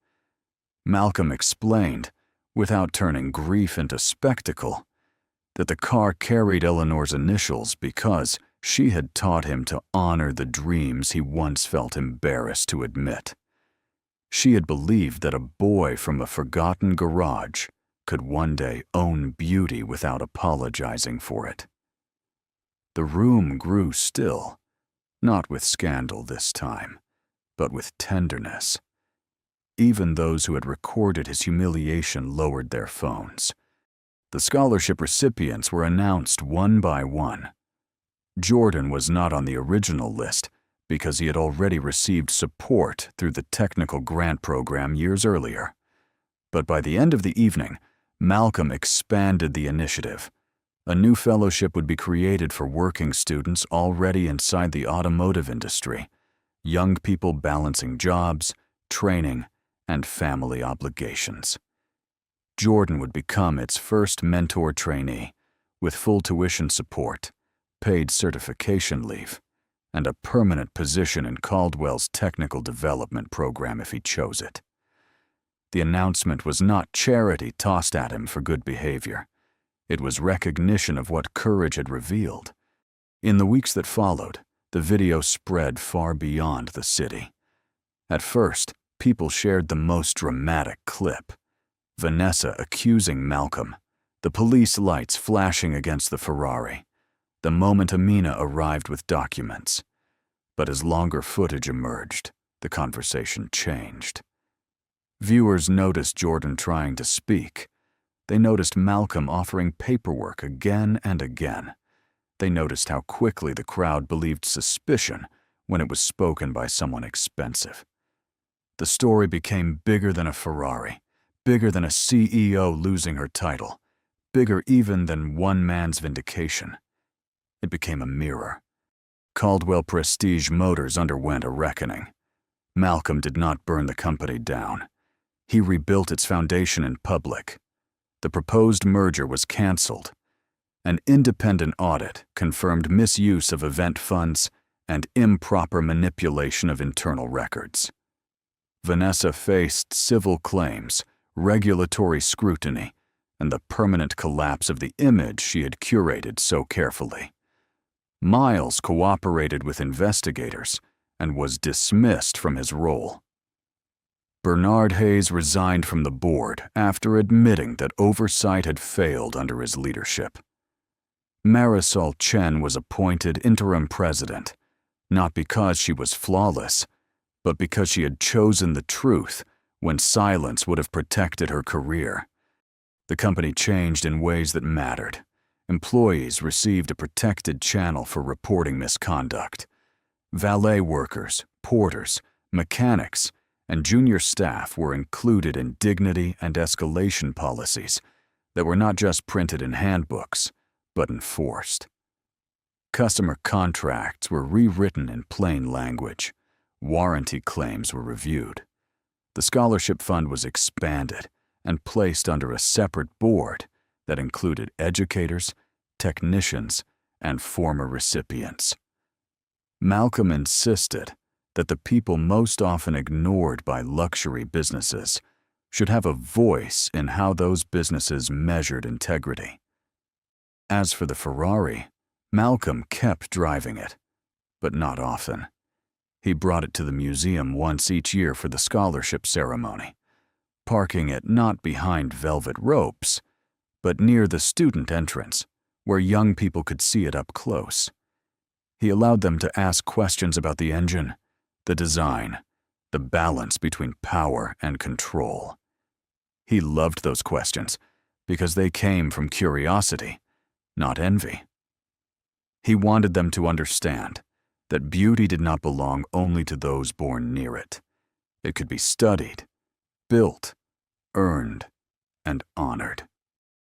Malcolm explained, without turning grief into spectacle, that the car carried Eleanor's initials because she had taught him to honor the dreams he once felt embarrassed to admit. She had believed that a boy from a forgotten garage could one day own beauty without apologizing for it. The room grew still, not with scandal this time, but with tenderness. Even those who had recorded his humiliation lowered their phones. The scholarship recipients were announced one by one. Jordan was not on the original list because he had already received support through the technical grant program years earlier. But by the end of the evening, Malcolm expanded the initiative. A new fellowship would be created for working students already inside the automotive industry, young people balancing jobs, training, and family obligations. Jordan would become its first mentor trainee, with full tuition support, paid certification leave, and a permanent position in Caldwell's technical development program if he chose it. The announcement was not charity tossed at him for good behavior. It was recognition of what courage had revealed. In the weeks that followed, the video spread far beyond the city. At first, people shared the most dramatic clip. Vanessa accusing Malcolm, the police lights flashing against the Ferrari, the moment Amina arrived with documents. But as longer footage emerged, the conversation changed. Viewers noticed Jordan trying to speak. They noticed Malcolm offering paperwork again and again. They noticed how quickly the crowd believed suspicion when it was spoken by someone expensive. The story became bigger than a Ferrari, bigger than a CEO losing her title, bigger even than one man's vindication. It became a mirror. Caldwell Prestige Motors underwent a reckoning. Malcolm did not burn the company down. He rebuilt its foundation in public. The proposed merger was canceled. An independent audit confirmed misuse of event funds and improper manipulation of internal records. Vanessa faced civil claims, regulatory scrutiny, and the permanent collapse of the image she had curated so carefully. Miles cooperated with investigators and was dismissed from his role. Bernard Hayes resigned from the board after admitting that oversight had failed under his leadership. Marisol Chen was appointed interim president, not because she was flawless, but because she had chosen the truth when silence would have protected her career. The company changed in ways that mattered. Employees received a protected channel for reporting misconduct. Valet workers, porters, mechanics, and junior staff were included in dignity and escalation policies that were not just printed in handbooks, but enforced. Customer contracts were rewritten in plain language. Warranty claims were reviewed. The scholarship fund was expanded and placed under a separate board that included educators, technicians, and former recipients. Malcolm insisted that the people most often ignored by luxury businesses should have a voice in how those businesses measured integrity. As for the Ferrari, Malcolm kept driving it, but not often. He brought it to the museum once each year for the scholarship ceremony, parking it not behind velvet ropes, but near the student entrance, where young people could see it up close. He allowed them to ask questions about the engine, the design, the balance between power and control. He loved those questions because they came from curiosity, not envy. He wanted them to understand that beauty did not belong only to those born near it. It could be studied, built, earned, and honored.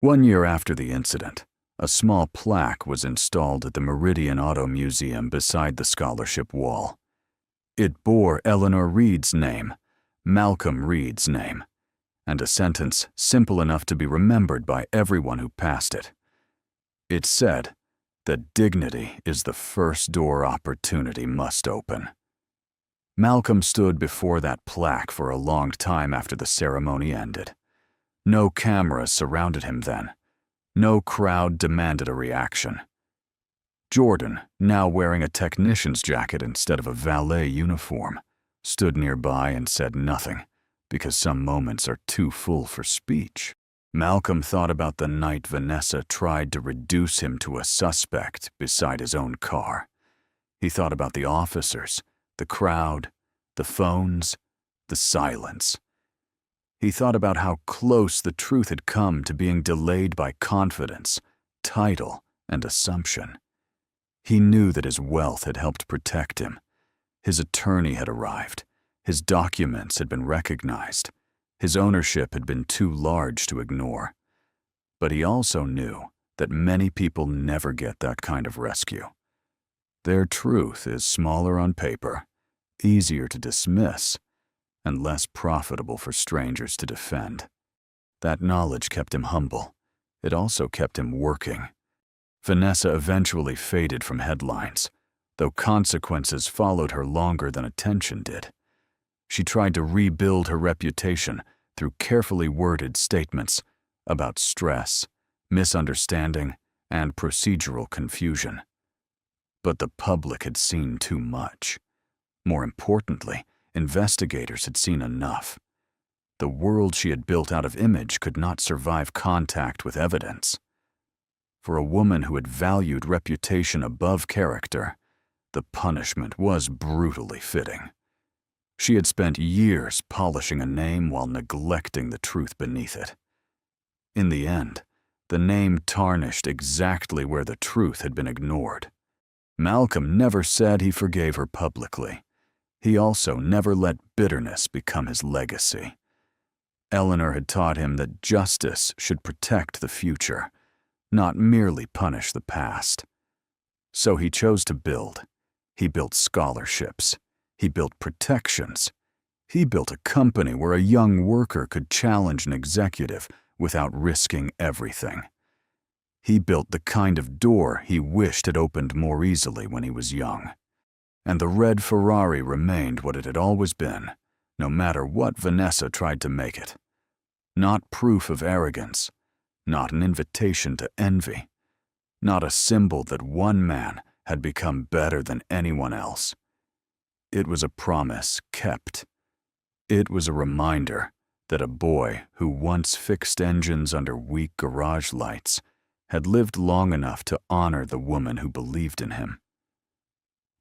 1 year after the incident, a small plaque was installed at the Meridian Auto Museum beside the scholarship wall. It bore Eleanor Reed's name, Malcolm Reed's name, and a sentence simple enough to be remembered by everyone who passed it. It said that dignity is the first door opportunity must open. Malcolm stood before that plaque for a long time after the ceremony ended. No cameras surrounded him then. No crowd demanded a reaction. Jordan, now wearing a technician's jacket instead of a valet uniform, stood nearby and said nothing, because some moments are too full for speech. Malcolm thought about the night Vanessa tried to reduce him to a suspect beside his own car. He thought about the officers, the crowd, the phones, the silence. He thought about how close the truth had come to being delayed by confidence, title, and assumption. He knew that his wealth had helped protect him. His attorney had arrived. His documents had been recognized. His ownership had been too large to ignore. But he also knew that many people never get that kind of rescue. Their truth is smaller on paper, easier to dismiss, and less profitable for strangers to defend. That knowledge kept him humble. It also kept him working. Vanessa eventually faded from headlines, though consequences followed her longer than attention did. She tried to rebuild her reputation through carefully worded statements about stress, misunderstanding, and procedural confusion. But the public had seen too much. More importantly, investigators had seen enough. The world she had built out of image could not survive contact with evidence. For a woman who had valued reputation above character, the punishment was brutally fitting. She had spent years polishing a name while neglecting the truth beneath it. In the end, the name tarnished exactly where the truth had been ignored. Malcolm never said he forgave her publicly. He also never let bitterness become his legacy. Eleanor had taught him that justice should protect the future, not merely punish the past. So he chose to build. He built scholarships. He built protections. He built a company where a young worker could challenge an executive without risking everything. He built the kind of door he wished had opened more easily when he was young. And the red Ferrari remained what it had always been, no matter what Vanessa tried to make it. Not proof of arrogance, not an invitation to envy, not a symbol that one man had become better than anyone else. It was a promise kept. It was a reminder that a boy who once fixed engines under weak garage lights had lived long enough to honor the woman who believed in him.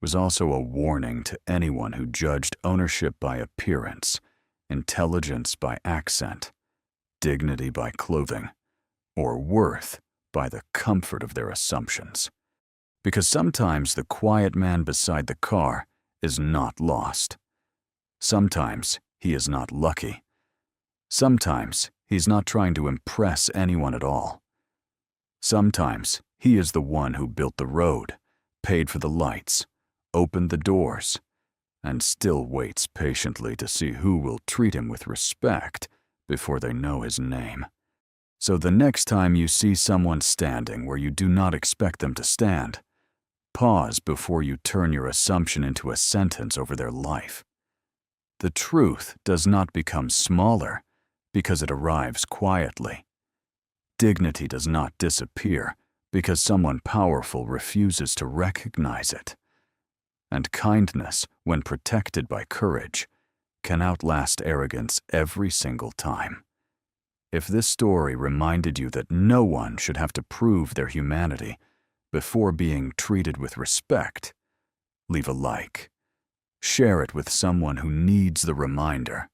It was also a warning to anyone who judged ownership by appearance, intelligence by accent, dignity by clothing, or worth by the comfort of their assumptions. Because sometimes the quiet man beside the car is not lost. Sometimes he is not lucky. Sometimes he's not trying to impress anyone at all. Sometimes he is the one who built the road, paid for the lights, opened the doors, and still waits patiently to see who will treat him with respect before they know his name. So the next time you see someone standing where you do not expect them to stand, pause before you turn your assumption into a sentence over their life. The truth does not become smaller because it arrives quietly. Dignity does not disappear because someone powerful refuses to recognize it. And kindness, when protected by courage, can outlast arrogance every single time. If this story reminded you that no one should have to prove their humanity before being treated with respect, leave a like. Share it with someone who needs the reminder.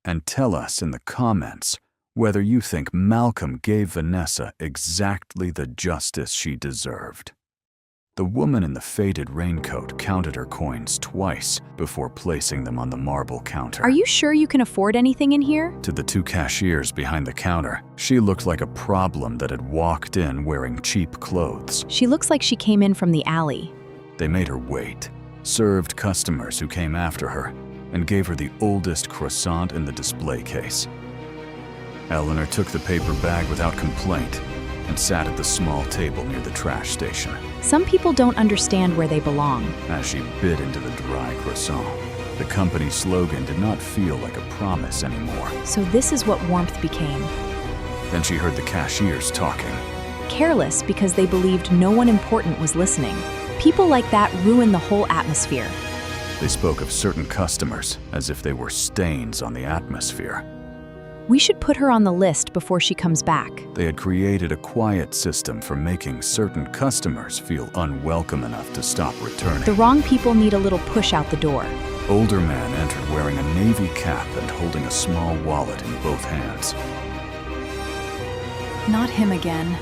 And tell us in the comments whether you think Malcolm gave Vanessa exactly the justice she deserved. The woman in the faded raincoat counted her coins twice before placing them on the marble counter. Are you sure you can afford anything in here? To the two cashiers behind the counter, she looked like a problem that had walked in wearing cheap clothes. She looks like she came in from the alley. They made her wait, served customers who came after her, and gave her the oldest croissant in the display case. Eleanor took the paper bag without complaint and sat at the small table near the trash station. Some people don't understand where they belong. As she bit into the dry croissant, the company's slogan did not feel like a promise anymore. So this is what warmth became. Then she heard the cashiers talking. Careless because they believed no one important was listening. People like that ruin the whole atmosphere. They spoke of certain customers as if they were stains on the atmosphere. We should put her on the list before she comes back. They had created a quiet system for making certain customers feel unwelcome enough to stop returning. The wrong people need a little push out the door. Older man entered wearing a navy cap and holding a small wallet in both hands. Not him again.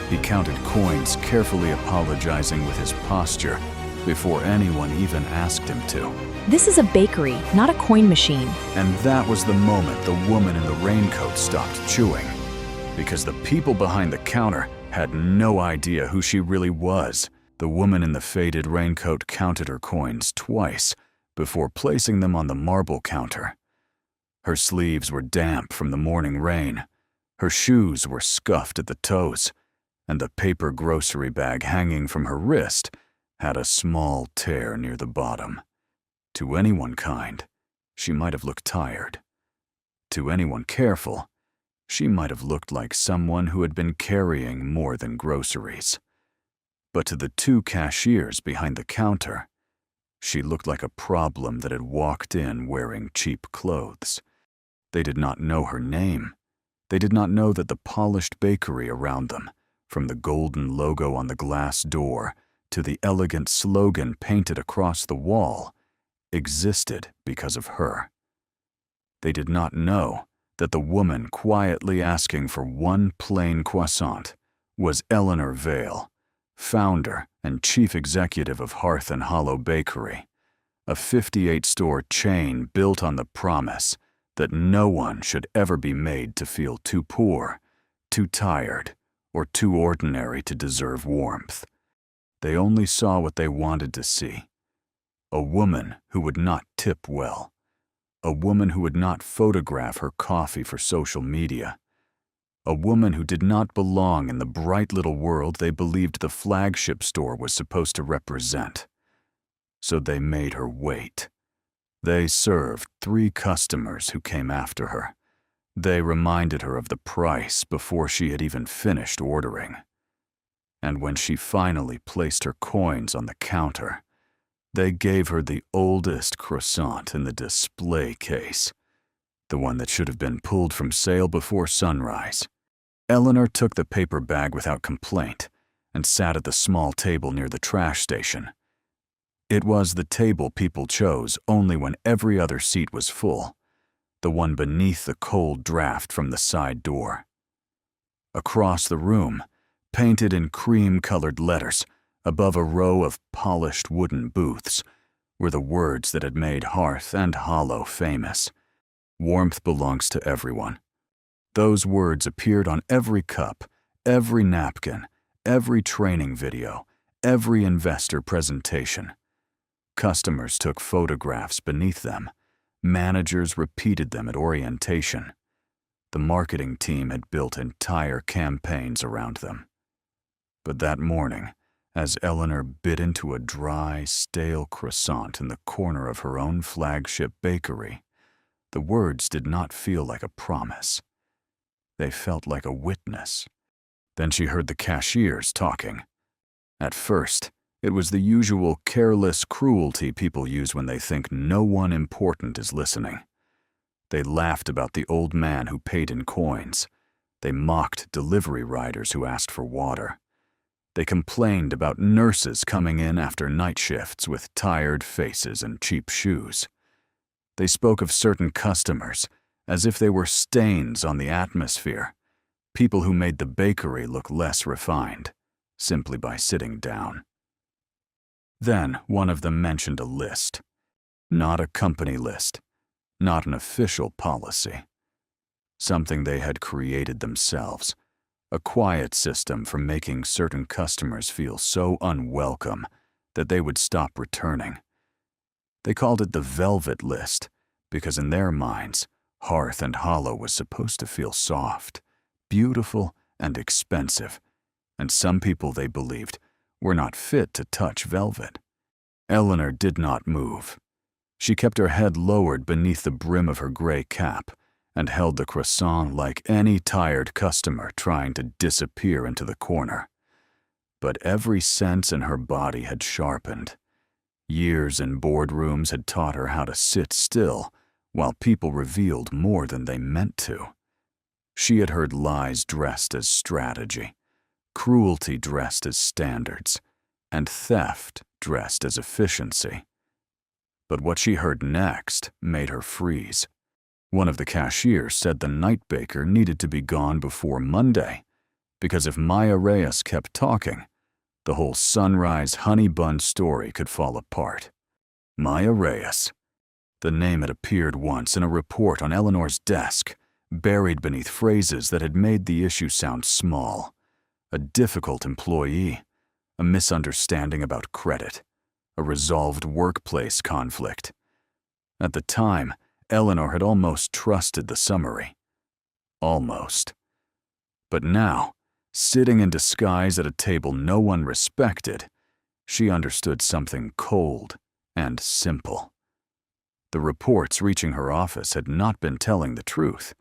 He counted coins, carefully apologizing with his posture before anyone even asked him to. This is a bakery, not a coin machine. And that was the moment the woman in the raincoat stopped chewing, because the people behind the counter had no idea who she really was. The woman in the faded raincoat counted her coins twice before placing them on the marble counter. Her sleeves were damp from the morning rain. Her shoes were scuffed at the toes, and the paper grocery bag hanging from her wrist had a small tear near the bottom. To anyone kind, she might have looked tired. To anyone careful, she might have looked like someone who had been carrying more than groceries. But to the two cashiers behind the counter, she looked like a problem that had walked in wearing cheap clothes. They did not know her name. They did not know that the polished bakery around them, from the golden logo on the glass door to the elegant slogan painted across the wall, existed because of her. They did not know that the woman quietly asking for one plain croissant was Eleanor Vale, founder and chief executive of Hearth and Hollow Bakery, a 58-store chain built on the promise that no one should ever be made to feel too poor, too tired, or too ordinary to deserve warmth. They only saw what they wanted to see. A woman who would not tip well. A woman who would not photograph her coffee for social media. A woman who did not belong in the bright little world they believed the flagship store was supposed to represent. So they made her wait. They served 3 customers who came after her. They reminded her of the price before she had even finished ordering. And when she finally placed her coins on the counter, they gave her the oldest croissant in the display case, the one that should have been pulled from sale before sunrise. Eleanor took the paper bag without complaint and sat at the small table near the trash station. It was the table people chose only when every other seat was full, the one beneath the cold draft from the side door. Across the room, painted in cream-colored letters, above a row of polished wooden booths, were the words that had made Hearth and Hollow famous. Warmth belongs to everyone. Those words appeared on every cup, every napkin, every training video, every investor presentation. Customers took photographs beneath them. Managers repeated them at orientation. The marketing team had built entire campaigns around them. But that morning, as Eleanor bit into a dry, stale croissant in the corner of her own flagship bakery, the words did not feel like a promise. They felt like a witness. Then she heard the cashiers talking. At first, it was the usual careless cruelty people use when they think no one important is listening. They laughed about the old man who paid in coins. They mocked delivery riders who asked for water. They complained about nurses coming in after night shifts with tired faces and cheap shoes. They spoke of certain customers as if they were stains on the atmosphere, people who made the bakery look less refined, simply by sitting down. Then one of them mentioned a list. Not a company list, not an official policy. Something they had created themselves, a quiet system for making certain customers feel so unwelcome that they would stop returning. They called it the Velvet List because in their minds, Hearth and Hollow was supposed to feel soft, beautiful, and expensive, and some people, they believed, were not fit to touch velvet. Eleanor did not move. She kept her head lowered beneath the brim of her gray cap and held the croissant like any tired customer trying to disappear into the corner. But every sense in her body had sharpened. Years in boardrooms had taught her how to sit still while people revealed more than they meant to. She had heard lies dressed as strategy, cruelty dressed as standards, and theft dressed as efficiency. But what she heard next made her freeze. One of the cashiers said the night baker needed to be gone before Monday, because if Maya Reyes kept talking, the whole Sunrise honey bun story could fall apart. Maya Reyes. The name had appeared once in a report on Eleanor's desk, buried beneath phrases that had made the issue sound small. A difficult employee, a misunderstanding about credit, a resolved workplace conflict. At the time, Eleanor had almost trusted the summary. Almost. But now, sitting in disguise at a table no one respected, she understood something cold and simple. The reports reaching her office had not been telling the truth.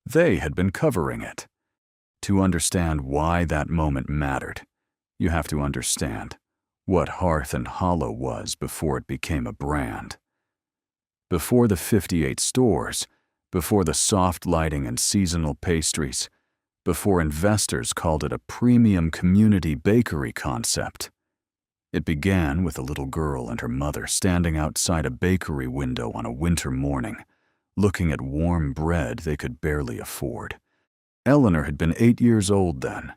They had been covering it. To understand why that moment mattered, you have to understand what Hearth and Hollow was before it became a brand. Before the 58 stores, before the soft lighting and seasonal pastries, before investors called it a premium community bakery concept. It began with a little girl and her mother standing outside a bakery window on a winter morning, looking at warm bread they could barely afford. Eleanor had been 8 years old then.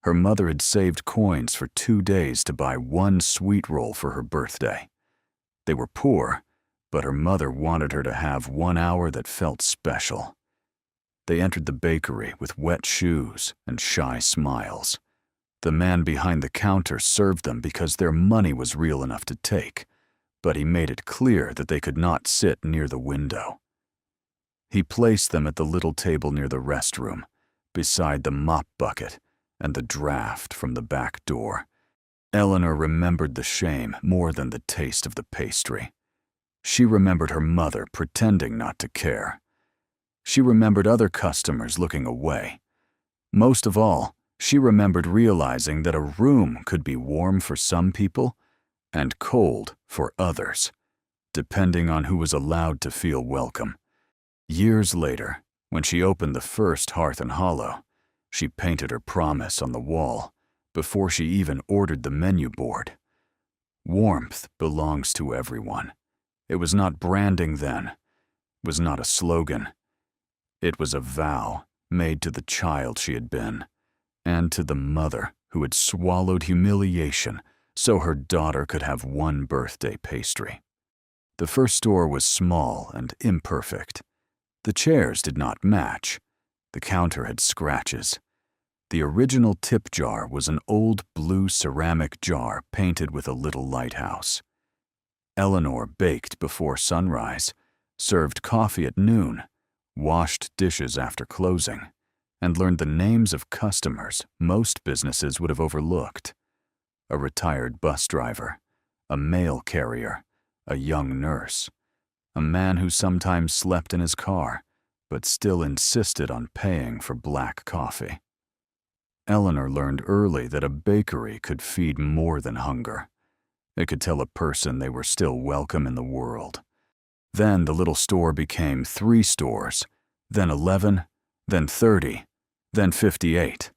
Her mother had saved coins for 2 days to buy one sweet roll for her birthday. They were poor, but her mother wanted her to have 1 hour that felt special. They entered the bakery with wet shoes and shy smiles. The man behind the counter served them because their money was real enough to take, but he made it clear that they could not sit near the window. He placed them at the little table near the restroom, beside the mop bucket and the draft from the back door. Eleanor remembered the shame more than the taste of the pastry. She remembered her mother pretending not to care. She remembered other customers looking away. Most of all, she remembered realizing that a room could be warm for some people and cold for others, depending on who was allowed to feel welcome. Years later, when she opened the first Hearth and Hollow, she painted her promise on the wall before she even ordered the menu board. Warmth belongs to everyone. It was not branding then. It was not a slogan. It was a vow made to the child she had been, and to the mother who had swallowed humiliation so her daughter could have one birthday pastry. The first store was small and imperfect. The chairs did not match. The counter had scratches. The original tip jar was an old blue ceramic jar painted with a little lighthouse. Eleanor baked before sunrise, served coffee at noon, washed dishes after closing, and learned the names of customers most businesses would have overlooked. A retired bus driver, a mail carrier, a young nurse, a man who sometimes slept in his car, but still insisted on paying for black coffee. Eleanor learned early that a bakery could feed more than hunger. It could tell a person they were still welcome in the world. Then the little store became 3 stores, then 11, then 30, then 58.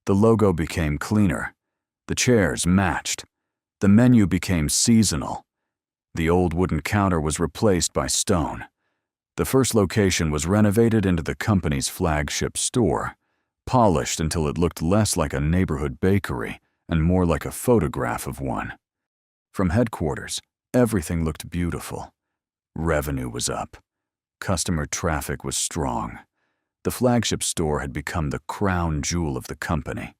The logo became cleaner. The chairs matched. The menu became seasonal. The old wooden counter was replaced by stone. The first location was renovated into the company's flagship store, polished until it looked less like a neighborhood bakery and more like a photograph of one. From headquarters, everything looked beautiful. Revenue was up. Customer traffic was strong. The flagship store had become the crown jewel of the company.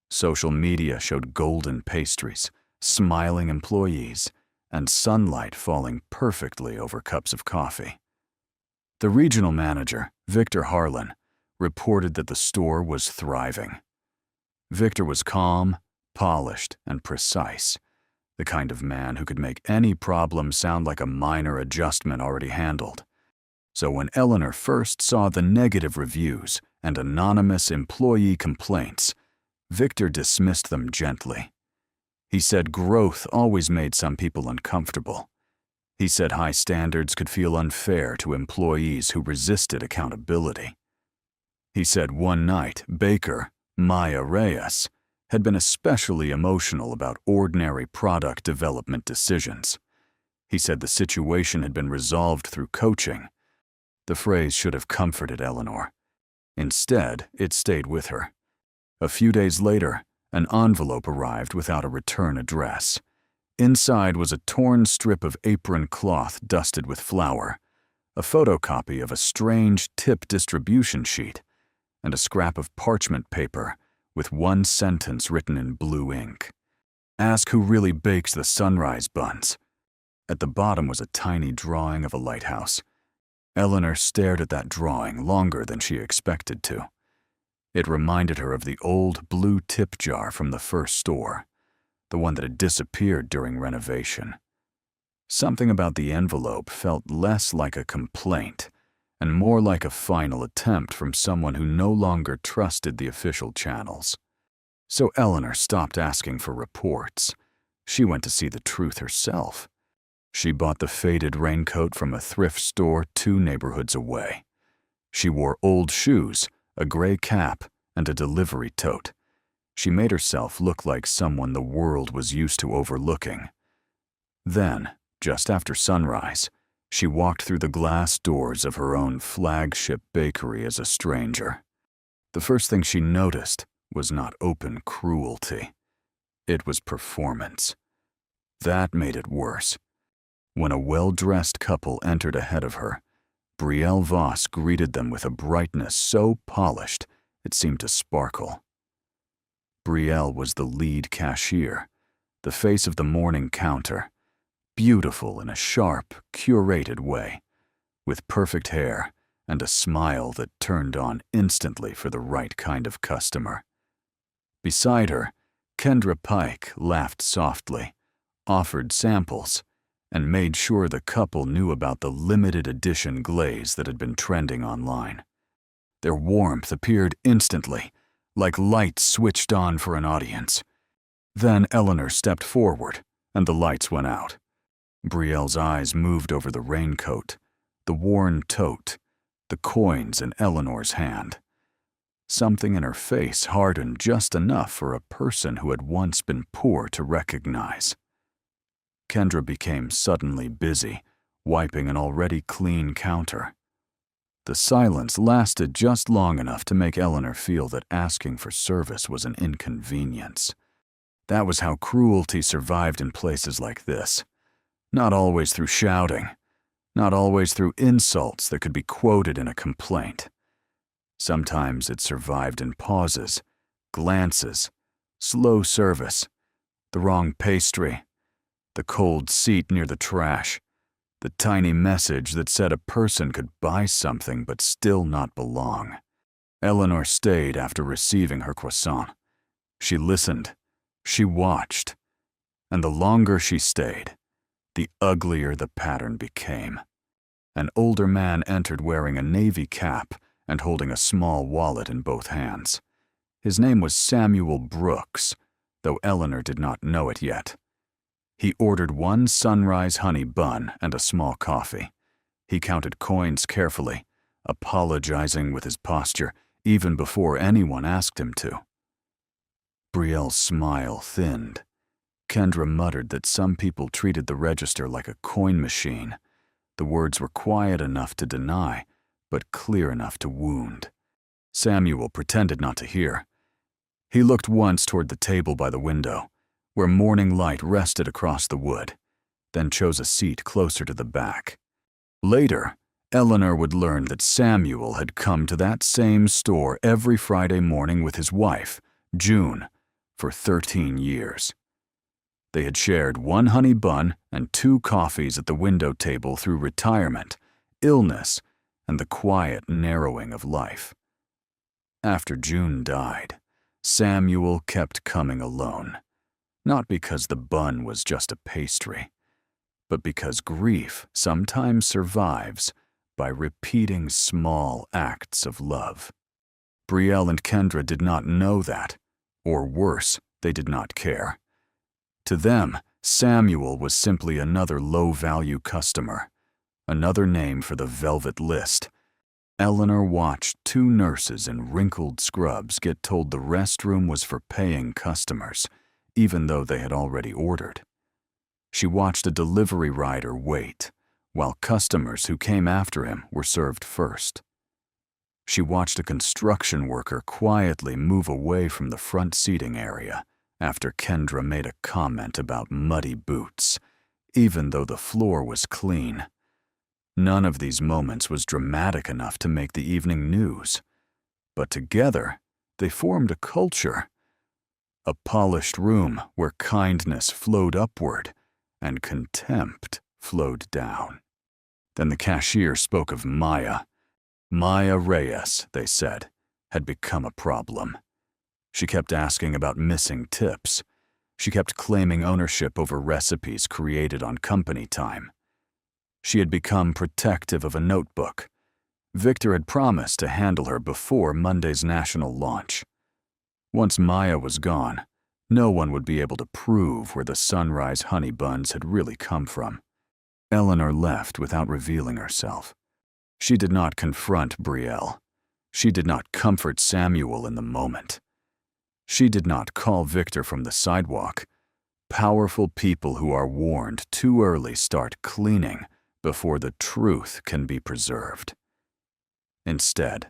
Social media showed golden pastries, smiling employees, and sunlight falling perfectly over cups of coffee. The regional manager, Victor Harlan, reported that the store was thriving. Victor was calm, polished, and precise, the kind of man who could make any problem sound like a minor adjustment already handled. So when Eleanor first saw the negative reviews and anonymous employee complaints, Victor dismissed them gently. He said growth always made some people uncomfortable. He said high standards could feel unfair to employees who resisted accountability. He said one night, Baker, Maya Reyes, had been especially emotional about ordinary product development decisions. He said the situation had been resolved through coaching. The phrase should have comforted Eleanor. Instead, it stayed with her. A few days later, an envelope arrived without a return address. Inside was a torn strip of apron cloth dusted with flour, a photocopy of a strange tip distribution sheet, and a scrap of parchment paper with one sentence written in blue ink. Ask who really bakes the sunrise buns. At the bottom was a tiny drawing of a lighthouse. Eleanor stared at that drawing longer than she expected to. It reminded her of the old blue tip jar from the first store, the one that had disappeared during renovation. Something about the envelope felt less like a complaint and more like a final attempt from someone who no longer trusted the official channels. So Eleanor stopped asking for reports. She went to see the truth herself. She bought the faded raincoat from a thrift store 2 neighborhoods away. She wore old shoes, a gray cap, and a delivery tote. She made herself look like someone the world was used to overlooking. Then, just after sunrise, she walked through the glass doors of her own flagship bakery as a stranger. The first thing she noticed was not open cruelty. It was performance. That made it worse. When a well-dressed couple entered ahead of her, Brielle Voss greeted them with a brightness so polished it seemed to sparkle. Brielle was the lead cashier, the face of the morning counter, beautiful in a sharp, curated way, with perfect hair and a smile that turned on instantly for the right kind of customer. Beside her, Kendra Pike laughed softly, offered samples, and made sure the couple knew about the limited edition glaze that had been trending online. Their warmth appeared instantly, like lights switched on for an audience. Then Eleanor stepped forward, and the lights went out. Brielle's eyes moved over the raincoat, the worn tote, the coins in Eleanor's hand. Something in her face hardened just enough for a person who had once been poor to recognize. Kendra became suddenly busy, wiping an already clean counter. The silence lasted just long enough to make Eleanor feel that asking for service was an inconvenience. That was how cruelty survived in places like this. Not always through shouting, not always through insults that could be quoted in a complaint. Sometimes it survived in pauses, glances, slow service, the wrong pastry, the cold seat near the trash, the tiny message that said a person could buy something but still not belong. Eleanor stayed after receiving her croissant. She listened, she watched, and the longer she stayed, the uglier the pattern became. An older man entered wearing a navy cap and holding a small wallet in both hands. His name was Samuel Brooks, though Eleanor did not know it yet. He ordered 1 sunrise honey bun and a small coffee. He counted coins carefully, apologizing with his posture even before anyone asked him to. Brielle's smile thinned. Kendra muttered that some people treated the register like a coin machine. The words were quiet enough to deny, but clear enough to wound. Samuel pretended not to hear. He looked once toward the table by the window, where morning light rested across the wood, then chose a seat closer to the back. Later, Eleanor would learn that Samuel had come to that same store every Friday morning with his wife, June, for 13 years. They had shared 1 honey bun and 2 coffees at the window table through retirement, illness, and the quiet narrowing of life. After June died, Samuel kept coming alone. Not because the bun was just a pastry, but because grief sometimes survives by repeating small acts of love. Brielle and Kendra did not know that, or worse, they did not care. To them, Samuel was simply another low-value customer, another name for the velvet list. Eleanor watched 2 nurses in wrinkled scrubs get told the restroom was for paying customers, even though they had already ordered. She watched a delivery rider wait, while customers who came after him were served first. She watched a construction worker quietly move away from the front seating area after Kendra made a comment about muddy boots, even though the floor was clean. None of these moments was dramatic enough to make the evening news, but together they formed a culture. A polished room where kindness flowed upward and contempt flowed down. Then the cashier spoke of Maya. Maya Reyes, they said, had become a problem. She kept asking about missing tips. She kept claiming ownership over recipes created on company time. She had become protective of a notebook. Victor had promised to handle her before Monday's national launch. Once Maya was gone, no one would be able to prove where the sunrise honey buns had really come from. Eleanor left without revealing herself. She did not confront Brielle. She did not comfort Samuel in the moment. She did not call Victor from the sidewalk. Powerful people who are warned too early start cleaning before the truth can be preserved. Instead,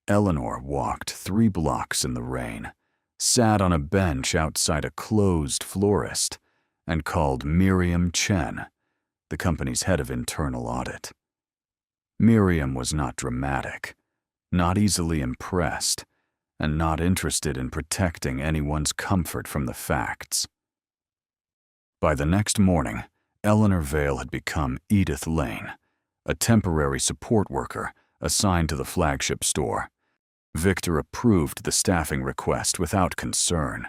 Eleanor walked 3 blocks in the rain, sat on a bench outside a closed florist, and called Miriam Chen, the company's head of internal audit. Miriam was not dramatic, not easily impressed, and not interested in protecting anyone's comfort from the facts. By the next morning, Eleanor Vale had become Edith Lane, a temporary support worker assigned to the flagship store. Victor approved the staffing request without concern.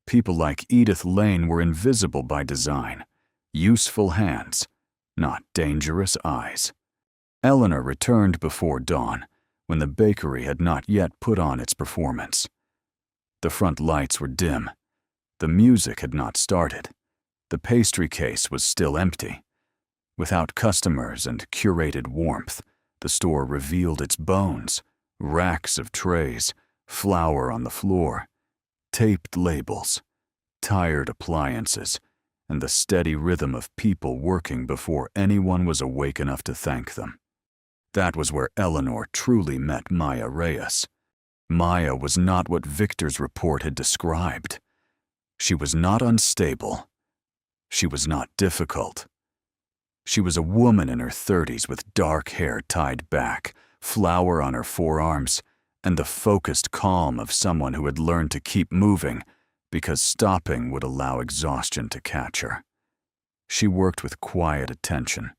People like Edith Lane were invisible by design, useful hands, not dangerous eyes. Eleanor returned before dawn, when the bakery had not yet put on its performance. The front lights were dim. The music had not started. The pastry case was still empty. Without customers and curated warmth, the store revealed its bones, racks of trays, flour on the floor, taped labels, tired appliances, and the steady rhythm of people working before anyone was awake enough to thank them. That was where Eleanor truly met Maya Reyes. Maya was not what Victor's report had described. She was not unstable. She was not difficult. She was a woman in her 30s with dark hair tied back, flour on her forearms, and the focused calm of someone who had learned to keep moving because stopping would allow exhaustion to catch her. She worked with quiet attention,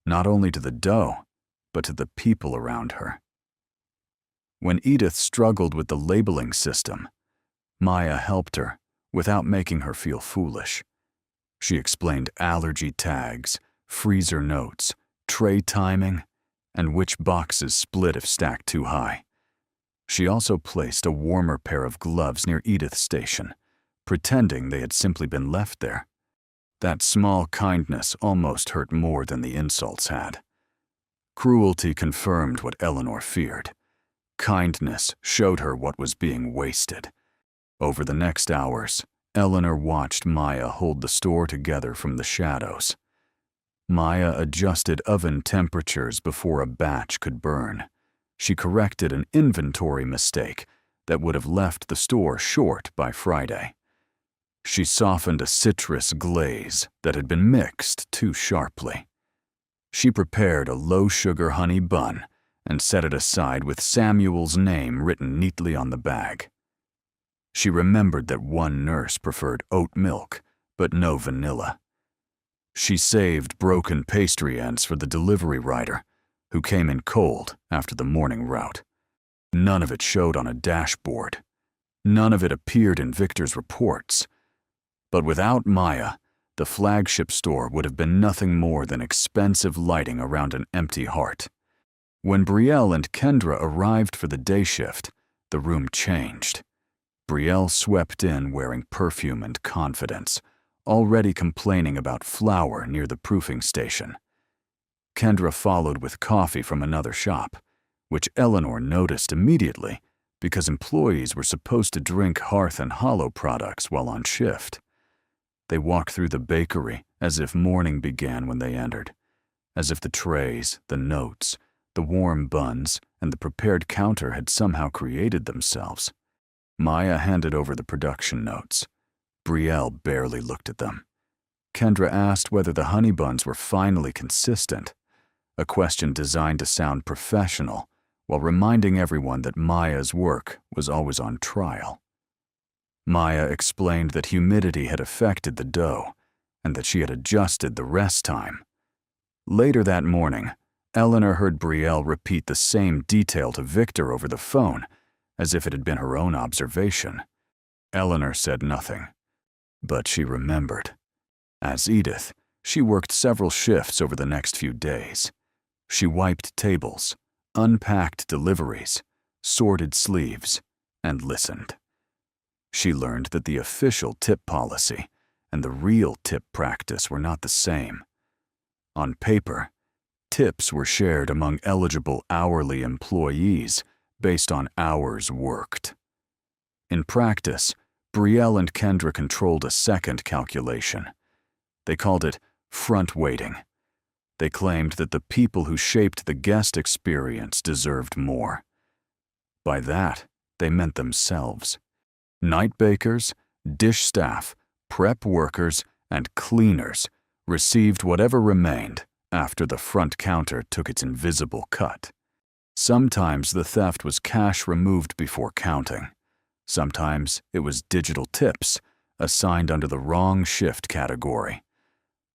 not only to the dough, but to the people around her. When Edith struggled with the labeling system, Maya helped her without making her feel foolish. She explained allergy tags, freezer notes, tray timing, and which boxes split if stacked too high. She also placed a warmer pair of gloves near Edith's station, pretending they had simply been left there. That small kindness almost hurt more than the insults had. Cruelty confirmed what Eleanor feared. Kindness showed her what was being wasted. Over the next hours, Eleanor watched Maya hold the store together from the shadows. Maya adjusted oven temperatures before a batch could burn. She corrected an inventory mistake that would have left the store short by Friday. She softened a citrus glaze that had been mixed too sharply. She prepared a low-sugar honey bun and set it aside with Samuel's name written neatly on the bag. She remembered that one nurse preferred oat milk, but no vanilla. She saved broken pastry ends for the delivery rider, who came in cold after the morning route. None of it showed on a dashboard. None of it appeared in Victor's reports. But without Maya, the flagship store would have been nothing more than expensive lighting around an empty heart. When Brielle and Kendra arrived for the day shift, the room changed. Brielle swept in wearing perfume and confidence, already complaining about flour near the proofing station. Kendra followed with coffee from another shop, which Eleanor noticed immediately because employees were supposed to drink Hearth and Hollow products while on shift. They walked through the bakery as if morning began when they entered, as if the trays, the notes, the warm buns, and the prepared counter had somehow created themselves. Maya handed over the production notes. Brielle barely looked at them. Kendra asked whether the honey buns were finally consistent, a question designed to sound professional while reminding everyone that Maya's work was always on trial. Maya explained that humidity had affected the dough and that she had adjusted the rest time. Later that morning, Eleanor heard Brielle repeat the same detail to Victor over the phone as if it had been her own observation. Eleanor said nothing, but she remembered. As Edith, she worked several shifts over the next few days. She wiped tables, unpacked deliveries, sorted sleeves, and listened. She learned that the official tip policy and the real tip practice were not the same. On paper, tips were shared among eligible hourly employees based on hours worked. In practice, Brielle and Kendra controlled a second calculation. They called it front weighting. They claimed that the people who shaped the guest experience deserved more. By that, they meant themselves. Night bakers, dish staff, prep workers, and cleaners received whatever remained after the front counter took its invisible cut. Sometimes the theft was cash removed before counting. Sometimes it was digital tips assigned under the wrong shift category.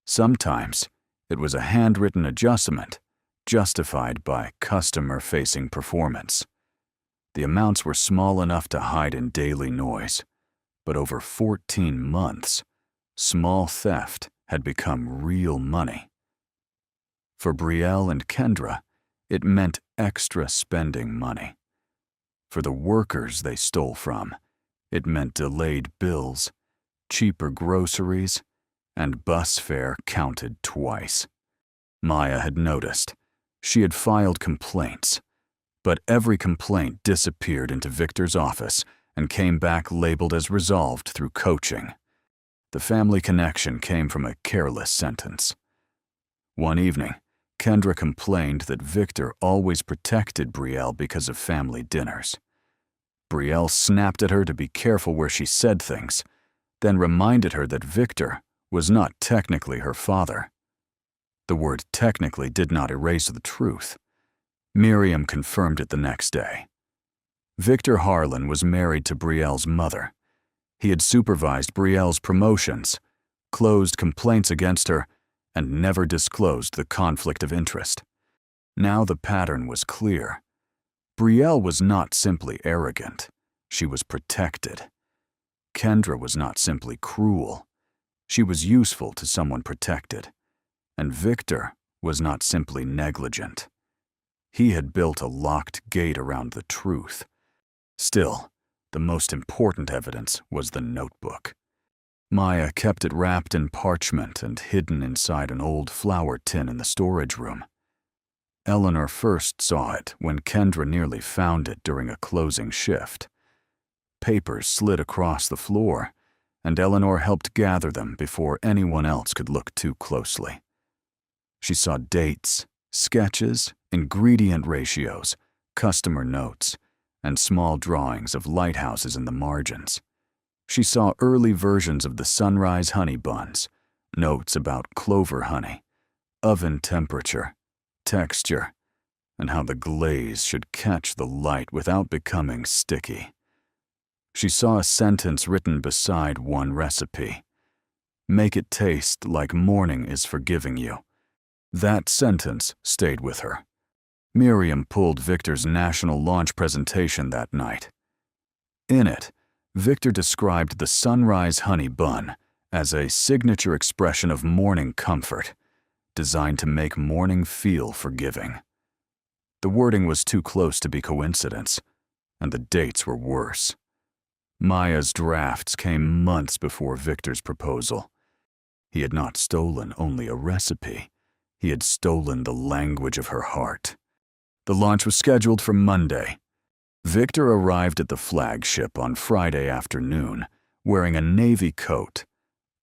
Sometimes it was a handwritten adjustment justified by customer-facing performance. The amounts were small enough to hide in daily noise, but over 14 months, small theft had become real money. For Brielle and Kendra, it meant extra spending money. For the workers they stole from, it meant delayed bills, cheaper groceries, and bus fare counted twice. Maya had noticed. She had filed complaints, but every complaint disappeared into Victor's office and came back labeled as resolved through coaching. The family connection came from a careless sentence. One evening, Kendra complained that Victor always protected Brielle because of family dinners. Brielle snapped at her to be careful where she said things, then reminded her that Victor was not technically her father. The word technically did not erase the truth. Miriam confirmed it the next day. Victor Harlan was married to Brielle's mother. He had supervised Brielle's promotions, closed complaints against her, and never disclosed the conflict of interest. Now the pattern was clear. Brielle was not simply arrogant. She was protected. Kendra was not simply cruel. She was useful to someone protected. And Victor was not simply negligent. He had built a locked gate around the truth. Still, the most important evidence was the notebook. Maya kept it wrapped in parchment and hidden inside an old flour tin in the storage room. Eleanor first saw it when Kendra nearly found it during a closing shift. Papers slid across the floor, and Eleanor helped gather them before anyone else could look too closely. She saw dates, sketches, ingredient ratios, customer notes, and small drawings of lighthouses in the margins. She saw early versions of the sunrise honey buns, notes about clover honey, oven temperature, texture, and how the glaze should catch the light without becoming sticky. She saw a sentence written beside one recipe. "Make it taste like morning is forgiving you." That sentence stayed with her. Miriam pulled Victor's national launch presentation that night. In it, Victor described the sunrise honey bun as a signature expression of morning comfort, designed to make morning feel forgiving. The wording was too close to be coincidence, and the dates were worse. Maya's drafts came months before Victor's proposal. He had not stolen only a recipe. He had stolen the language of her heart. The launch was scheduled for Monday. Victor arrived at the flagship on Friday afternoon, wearing a navy coat,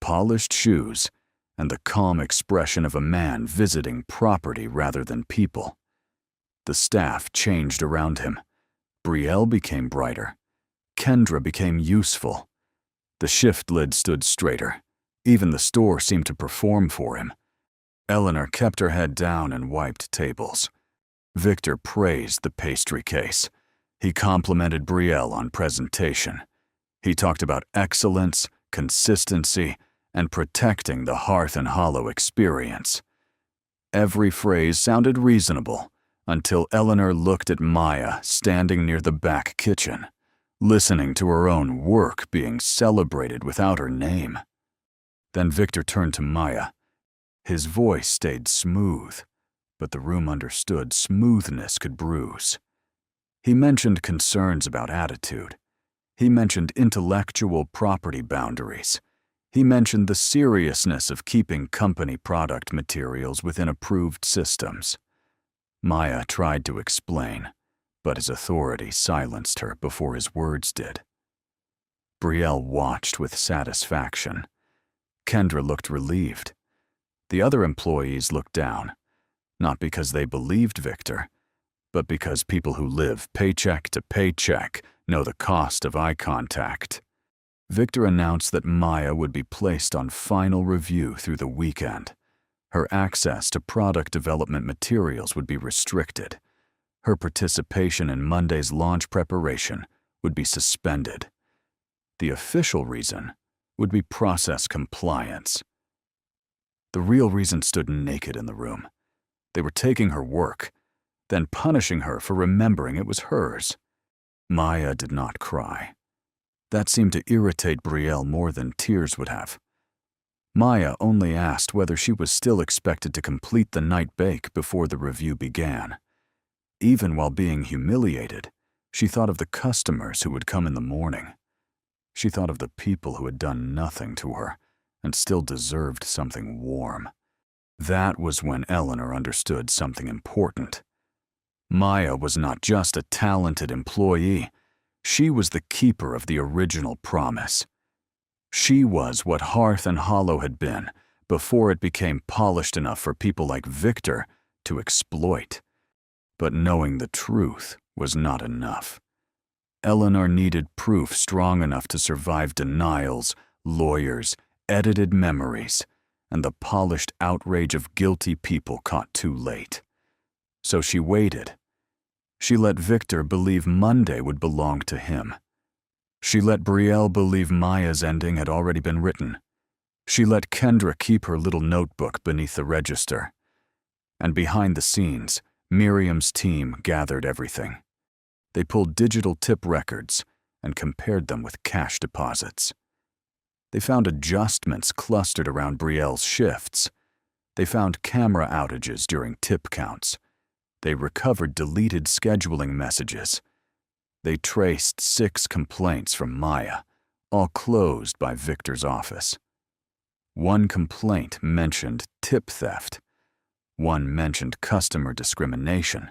polished shoes, and the calm expression of a man visiting property rather than people. The staff changed around him. Brielle became brighter. Kendra became useful. The shift lid stood straighter. Even the store seemed to perform for him. Eleanor kept her head down and wiped tables. Victor praised the pastry case. He complimented Brielle on presentation. He talked about excellence, consistency, and protecting the Hearth and Hollow experience. Every phrase sounded reasonable until Eleanor looked at Maya standing near the back kitchen, listening to her own work being celebrated without her name. Then Victor turned to Maya. His voice stayed smooth, but the room understood smoothness could bruise. He mentioned concerns about attitude. He mentioned intellectual property boundaries. He mentioned the seriousness of keeping company product materials within approved systems. Maya tried to explain, but his authority silenced her before his words did. Brielle watched with satisfaction. Kendra looked relieved. The other employees looked down, not because they believed Victor, but because people who live paycheck to paycheck know the cost of eye contact. Victor announced that Maya would be placed on final review through the weekend. Her access to product development materials would be restricted. Her participation in Monday's launch preparation would be suspended. The official reason would be process compliance. The real reason stood naked in the room. They were taking her work, then punishing her for remembering it was hers. Maya did not cry. That seemed to irritate Brielle more than tears would have. Maya only asked whether she was still expected to complete the night bake before the review began. Even while being humiliated, she thought of the customers who would come in the morning. She thought of the people who had done nothing to her and still deserved something warm. That was when Eleanor understood something important. Maya was not just a talented employee. She was the keeper of the original promise. She was what Hearth and Hollow had been before it became polished enough for people like Victor to exploit. But knowing the truth was not enough. Eleanor needed proof strong enough to survive denials, lawyers, edited memories, and the polished outrage of guilty people caught too late. So she waited. She let Victor believe Monday would belong to him. She let Brielle believe Maya's ending had already been written. She let Kendra keep her little notebook beneath the register. And behind the scenes, Miriam's team gathered everything. They pulled digital tip records and compared them with cash deposits. They found adjustments clustered around Brielle's shifts. They found camera outages during tip counts. They recovered deleted scheduling messages. They traced 6 complaints from Maya, all closed by Victor's office. 1 complaint mentioned tip theft. 1 mentioned customer discrimination.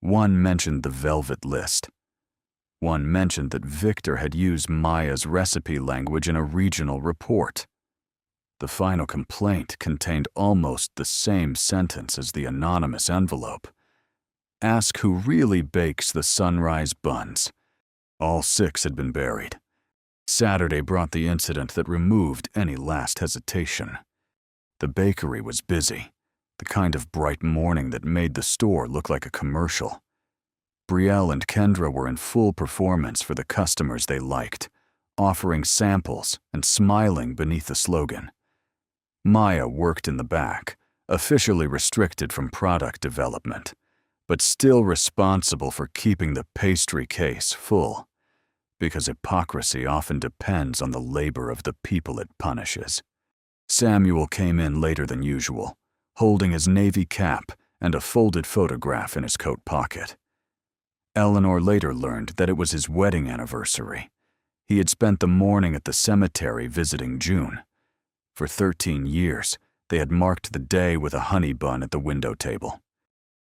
1 mentioned the velvet list. 1 mentioned that Victor had used Maya's recipe language in a regional report. The final complaint contained almost the same sentence as the anonymous envelope. Ask who really bakes the sunrise buns. All 6 had been buried. Saturday brought the incident that removed any last hesitation. The bakery was busy, the kind of bright morning that made the store look like a commercial. Brielle and Kendra were in full performance for the customers they liked, offering samples and smiling beneath the slogan. Maya worked in the back, officially restricted from product development, but still responsible for keeping the pastry case full, because hypocrisy often depends on the labor of the people it punishes. Samuel came in later than usual, holding his navy cap and a folded photograph in his coat pocket. Eleanor later learned that it was his wedding anniversary. He had spent the morning at the cemetery visiting June. For 13 years, they had marked the day with a honey bun at the window table.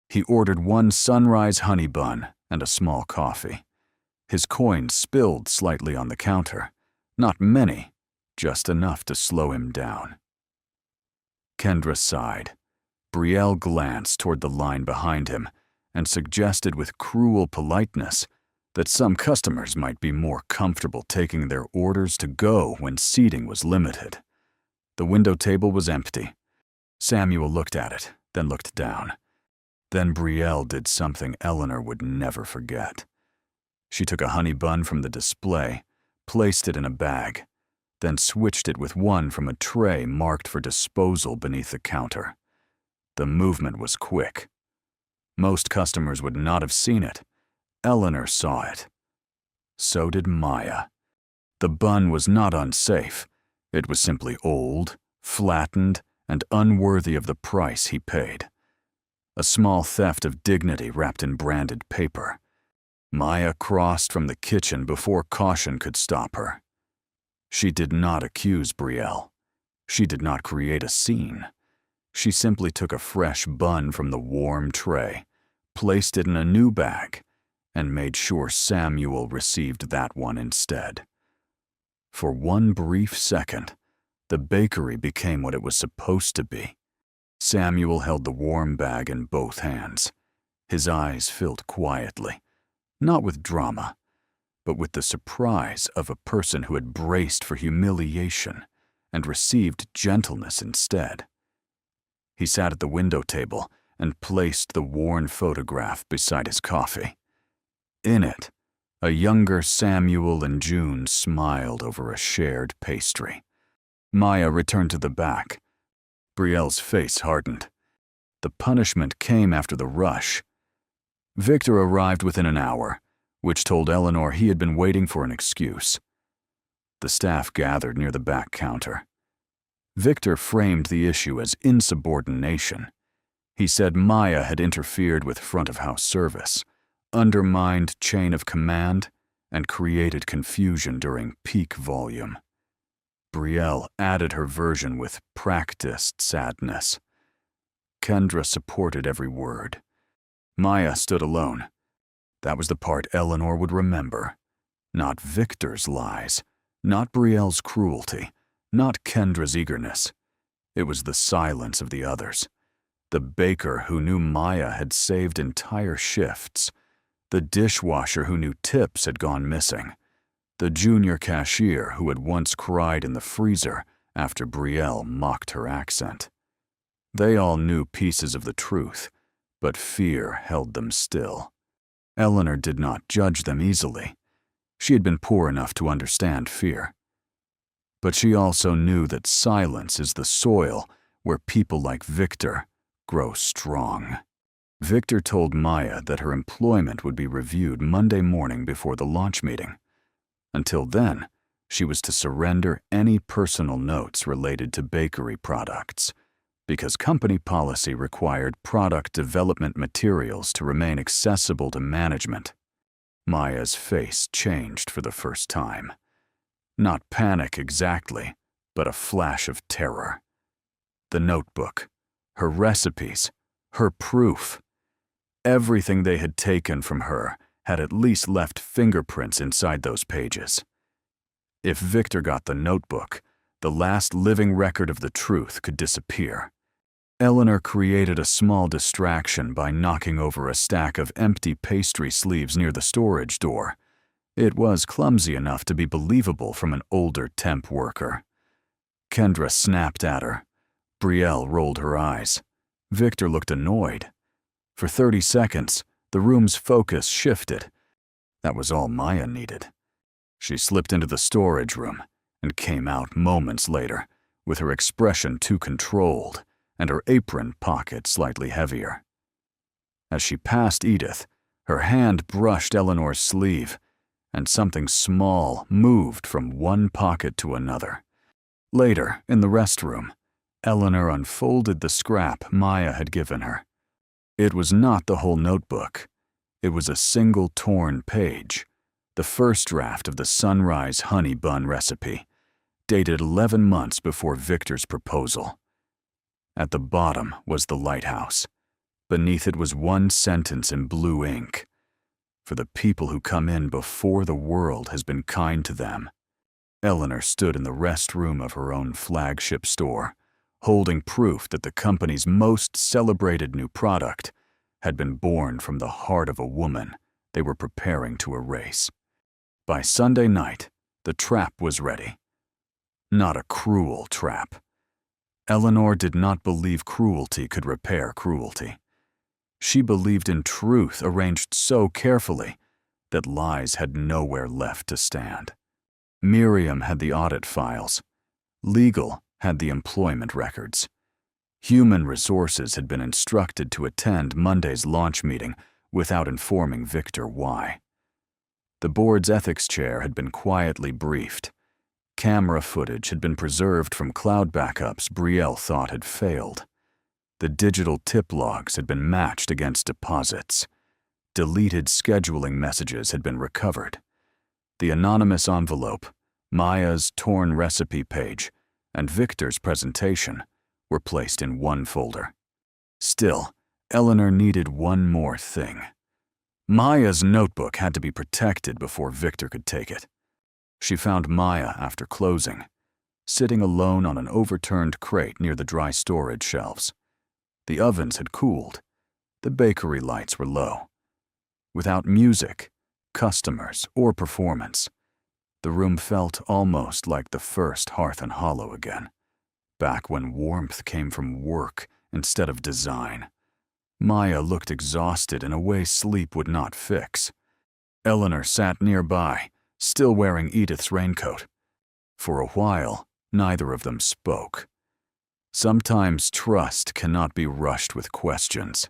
He ordered 1 sunrise honey bun and a small coffee. His coins spilled slightly on the counter. Not many, just enough to slow him down. Kendra sighed. Brielle glanced toward the line behind him and suggested with cruel politeness that some customers might be more comfortable taking their orders to go when seating was limited. The window table was empty. Samuel looked at it, then looked down. Then Brielle did something Eleanor would never forget. She took a honey bun from the display, placed it in a bag, then switched it with 1 from a tray marked for disposal beneath the counter. The movement was quick. Most customers would not have seen it. Eleanor saw it. So did Maya. The bun was not unsafe. It was simply old, flattened, and unworthy of the price he paid. A small theft of dignity wrapped in branded paper. Maya crossed from the kitchen before caution could stop her. She did not accuse Brielle. She did not create a scene. She simply took a fresh bun from the warm tray, placed it in a new bag, and made sure Samuel received that one instead. For one brief second, the bakery became what it was supposed to be. Samuel held the warm bag in both hands. His eyes filled quietly, not with drama, but with the surprise of a person who had braced for humiliation and received gentleness instead. He sat at the window table and placed the worn photograph beside his coffee. In it, a younger Samuel and June smiled over a shared pastry. Maya returned to the back. Brielle's face hardened. The punishment came after the rush. Victor arrived within an hour, which told Eleanor he had been waiting for an excuse. The staff gathered near the back counter. Victor framed the issue as insubordination. He said Maya had interfered with front-of-house service, undermined chain of command, and created confusion during peak volume. Brielle added her version with practiced sadness. Kendra supported every word. Maya stood alone. That was the part Eleanor would remember. Not Victor's lies, not Brielle's cruelty, not Kendra's eagerness. It was the silence of the others. The baker who knew Maya had saved entire shifts. The dishwasher who knew tips had gone missing. The junior cashier who had once cried in the freezer after Brielle mocked her accent. They all knew pieces of the truth, but fear held them still. Eleanor did not judge them easily. She had been poor enough to understand fear. But she also knew that silence is the soil where people like Victor grow strong. Victor told Maya that her employment would be reviewed Monday morning before the launch meeting. Until then, she was to surrender any personal notes related to bakery products, because company policy required product development materials to remain accessible to management. Maya's face changed for the first time. Not panic exactly, but a flash of terror. The notebook, her recipes, her proof. Everything they had taken from her had at least left fingerprints inside those pages. If Victor got the notebook, the last living record of the truth could disappear. Eleanor created a small distraction by knocking over a stack of empty pastry sleeves near the storage door. It was clumsy enough to be believable from an older temp worker. Kendra snapped at her. Brielle rolled her eyes. Victor looked annoyed. For 30 seconds, the room's focus shifted. That was all Maya needed. She slipped into the storage room and came out moments later, with her expression too controlled and her apron pocket slightly heavier. As she passed Edith, her hand brushed Eleanor's sleeve, and something small moved from one pocket to another. Later, in the restroom, Eleanor unfolded the scrap Maya had given her. It was not the whole notebook. It was a single torn page, the first draft of the sunrise honey bun recipe, dated 11 months before Victor's proposal. At the bottom was the lighthouse. Beneath it was one sentence in blue ink. For the people who come in before the world has been kind to them. Eleanor stood in the restroom of her own flagship store, holding proof that the company's most celebrated new product had been born from the heart of a woman they were preparing to erase. By Sunday night, the trap was ready. Not a cruel trap. Eleanor did not believe cruelty could repair cruelty. She believed in truth arranged so carefully that lies had nowhere left to stand. Miriam had the audit files. Legal had the employment records. Human Resources had been instructed to attend Monday's launch meeting without informing Victor why. The board's ethics chair had been quietly briefed. Camera footage had been preserved from cloud backups Brielle thought had failed. The digital tip logs had been matched against deposits. Deleted scheduling messages had been recovered. The anonymous envelope, Maya's torn recipe page, and Victor's presentation were placed in one folder. Still, Eleanor needed one more thing. Maya's notebook had to be protected before Victor could take it. She found Maya after closing, sitting alone on an overturned crate near the dry storage shelves. The ovens had cooled. The bakery lights were low. Without music, customers, or performance, the room felt almost like the first Hearth and Hollow again, back when warmth came from work instead of design. Maya looked exhausted in a way sleep would not fix. Eleanor sat nearby, still wearing Edith's raincoat. For a while, neither of them spoke. Sometimes trust cannot be rushed with questions.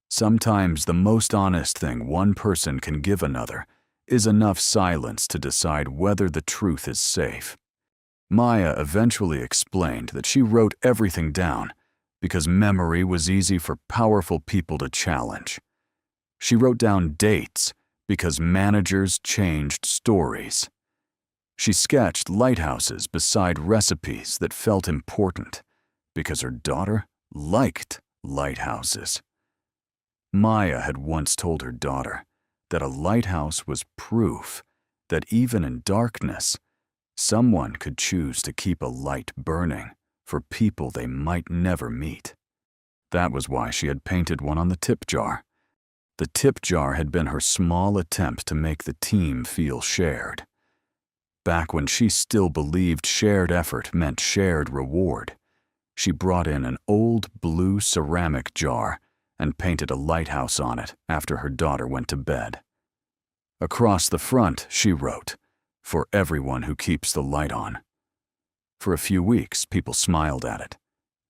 Sometimes the most honest thing one person can give another is enough silence to decide whether the truth is safe. Maya eventually explained that she wrote everything down because memory was easy for powerful people to challenge. She wrote down dates because managers changed stories. She sketched lighthouses beside recipes that felt important because her daughter liked lighthouses. Maya had once told her daughter that a lighthouse was proof that even in darkness, someone could choose to keep a light burning for people they might never meet. That was why she had painted one on the tip jar. The tip jar had been her small attempt to make the team feel shared. Back when she still believed shared effort meant shared reward, she brought in an old blue ceramic jar and painted a lighthouse on it after her daughter went to bed. Across the front, she wrote, "For everyone who keeps the light on." For a few weeks, people smiled at it.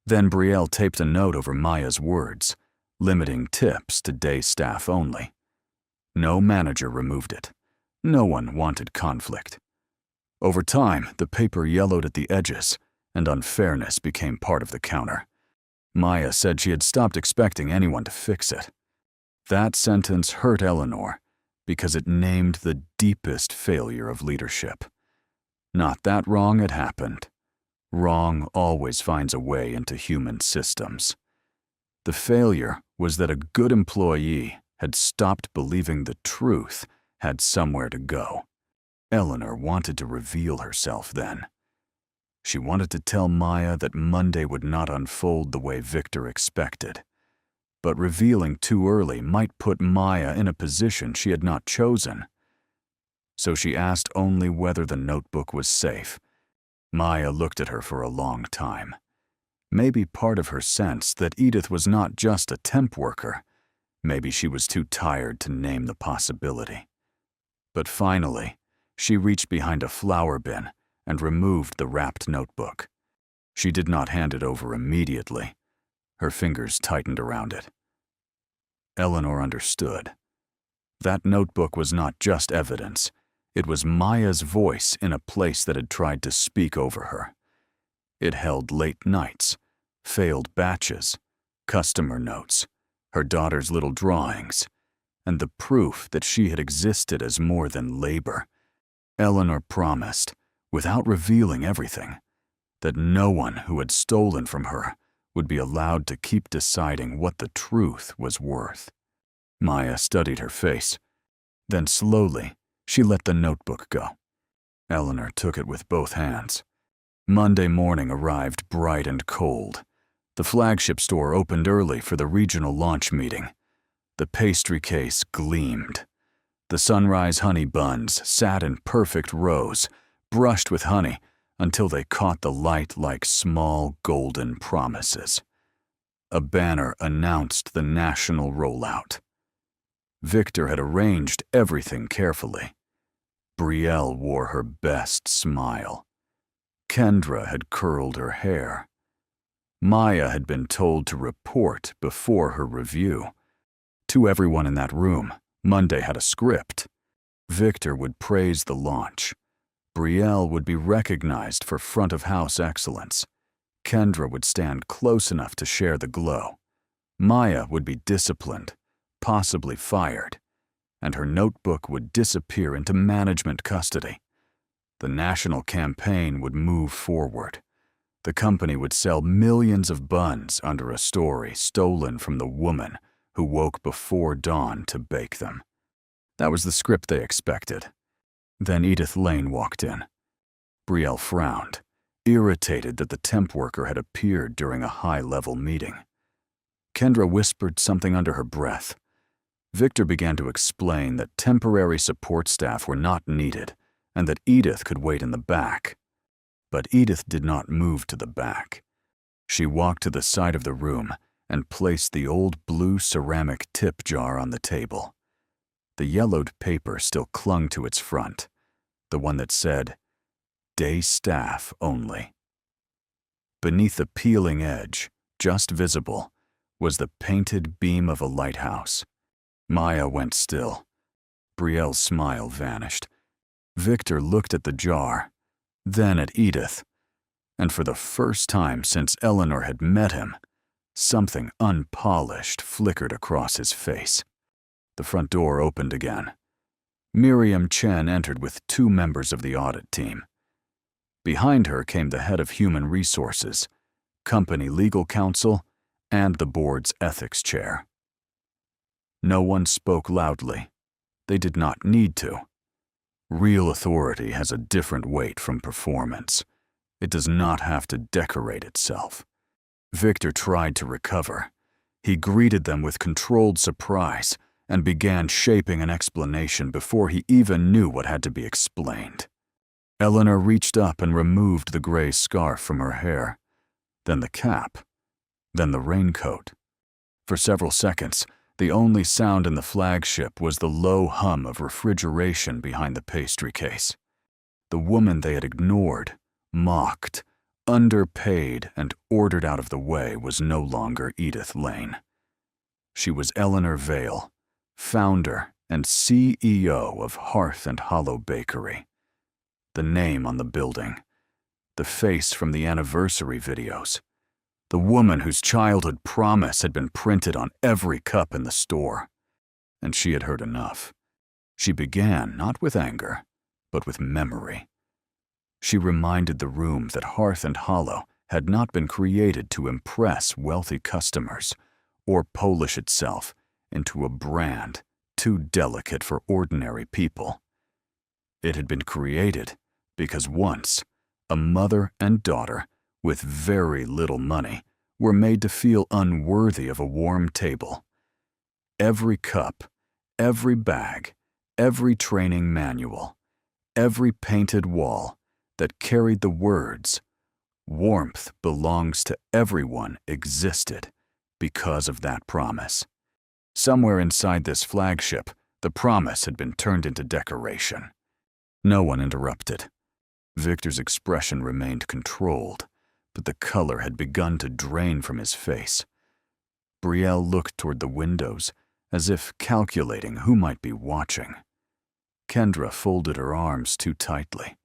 Then Brielle taped a note over Maya's words, limiting tips to day staff only. No manager removed it. No one wanted conflict. Over time, the paper yellowed at the edges, and unfairness became part of the counter. Maya said she had stopped expecting anyone to fix it. That sentence hurt Eleanor because it named the deepest failure of leadership. Not that wrong had happened. Wrong always finds a way into human systems. The failure was that a good employee had stopped believing the truth had somewhere to go. Eleanor wanted to reveal herself then. She wanted to tell Maya that Monday would not unfold the way Victor expected. But revealing too early might put Maya in a position she had not chosen. So she asked only whether the notebook was safe. Maya looked at her for a long time. Maybe part of her sensed that Edith was not just a temp worker. Maybe she was too tired to name the possibility. But finally, she reached behind a flower bin and removed the wrapped notebook. She did not hand it over immediately. Her fingers tightened around it. Eleanor understood. That notebook was not just evidence. It was Maya's voice in a place that had tried to speak over her. It held late nights, failed batches, customer notes, her daughter's little drawings, and the proof that she had existed as more than labor. Eleanor promised, without revealing everything, that no one who had stolen from her would be allowed to keep deciding what the truth was worth. Maya studied her face. Then slowly, she let the notebook go. Eleanor took it with both hands. Monday morning arrived bright and cold. The flagship store opened early for the regional launch meeting. The pastry case gleamed. The sunrise honey buns sat in perfect rows, brushed with honey until they caught the light like small golden promises. A banner announced the national rollout. Victor had arranged everything carefully. Brielle wore her best smile. Kendra had curled her hair. Maya had been told to report before her review. To everyone in that room, Monday had a script. Victor would praise the launch. Brielle would be recognized for front-of-house excellence. Kendra would stand close enough to share the glow. Maya would be disciplined, possibly fired, and her notebook would disappear into management custody. The national campaign would move forward. The company would sell millions of buns under a story stolen from the woman who woke before dawn to bake them. That was the script they expected. Then Edith Lane walked in. Brielle frowned, irritated that the temp worker had appeared during a high-level meeting. Kendra whispered something under her breath. Victor began to explain that temporary support staff were not needed and that Edith could wait in the back. But Edith did not move to the back. She walked to the side of the room and placed the old blue ceramic tip jar on the table. The yellowed paper still clung to its front, the one that said, "Day staff only." Beneath the peeling edge, just visible, was the painted beam of a lighthouse. Maya went still. Brielle's smile vanished. Victor looked at the jar, then at Edith, and for the first time since Eleanor had met him, something unpolished flickered across his face. The front door opened again. Miriam Chen entered with 2 members of the audit team. Behind her came the head of human resources, company legal counsel, and the board's ethics chair. No one spoke loudly. They did not need to. Real authority has a different weight from performance. It does not have to decorate itself. Victor tried to recover. He greeted them with controlled surprise and began shaping an explanation before he even knew what had to be explained. Eleanor reached up and removed the gray scarf from her hair, then the cap, then the raincoat. For several seconds, the only sound in the flagship was the low hum of refrigeration behind the pastry case. The woman they had ignored, mocked, underpaid, and ordered out of the way was no longer Edith Lane. She was Eleanor Vale, founder and CEO of Hearth and Hollow Bakery. The name on the building, the face from the anniversary videos, the woman whose childhood promise had been printed on every cup in the store. And she had heard enough. She began not with anger, but with memory. She reminded the room that Hearth and Hollow had not been created to impress wealthy customers or polish itself into a brand too delicate for ordinary people. It had been created because once, a mother and daughter with very little money were made to feel unworthy of a warm table. Every cup, every bag, every training manual, every painted wall that carried the words, "Warmth belongs to everyone," existed because of that promise. Somewhere inside this flagship, the promise had been turned into decoration. No one interrupted. Victor's expression remained controlled, but the color had begun to drain from his face. Brielle looked toward the windows, as if calculating who might be watching. Kendra folded her arms too tightly,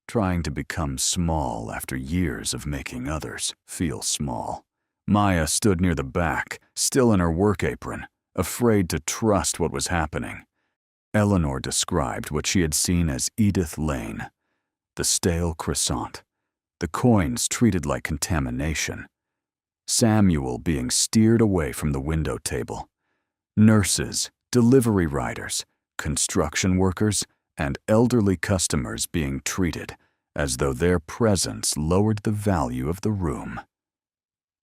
trying to become small after years of making others feel small. Maya stood near the back, still in her work apron, afraid to trust what was happening. Eleanor described what she had seen as Edith Lane, the stale croissant, the coins treated like contamination, Samuel being steered away from the window table, nurses, delivery riders, construction workers, and elderly customers being treated as though their presence lowered the value of the room.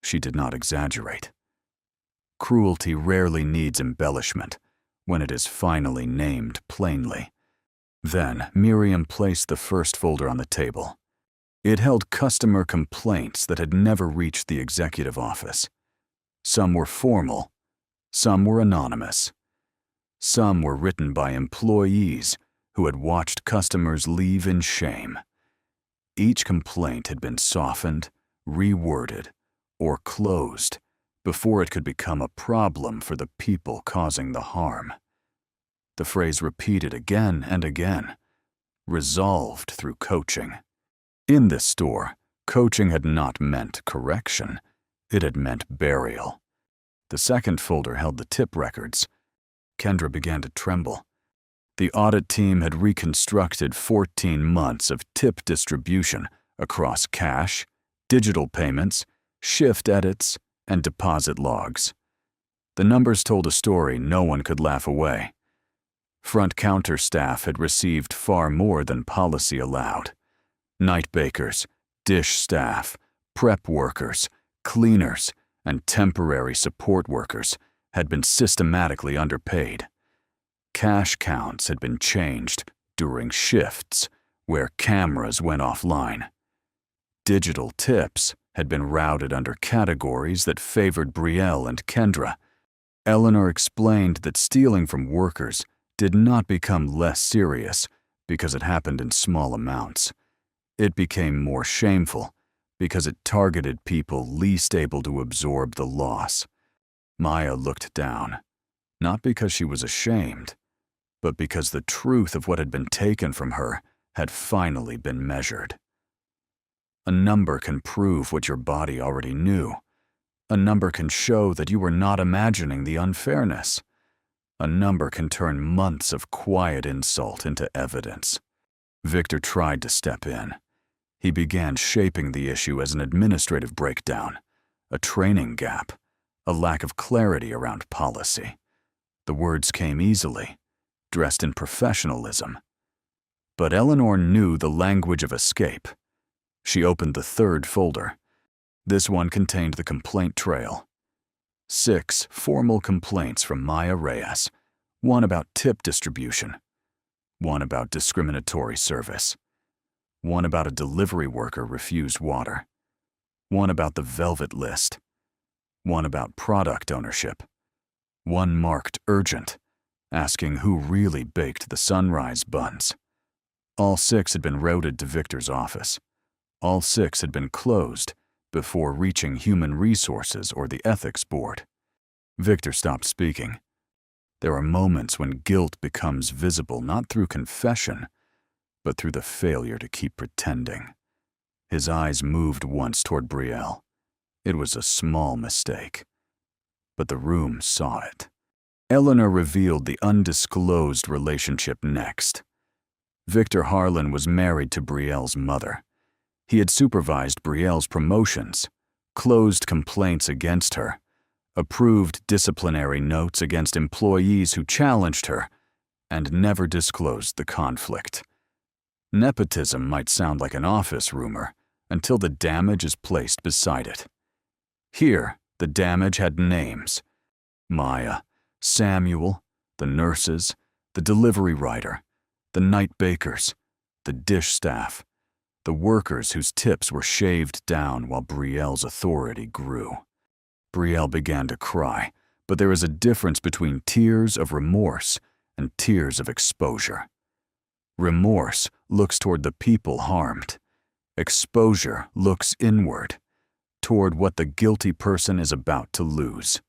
She did not exaggerate. Cruelty rarely needs embellishment when it is finally named plainly. Then Miriam placed the first folder on the table. It held customer complaints that had never reached the executive office. Some were formal, some were anonymous. Some were written by employees who had watched customers leave in shame. Each complaint had been softened, reworded, or closed before it could become a problem for the people causing the harm. The phrase repeated again and again, resolved through coaching. In this store, coaching had not meant correction, it had meant burial. The second folder held the tip records. Kendra began to tremble. The audit team had reconstructed 14 months of tip distribution across cash, digital payments, shift edits, and deposit logs. The numbers told a story no one could laugh away. Front counter staff had received far more than policy allowed. Night bakers, dish staff, prep workers, cleaners, and temporary support workers had been systematically underpaid. Cash counts had been changed during shifts where cameras went offline. Digital tips had been routed under categories that favored Brielle and Kendra. Eleanor explained that stealing from workers did not become less serious because it happened in small amounts. It became more shameful because it targeted people least able to absorb the loss. Maya looked down, not because she was ashamed, but because the truth of what had been taken from her had finally been measured. A number can prove what your body already knew. A number can show that you were not imagining the unfairness. A number can turn months of quiet insult into evidence. Victor tried to step in. He began shaping the issue as an administrative breakdown, a training gap, a lack of clarity around policy. The words came easily, dressed in professionalism. But Eleanor knew the language of escape. She opened the third folder. This one contained the complaint trail. 6 formal complaints from Maya Reyes, one about tip distribution, one about discriminatory service, one about a delivery worker refused water, one about the velvet list, one about product ownership, one marked urgent, asking who really baked the sunrise buns. All 6 had been routed to Victor's office. All 6 had been closed before reaching Human Resources or the Ethics Board. Victor stopped speaking. There are moments when guilt becomes visible not through confession, but through the failure to keep pretending. His eyes moved once toward Brielle. It was a small mistake, but the room saw it. Eleanor revealed the undisclosed relationship next. Victor Harlan was married to Brielle's mother. He had supervised Brielle's promotions, closed complaints against her, approved disciplinary notes against employees who challenged her, and never disclosed the conflict. Nepotism might sound like an office rumor until the damage is placed beside it. Here, the damage had names: Maya, Samuel, the nurses, the delivery rider, the night bakers, the dish staff, the workers whose tips were shaved down while Brielle's authority grew. Brielle began to cry, but there is a difference between tears of remorse and tears of exposure. Remorse looks toward the people harmed. Exposure looks inward, toward what the guilty person is about to lose.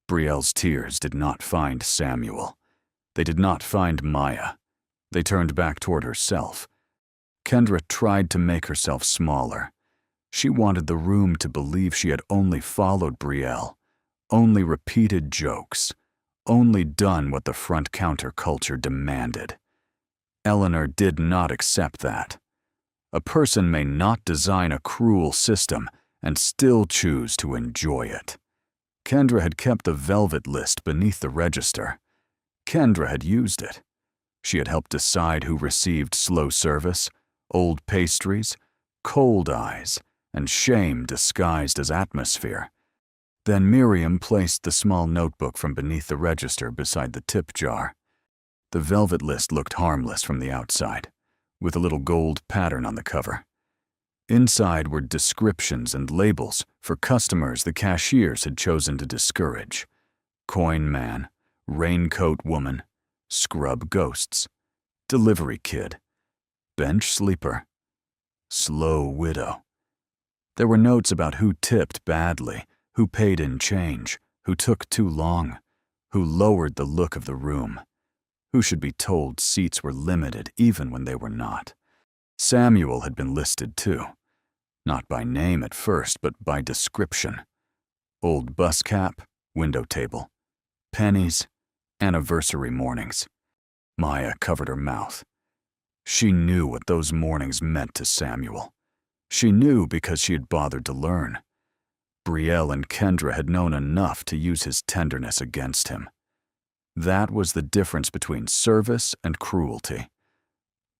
Brielle's tears did not find Samuel. They did not find Maya. They turned back toward herself. Kendra tried to make herself smaller. She wanted the room to believe she had only followed Brielle, only repeated jokes, only done what the front counter culture demanded. Eleanor did not accept that. A person may not design a cruel system and still choose to enjoy it. Kendra had kept the velvet list beneath the register. Kendra had used it. She had helped decide who received slow service, old pastries, cold eyes, and shame disguised as atmosphere. Then Miriam placed the small notebook from beneath the register beside the tip jar. The velvet list looked harmless from the outside, with a little gold pattern on the cover. Inside were descriptions and labels for customers the cashiers had chosen to discourage: coin man, raincoat woman, scrub ghosts, delivery kid, bench sleeper, slow widow. There were notes about who tipped badly, who paid in change, who took too long, who lowered the look of the room, who should be told seats were limited even when they were not. Samuel had been listed too, not by name at first, but by description. Old bus cap, window table, pennies, anniversary mornings. Maya covered her mouth. She knew what those mornings meant to Samuel. She knew because she had bothered to learn. Brielle and Kendra had known enough to use his tenderness against him. That was the difference between service and cruelty.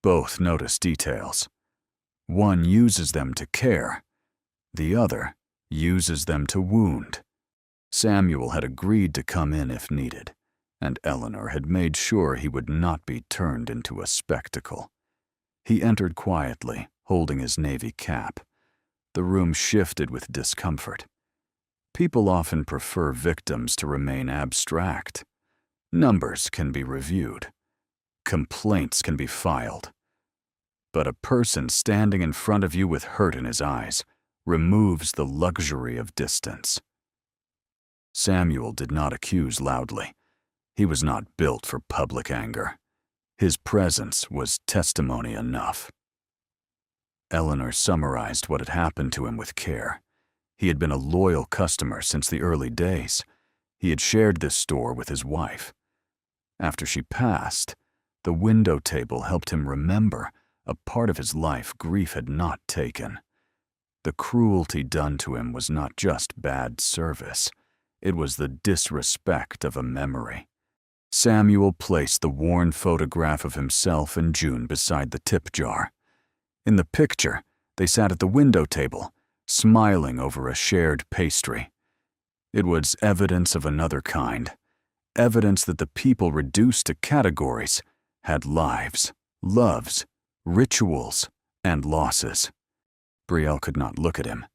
Both notice details. One uses them to care. The other uses them to wound. Samuel had agreed to come in if needed, and Eleanor had made sure he would not be turned into a spectacle. He entered quietly, holding his navy cap. The room shifted with discomfort. People often prefer victims to remain abstract. Numbers can be reviewed. Complaints can be filed. But a person standing in front of you with hurt in his eyes removes the luxury of distance. Samuel did not accuse loudly. He was not built for public anger. His presence was testimony enough. Eleanor summarized what had happened to him with care. He had been a loyal customer since the early days. He had shared this store with his wife. After she passed, the window table helped him remember a part of his life grief had not taken. The cruelty done to him was not just bad service. It was the disrespect of a memory. Samuel placed the worn photograph of himself and June beside the tip jar. In the picture, they sat at the window table, smiling over a shared pastry. It was evidence of another kind, evidence that the people reduced to categories had lives, loves, rituals, and losses. Brielle could not look at him.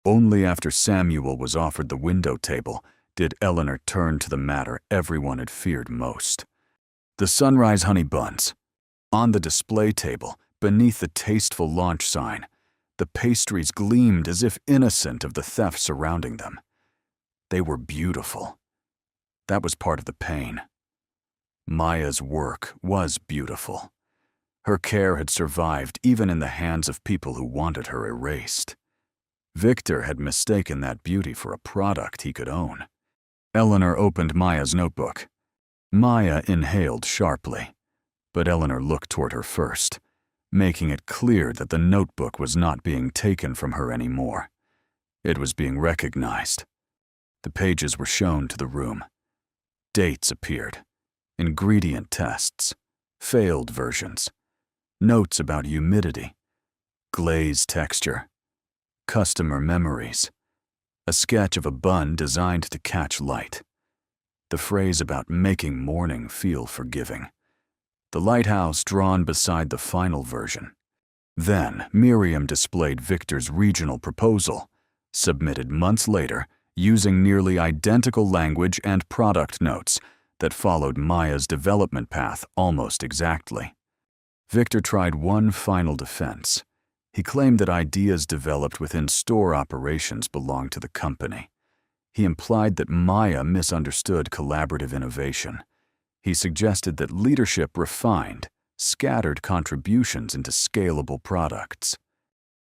Only after Samuel was offered the window table did Eleanor turn to the matter everyone had feared most. The sunrise honey buns. On the display table, beneath the tasteful launch sign, the pastries gleamed as if innocent of the theft surrounding them. They were beautiful. That was part of the pain. Maya's work was beautiful. Her care had survived even in the hands of people who wanted her erased. Victor had mistaken that beauty for a product he could own. Eleanor opened Maya's notebook. Maya inhaled sharply, but Eleanor looked toward her first, making it clear that the notebook was not being taken from her anymore. It was being recognized. The pages were shown to the room. Dates appeared, ingredient tests, failed versions, notes about humidity, glaze texture, customer memories, a sketch of a bun designed to catch light, the phrase about making morning feel forgiving, the lighthouse drawn beside the final version. Then Miriam displayed Victor's regional proposal, submitted months later using nearly identical language and product notes that followed Maya's development path almost exactly. Victor tried one final defense. He claimed that ideas developed within store operations belonged to the company. He implied that Maya misunderstood collaborative innovation. He suggested that leadership refined, scattered contributions into scalable products.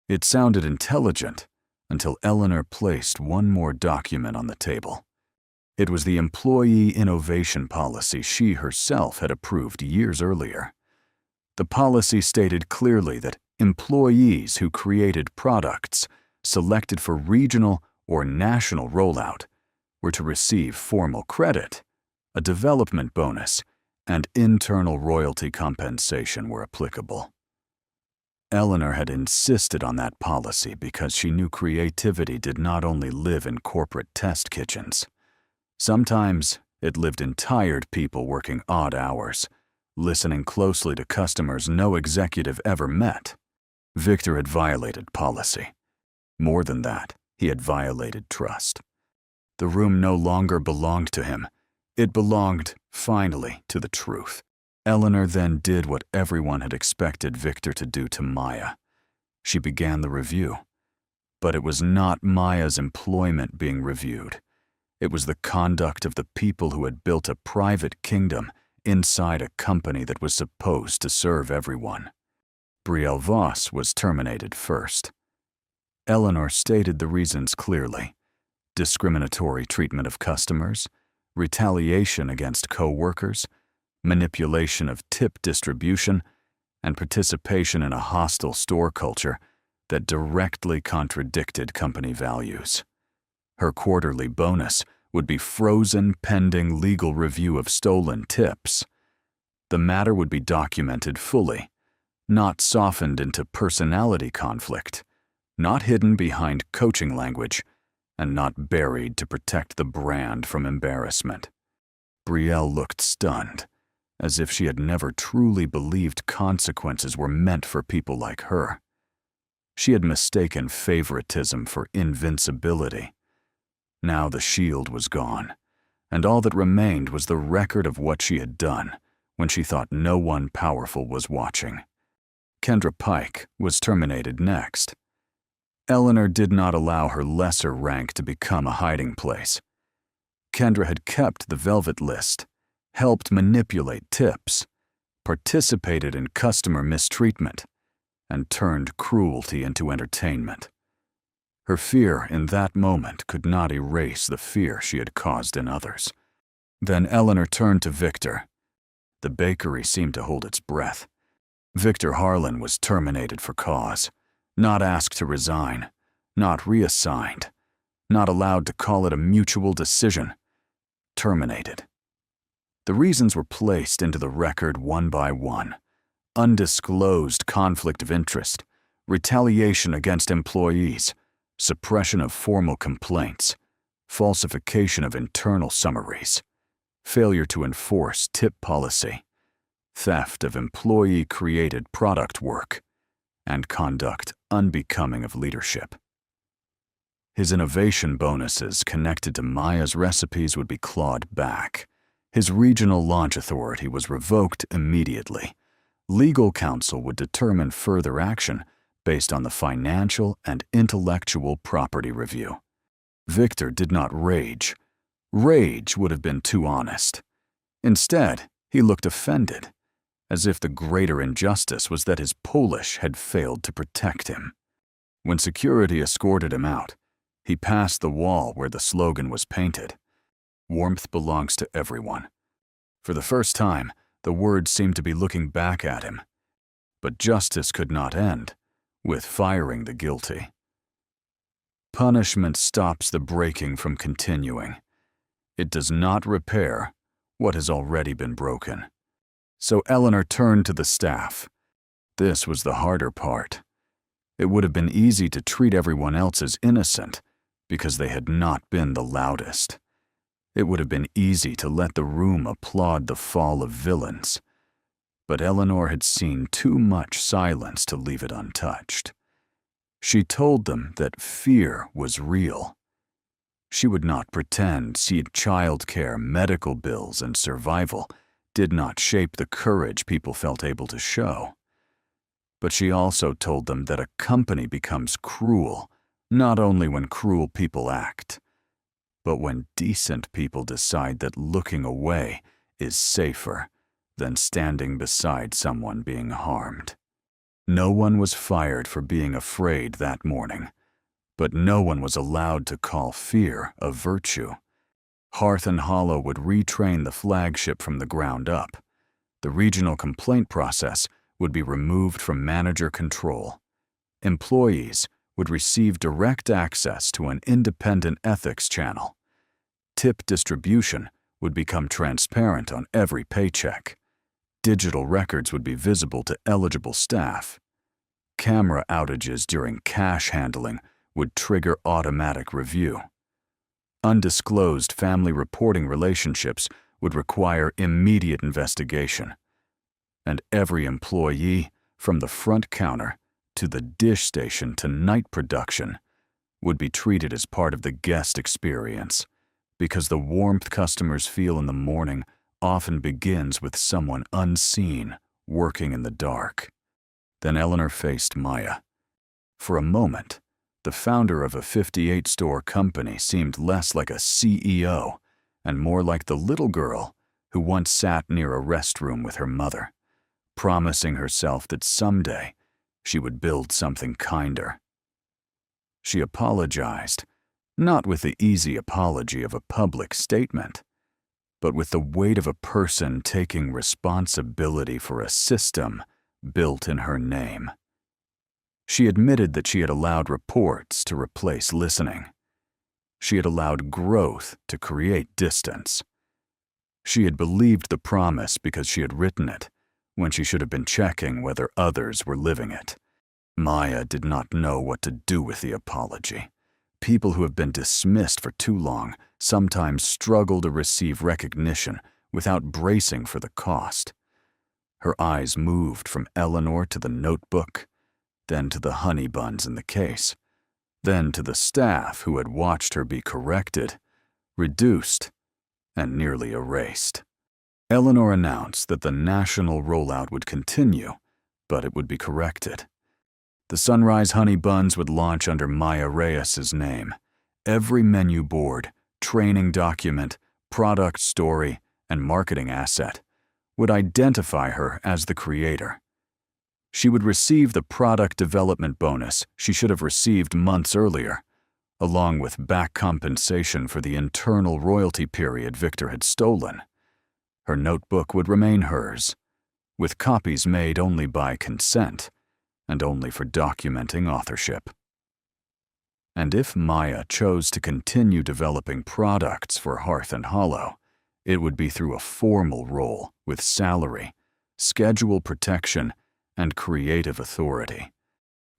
It sounded intelligent until Eleanor placed one more document on the table. It was the employee innovation policy she herself had approved years earlier. The policy stated clearly that employees who created products selected for regional or national rollout were to receive formal credit, a development bonus, and internal royalty compensation were applicable. Eleanor had insisted on that policy because she knew creativity did not only live in corporate test kitchens. Sometimes it lived in tired people working odd hours, listening closely to customers no executive ever met. Victor had violated policy. More than that, he had violated trust. The room no longer belonged to him. It belonged, finally, to the truth. Eleanor then did what everyone had expected Victor to do to Maya. She began the review. But it was not Maya's employment being reviewed. It was the conduct of the people who had built a private kingdom inside a company that was supposed to serve everyone. Brielle Voss was terminated first. Eleanor stated the reasons clearly: discriminatory treatment of customers, retaliation against co-workers, manipulation of tip distribution, and participation in a hostile store culture that directly contradicted company values. Her quarterly bonus would be frozen pending legal review of stolen tips. The matter would be documented fully, not softened into personality conflict, not hidden behind coaching language, and not buried to protect the brand from embarrassment. Brielle looked stunned, as if she had never truly believed consequences were meant for people like her. She had mistaken favoritism for invincibility. Now the shield was gone, and all that remained was the record of what she had done when she thought no one powerful was watching. Kendra Pike was terminated next. Eleanor did not allow her lesser rank to become a hiding place. Kendra had kept the Velvet List, helped manipulate tips, participated in customer mistreatment, and turned cruelty into entertainment. Her fear in that moment could not erase the fear she had caused in others. Then Eleanor turned to Victor. The bakery seemed to hold its breath. Victor Harlan was terminated for cause, not asked to resign, not reassigned, not allowed to call it a mutual decision. Terminated. The reasons were placed into the record one by one: undisclosed conflict of interest, retaliation against employees, suppression of formal complaints, falsification of internal summaries, failure to enforce tip policy, theft of employee-created product work, and conduct unbecoming of leadership. His innovation bonuses connected to Maya's recipes would be clawed back. His regional launch authority was revoked immediately. Legal counsel would determine further action based on the financial and intellectual property review. Victor did not rage. Rage would have been too honest. Instead, he looked offended, as if the greater injustice was that his Polish had failed to protect him. When security escorted him out, he passed the wall where the slogan was painted: "Warmth belongs to everyone." For the first time, the words seemed to be looking back at him. But justice could not end with firing the guilty. Punishment stops the breaking from continuing. It does not repair what has already been broken. So Eleanor turned to the staff. This was the harder part. It would have been easy to treat everyone else as innocent because they had not been the loudest. It would have been easy to let the room applaud the fall of villains. But Eleanor had seen too much silence to leave it untouched. She told them that fear was real. She would not pretend childcare, medical bills, and survival did not shape the courage people felt able to show. But she also told them that a company becomes cruel not only when cruel people act, but when decent people decide that looking away is safer than standing beside someone being harmed. No one was fired for being afraid that morning, but no one was allowed to call fear a virtue. Hearth and Hollow would retrain the flagship from the ground up. The regional complaint process would be removed from manager control. Employees would receive direct access to an independent ethics channel. Tip distribution would become transparent on every paycheck. Digital records would be visible to eligible staff. Camera outages during cash handling would trigger automatic review. Undisclosed family reporting relationships would require immediate investigation. And every employee, from the front counter to the dish station to night production, would be treated as part of the guest experience, because the warmth customers feel in the morning often begins with someone unseen working in the dark. Then Eleanor faced Maya. For a moment, the founder of a 58-store company seemed less like a CEO and more like the little girl who once sat near a restroom with her mother, promising herself that someday she would build something kinder. She apologized, not with the easy apology of a public statement, but with the weight of a person taking responsibility for a system built in her name. She admitted that she had allowed reports to replace listening. She had allowed growth to create distance. She had believed the promise because she had written it, when she should have been checking whether others were living it. Maya did not know what to do with the apology. People who have been dismissed for too long sometimes struggle to receive recognition without bracing for the cost. Her eyes moved from Eleanor to the notebook, then to the honey buns in the case, then to the staff who had watched her be corrected, reduced, and nearly erased. Eleanor announced that the national rollout would continue, but it would be corrected. The Sunrise Honey Buns would launch under Maya Reyes's name. Every menu board, training document, product story, and marketing asset would identify her as the creator. She would receive the product development bonus she should have received months earlier, along with back compensation for the internal royalty period Victor had stolen. Her notebook would remain hers, with copies made only by consent and only for documenting authorship. And if Maya chose to continue developing products for Hearth and Hollow, it would be through a formal role with salary, schedule protection, and creative authority.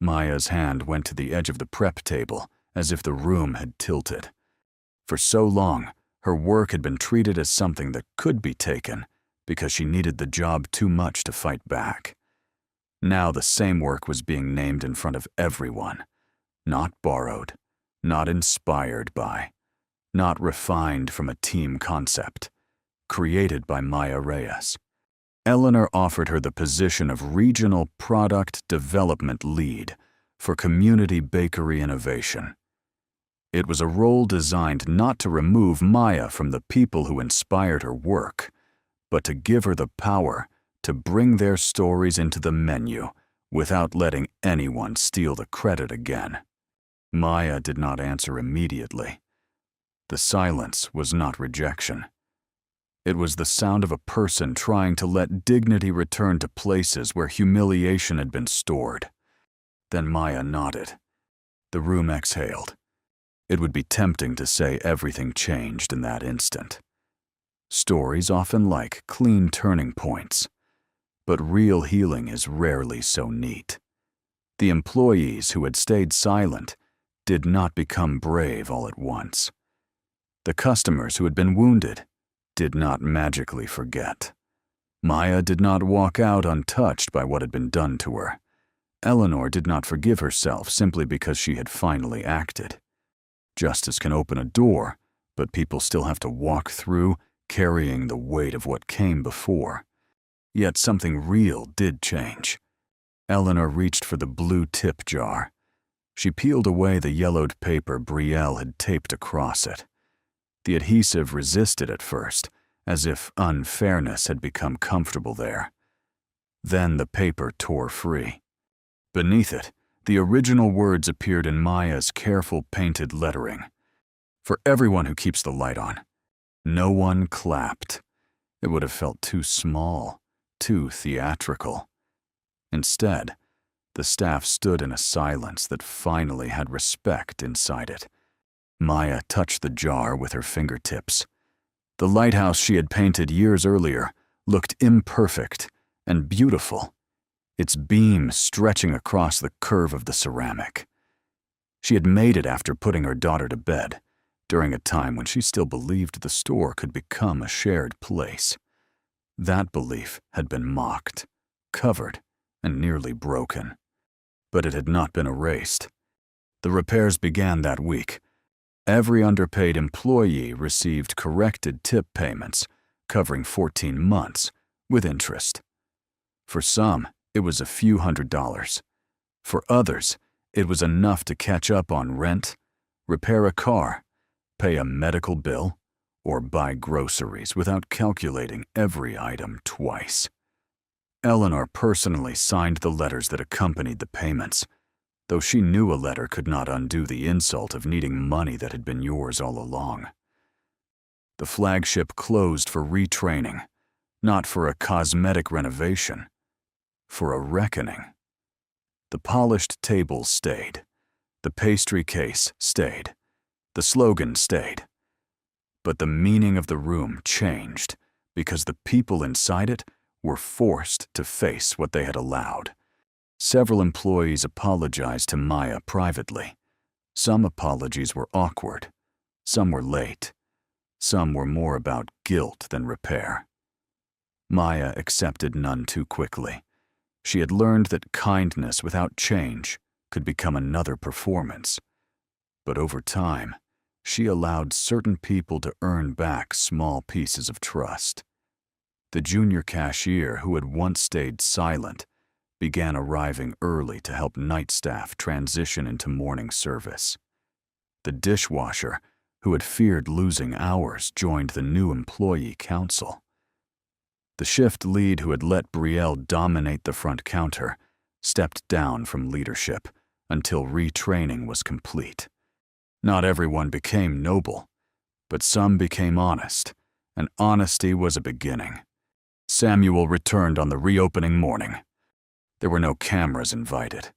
Maya's hand went to the edge of the prep table as if the room had tilted. For so long, her work had been treated as something that could be taken because she needed the job too much to fight back. Now the same work was being named in front of everyone, not borrowed, not inspired by, not refined from a team concept, created by Maya Reyes. Eleanor offered her the position of Regional Product Development Lead for Community Bakery Innovation. It was a role designed not to remove Maya from the people who inspired her work, but to give her the power to bring their stories into the menu without letting anyone steal the credit again. Maya did not answer immediately. The silence was not rejection. It was the sound of a person trying to let dignity return to places where humiliation had been stored. Then Maya nodded. The room exhaled. It would be tempting to say everything changed in that instant. Stories often like clean turning points, but real healing is rarely so neat. The employees who had stayed silent did not become brave all at once. The customers who had been wounded did not magically forget. Maya did not walk out untouched by what had been done to her. Eleanor did not forgive herself simply because she had finally acted. Justice can open a door, but people still have to walk through, carrying the weight of what came before. Yet something real did change. Eleanor reached for the blue tip jar. She peeled away the yellowed paper Brielle had taped across it. The adhesive resisted at first, as if unfairness had become comfortable there. Then the paper tore free. Beneath it, the original words appeared in Maya's careful painted lettering. For everyone who keeps the light on. No one clapped. It would have felt too small, too theatrical. Instead, the staff stood in a silence that finally had respect inside it. Maya touched the jar with her fingertips. The lighthouse she had painted years earlier looked imperfect and beautiful, its beam stretching across the curve of the ceramic. She had made it after putting her daughter to bed, during a time when she still believed the store could become a shared place. That belief had been mocked, covered, and nearly broken. But it had not been erased. The repairs began that week. Every underpaid employee received corrected tip payments, covering 14 months, with interest. For some, it was a few $100s. For others, It was enough to catch up on rent, repair a car, pay a medical bill, or buy groceries without calculating every item twice. Eleanor personally signed the letters that accompanied the payments, though she knew a letter could not undo the insult of needing money that had been yours all along. The flagship closed for retraining, not for a cosmetic renovation, for a reckoning. The polished tables stayed, the pastry case stayed, the slogan stayed. But the meaning of the room changed because the people inside it were forced to face what they had allowed. Several employees apologized to Maya privately. Some apologies were awkward. Some were late. Some were more about guilt than repair. Maya accepted none too quickly. She had learned that kindness without change could become another performance. But over time, she allowed certain people to earn back small pieces of trust. The junior cashier who had once stayed silent began arriving early to help night staff transition into morning service. The dishwasher, who had feared losing hours, joined the new employee council. The shift lead who had let Brielle dominate the front counter stepped down from leadership until retraining was complete. Not everyone became noble, but some became honest, and honesty was a beginning. Samuel returned on the reopening morning. There were no cameras invited.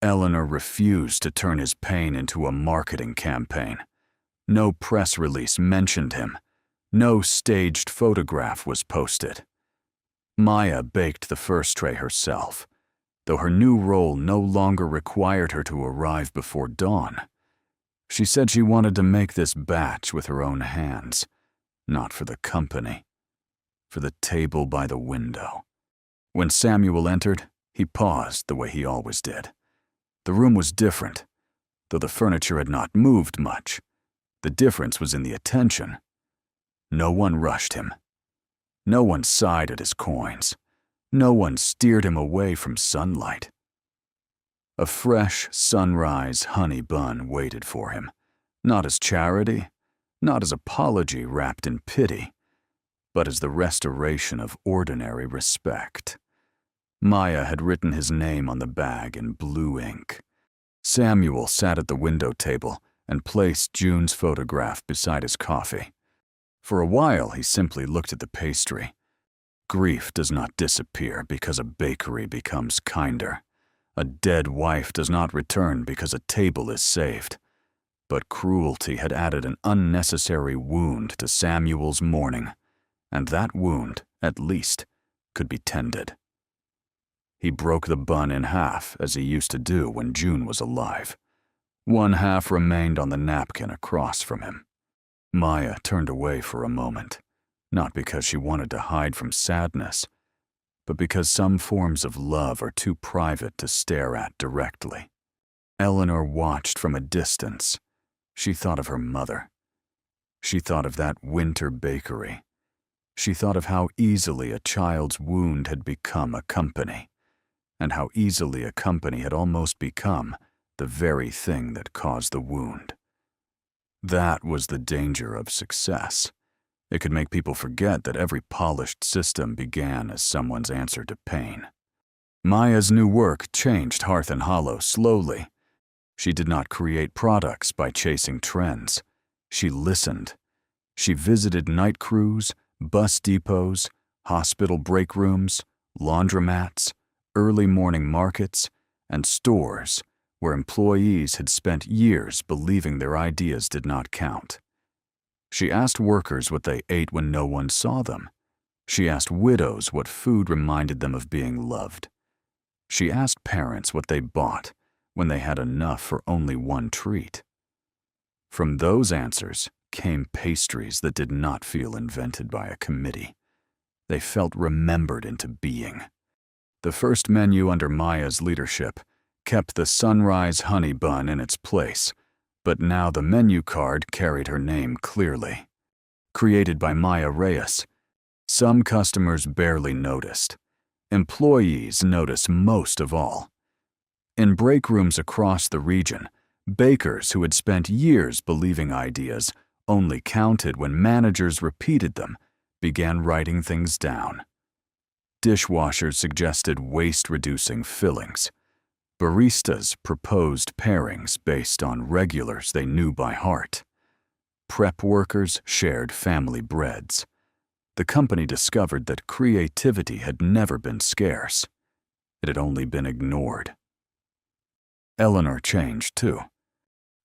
Eleanor refused to turn his pain into a marketing campaign. No press release mentioned him. No staged photograph was posted. Maya baked the first tray herself, though her new role no longer required her to arrive before dawn. She said she wanted to make this batch with her own hands, not for the company, for the table by the window. When Samuel entered, he paused the way he always did. The room was different, though the furniture had not moved much. The difference was in the attention. No one rushed him. No one sighed at his coins. No one steered him away from sunlight. A fresh sunrise honey bun waited for him, not as charity, not as apology wrapped in pity, but as the restoration of ordinary respect. Maya had written his name on the bag in blue ink. Samuel sat at the window table and placed June's photograph beside his coffee. For a while, he simply looked at the pastry. Grief does not disappear because a bakery becomes kinder. A dead wife does not return because a table is saved. But cruelty had added an unnecessary wound to Samuel's mourning, and that wound, at least, could be tended. He broke the bun in half, as he used to do when June was alive. One half remained on the napkin across from him. Maya turned away for a moment, not because she wanted to hide from sadness, but because some forms of love are too private to stare at directly. Eleanor watched from a distance. She thought of her mother. She thought of that winter bakery. She thought of how easily a child's wound had become a company, and how easily a company had almost become the very thing that caused the wound. That was the danger of success. It could make people forget that every polished system began as someone's answer to pain. Maya's new work changed Hearth and Hollow slowly. She did not create products by chasing trends. She listened. She visited night crews, bus depots, hospital break rooms, laundromats, early morning markets, and stores where employees had spent years believing their ideas did not count. She asked workers what they ate when no one saw them. She asked widows what food reminded them of being loved. She asked parents what they bought when they had enough for only one treat. From those answers came pastries that did not feel invented by a committee. They felt remembered into being. The first menu under Maya's leadership kept the sunrise honey bun in its place, but now the menu card carried her name clearly. Created by Maya Reyes, some customers barely noticed. Employees noticed most of all. In break rooms across the region, bakers who had spent years believing ideas only counted when managers repeated them began writing things down. Dishwashers suggested waste-reducing fillings. Baristas proposed pairings based on regulars they knew by heart. Prep workers shared family breads. The company discovered that creativity had never been scarce. It had only been ignored. Eleanor changed, too.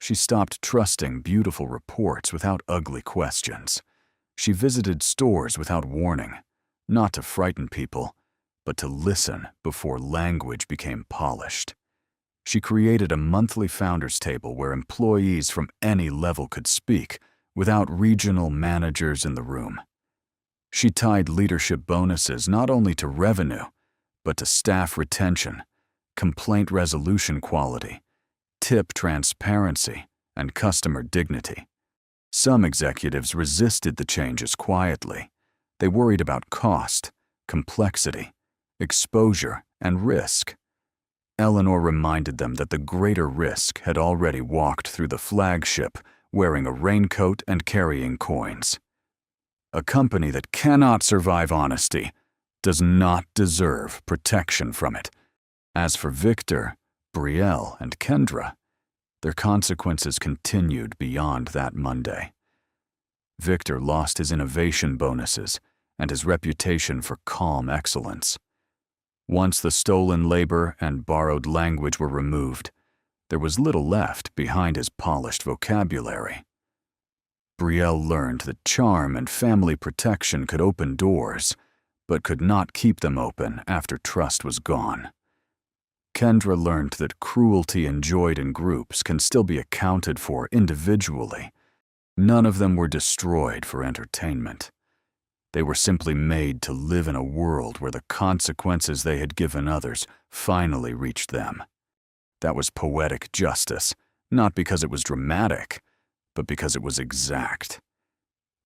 She stopped trusting beautiful reports without ugly questions. She visited stores without warning, not to frighten people, but to listen before language became polished. She created a monthly founders table where employees from any level could speak without regional managers in the room. She tied leadership bonuses not only to revenue, but to staff retention, complaint resolution quality, tip transparency, and customer dignity. Some executives resisted the changes quietly. They worried about cost, complexity, exposure, and risk. Eleanor reminded them that the greater risk had already walked through the flagship wearing a raincoat and carrying coins. A company that cannot survive honesty does not deserve protection from it. As for Victor, Brielle, and Kendra, their consequences continued beyond that Monday. Victor lost his innovation bonuses and his reputation for calm excellence. Once the stolen labor and borrowed language were removed, there was little left behind his polished vocabulary. Brielle learned that charm and family protection could open doors, but could not keep them open after trust was gone. Kendra learned that cruelty enjoyed in groups can still be accounted for individually. None of them were destroyed for entertainment. They were simply made to live in a world where the consequences they had given others finally reached them. That was poetic justice, not because it was dramatic, but because it was exact.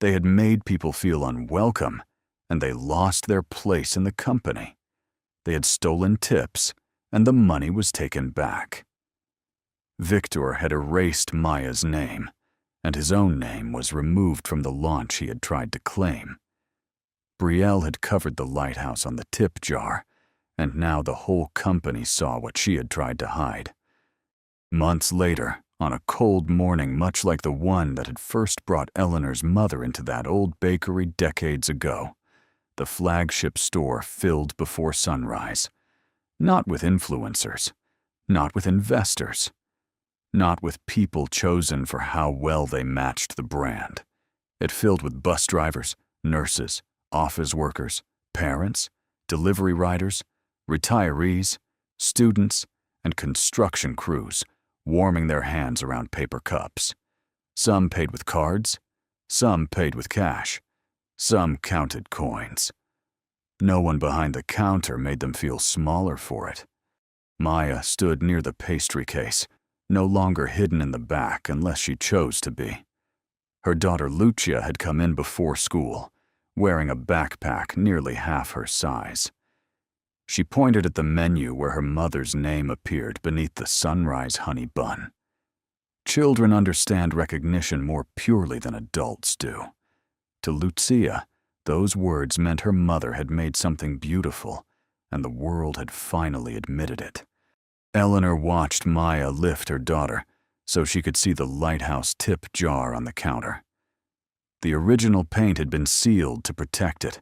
They had made people feel unwelcome, and they lost their place in the company. They had stolen tips, and the money was taken back. Victor had erased Maya's name, and his own name was removed from the launch he had tried to claim. Brielle had covered the lighthouse on the tip jar, and now the whole company saw what she had tried to hide. Months later, on a cold morning much like the one that had first brought Eleanor's mother into that old bakery decades ago, the flagship store filled before sunrise. Not with influencers, not with investors, not with people chosen for how well they matched the brand. It filled with bus drivers, nurses, office workers, parents, delivery riders, retirees, students, and construction crews warming their hands around paper cups. Some paid with cards, some paid with cash, some counted coins. No one behind the counter made them feel smaller for it. Maya stood near the pastry case, no longer hidden in the back unless she chose to be. Her daughter Lucia had come in before school, wearing a backpack nearly half her size. She pointed at the menu where her mother's name appeared beneath the sunrise honey bun. Children understand recognition more purely than adults do. To Lucia, those words meant her mother had made something beautiful, and the world had finally admitted it. Eleanor watched Maya lift her daughter so she could see the lighthouse tip jar on the counter. The original paint had been sealed to protect it,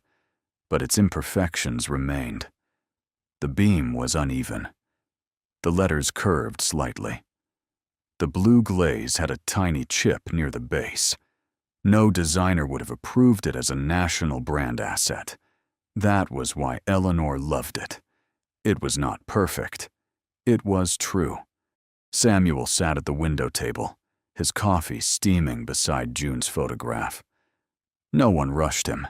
but its imperfections remained. The beam was uneven. The letters curved slightly. The blue glaze had a tiny chip near the base. No designer would have approved it as a national brand asset. That was why Eleanor loved it. It was not perfect. It was true. Samuel sat at the window table, his coffee steaming beside June's photograph. No one rushed him.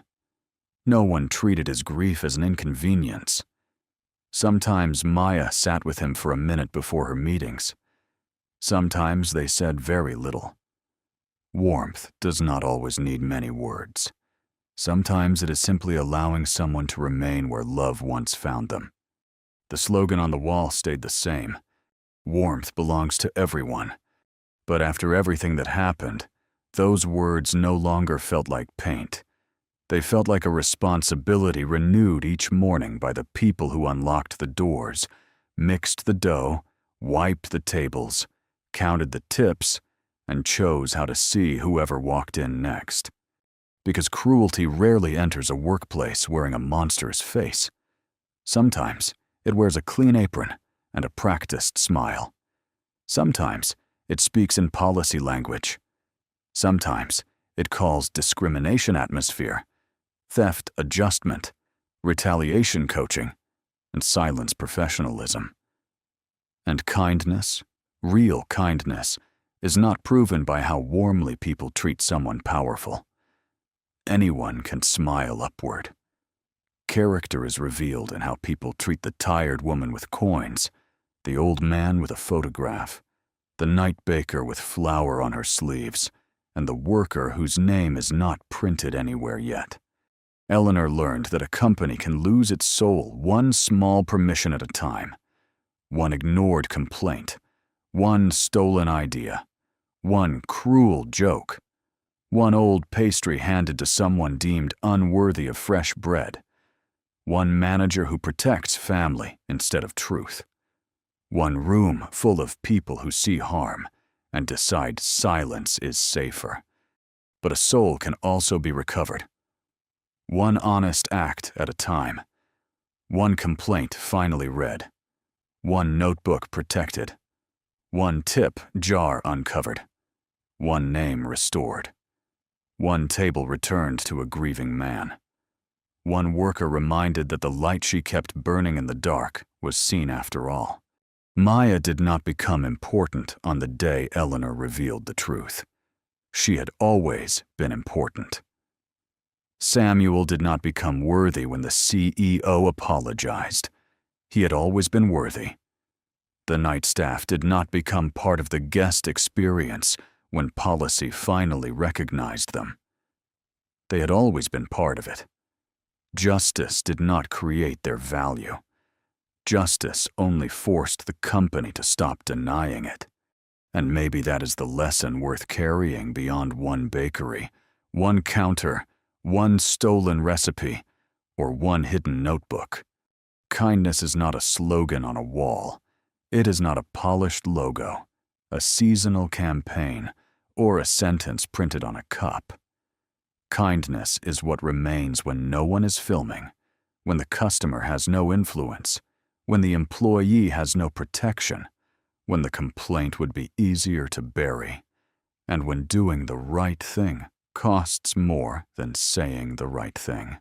No one treated his grief as an inconvenience. Sometimes Maya sat with him for a minute before her meetings. Sometimes they said very little. Warmth does not always need many words. Sometimes it is simply allowing someone to remain where love once found them. The slogan on the wall stayed the same: Warmth belongs to everyone. But after everything that happened, those words no longer felt like paint. They felt like a responsibility renewed each morning by the people who unlocked the doors, mixed the dough, wiped the tables, counted the tips, and chose how to see whoever walked in next. Because cruelty rarely enters a workplace wearing a monstrous face. Sometimes it wears a clean apron and a practiced smile. Sometimes it speaks in policy language. Sometimes it calls discrimination atmosphere, theft adjustment, retaliation coaching, and silence professionalism. And kindness, real kindness, is not proven by how warmly people treat someone powerful. Anyone can smile upward. Character is revealed in how people treat the tired woman with coins, the old man with a photograph, the night baker with flour on her sleeves, and the worker whose name is not printed anywhere yet. Eleanor learned that a company can lose its soul one small permission at a time, one ignored complaint, one stolen idea, one cruel joke, one old pastry handed to someone deemed unworthy of fresh bread, one manager who protects family instead of truth, one room full of people who see harm and decide silence is safer. But a soul can also be recovered. One honest act at a time, one complaint finally read, one notebook protected, one tip jar uncovered, one name restored, one table returned to a grieving man, one worker reminded that the light she kept burning in the dark was seen after all. Maya did not become important on the day Eleanor revealed the truth. She had always been important. Samuel did not become worthy when the CEO apologized. He had always been worthy. The night staff did not become part of the guest experience when policy finally recognized them. They had always been part of it. Justice did not create their value. Justice only forced the company to stop denying it. And maybe that is the lesson worth carrying beyond one bakery, one counter, one stolen recipe, or one hidden notebook. Kindness is not a slogan on a wall. It is not a polished logo, a seasonal campaign, or a sentence printed on a cup. Kindness is what remains when no one is filming, when the customer has no influence, when the employee has no protection, when the complaint would be easier to bury, and when doing the right thing costs more than saying the right thing.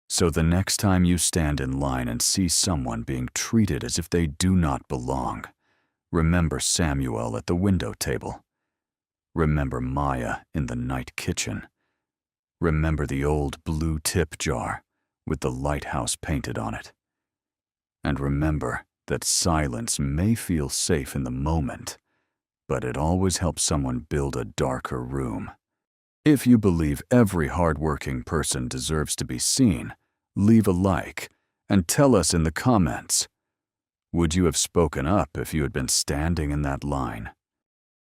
So the next time you stand in line and see someone being treated as if they do not belong, remember Samuel at the window table. Remember Maya in the night kitchen. Remember the old blue tip jar with the lighthouse painted on it. And remember that silence may feel safe in the moment, but it always helps someone build a darker room. If you believe every hardworking person deserves to be seen, leave a like and tell us in the comments. Would you have spoken up if you had been standing in that line?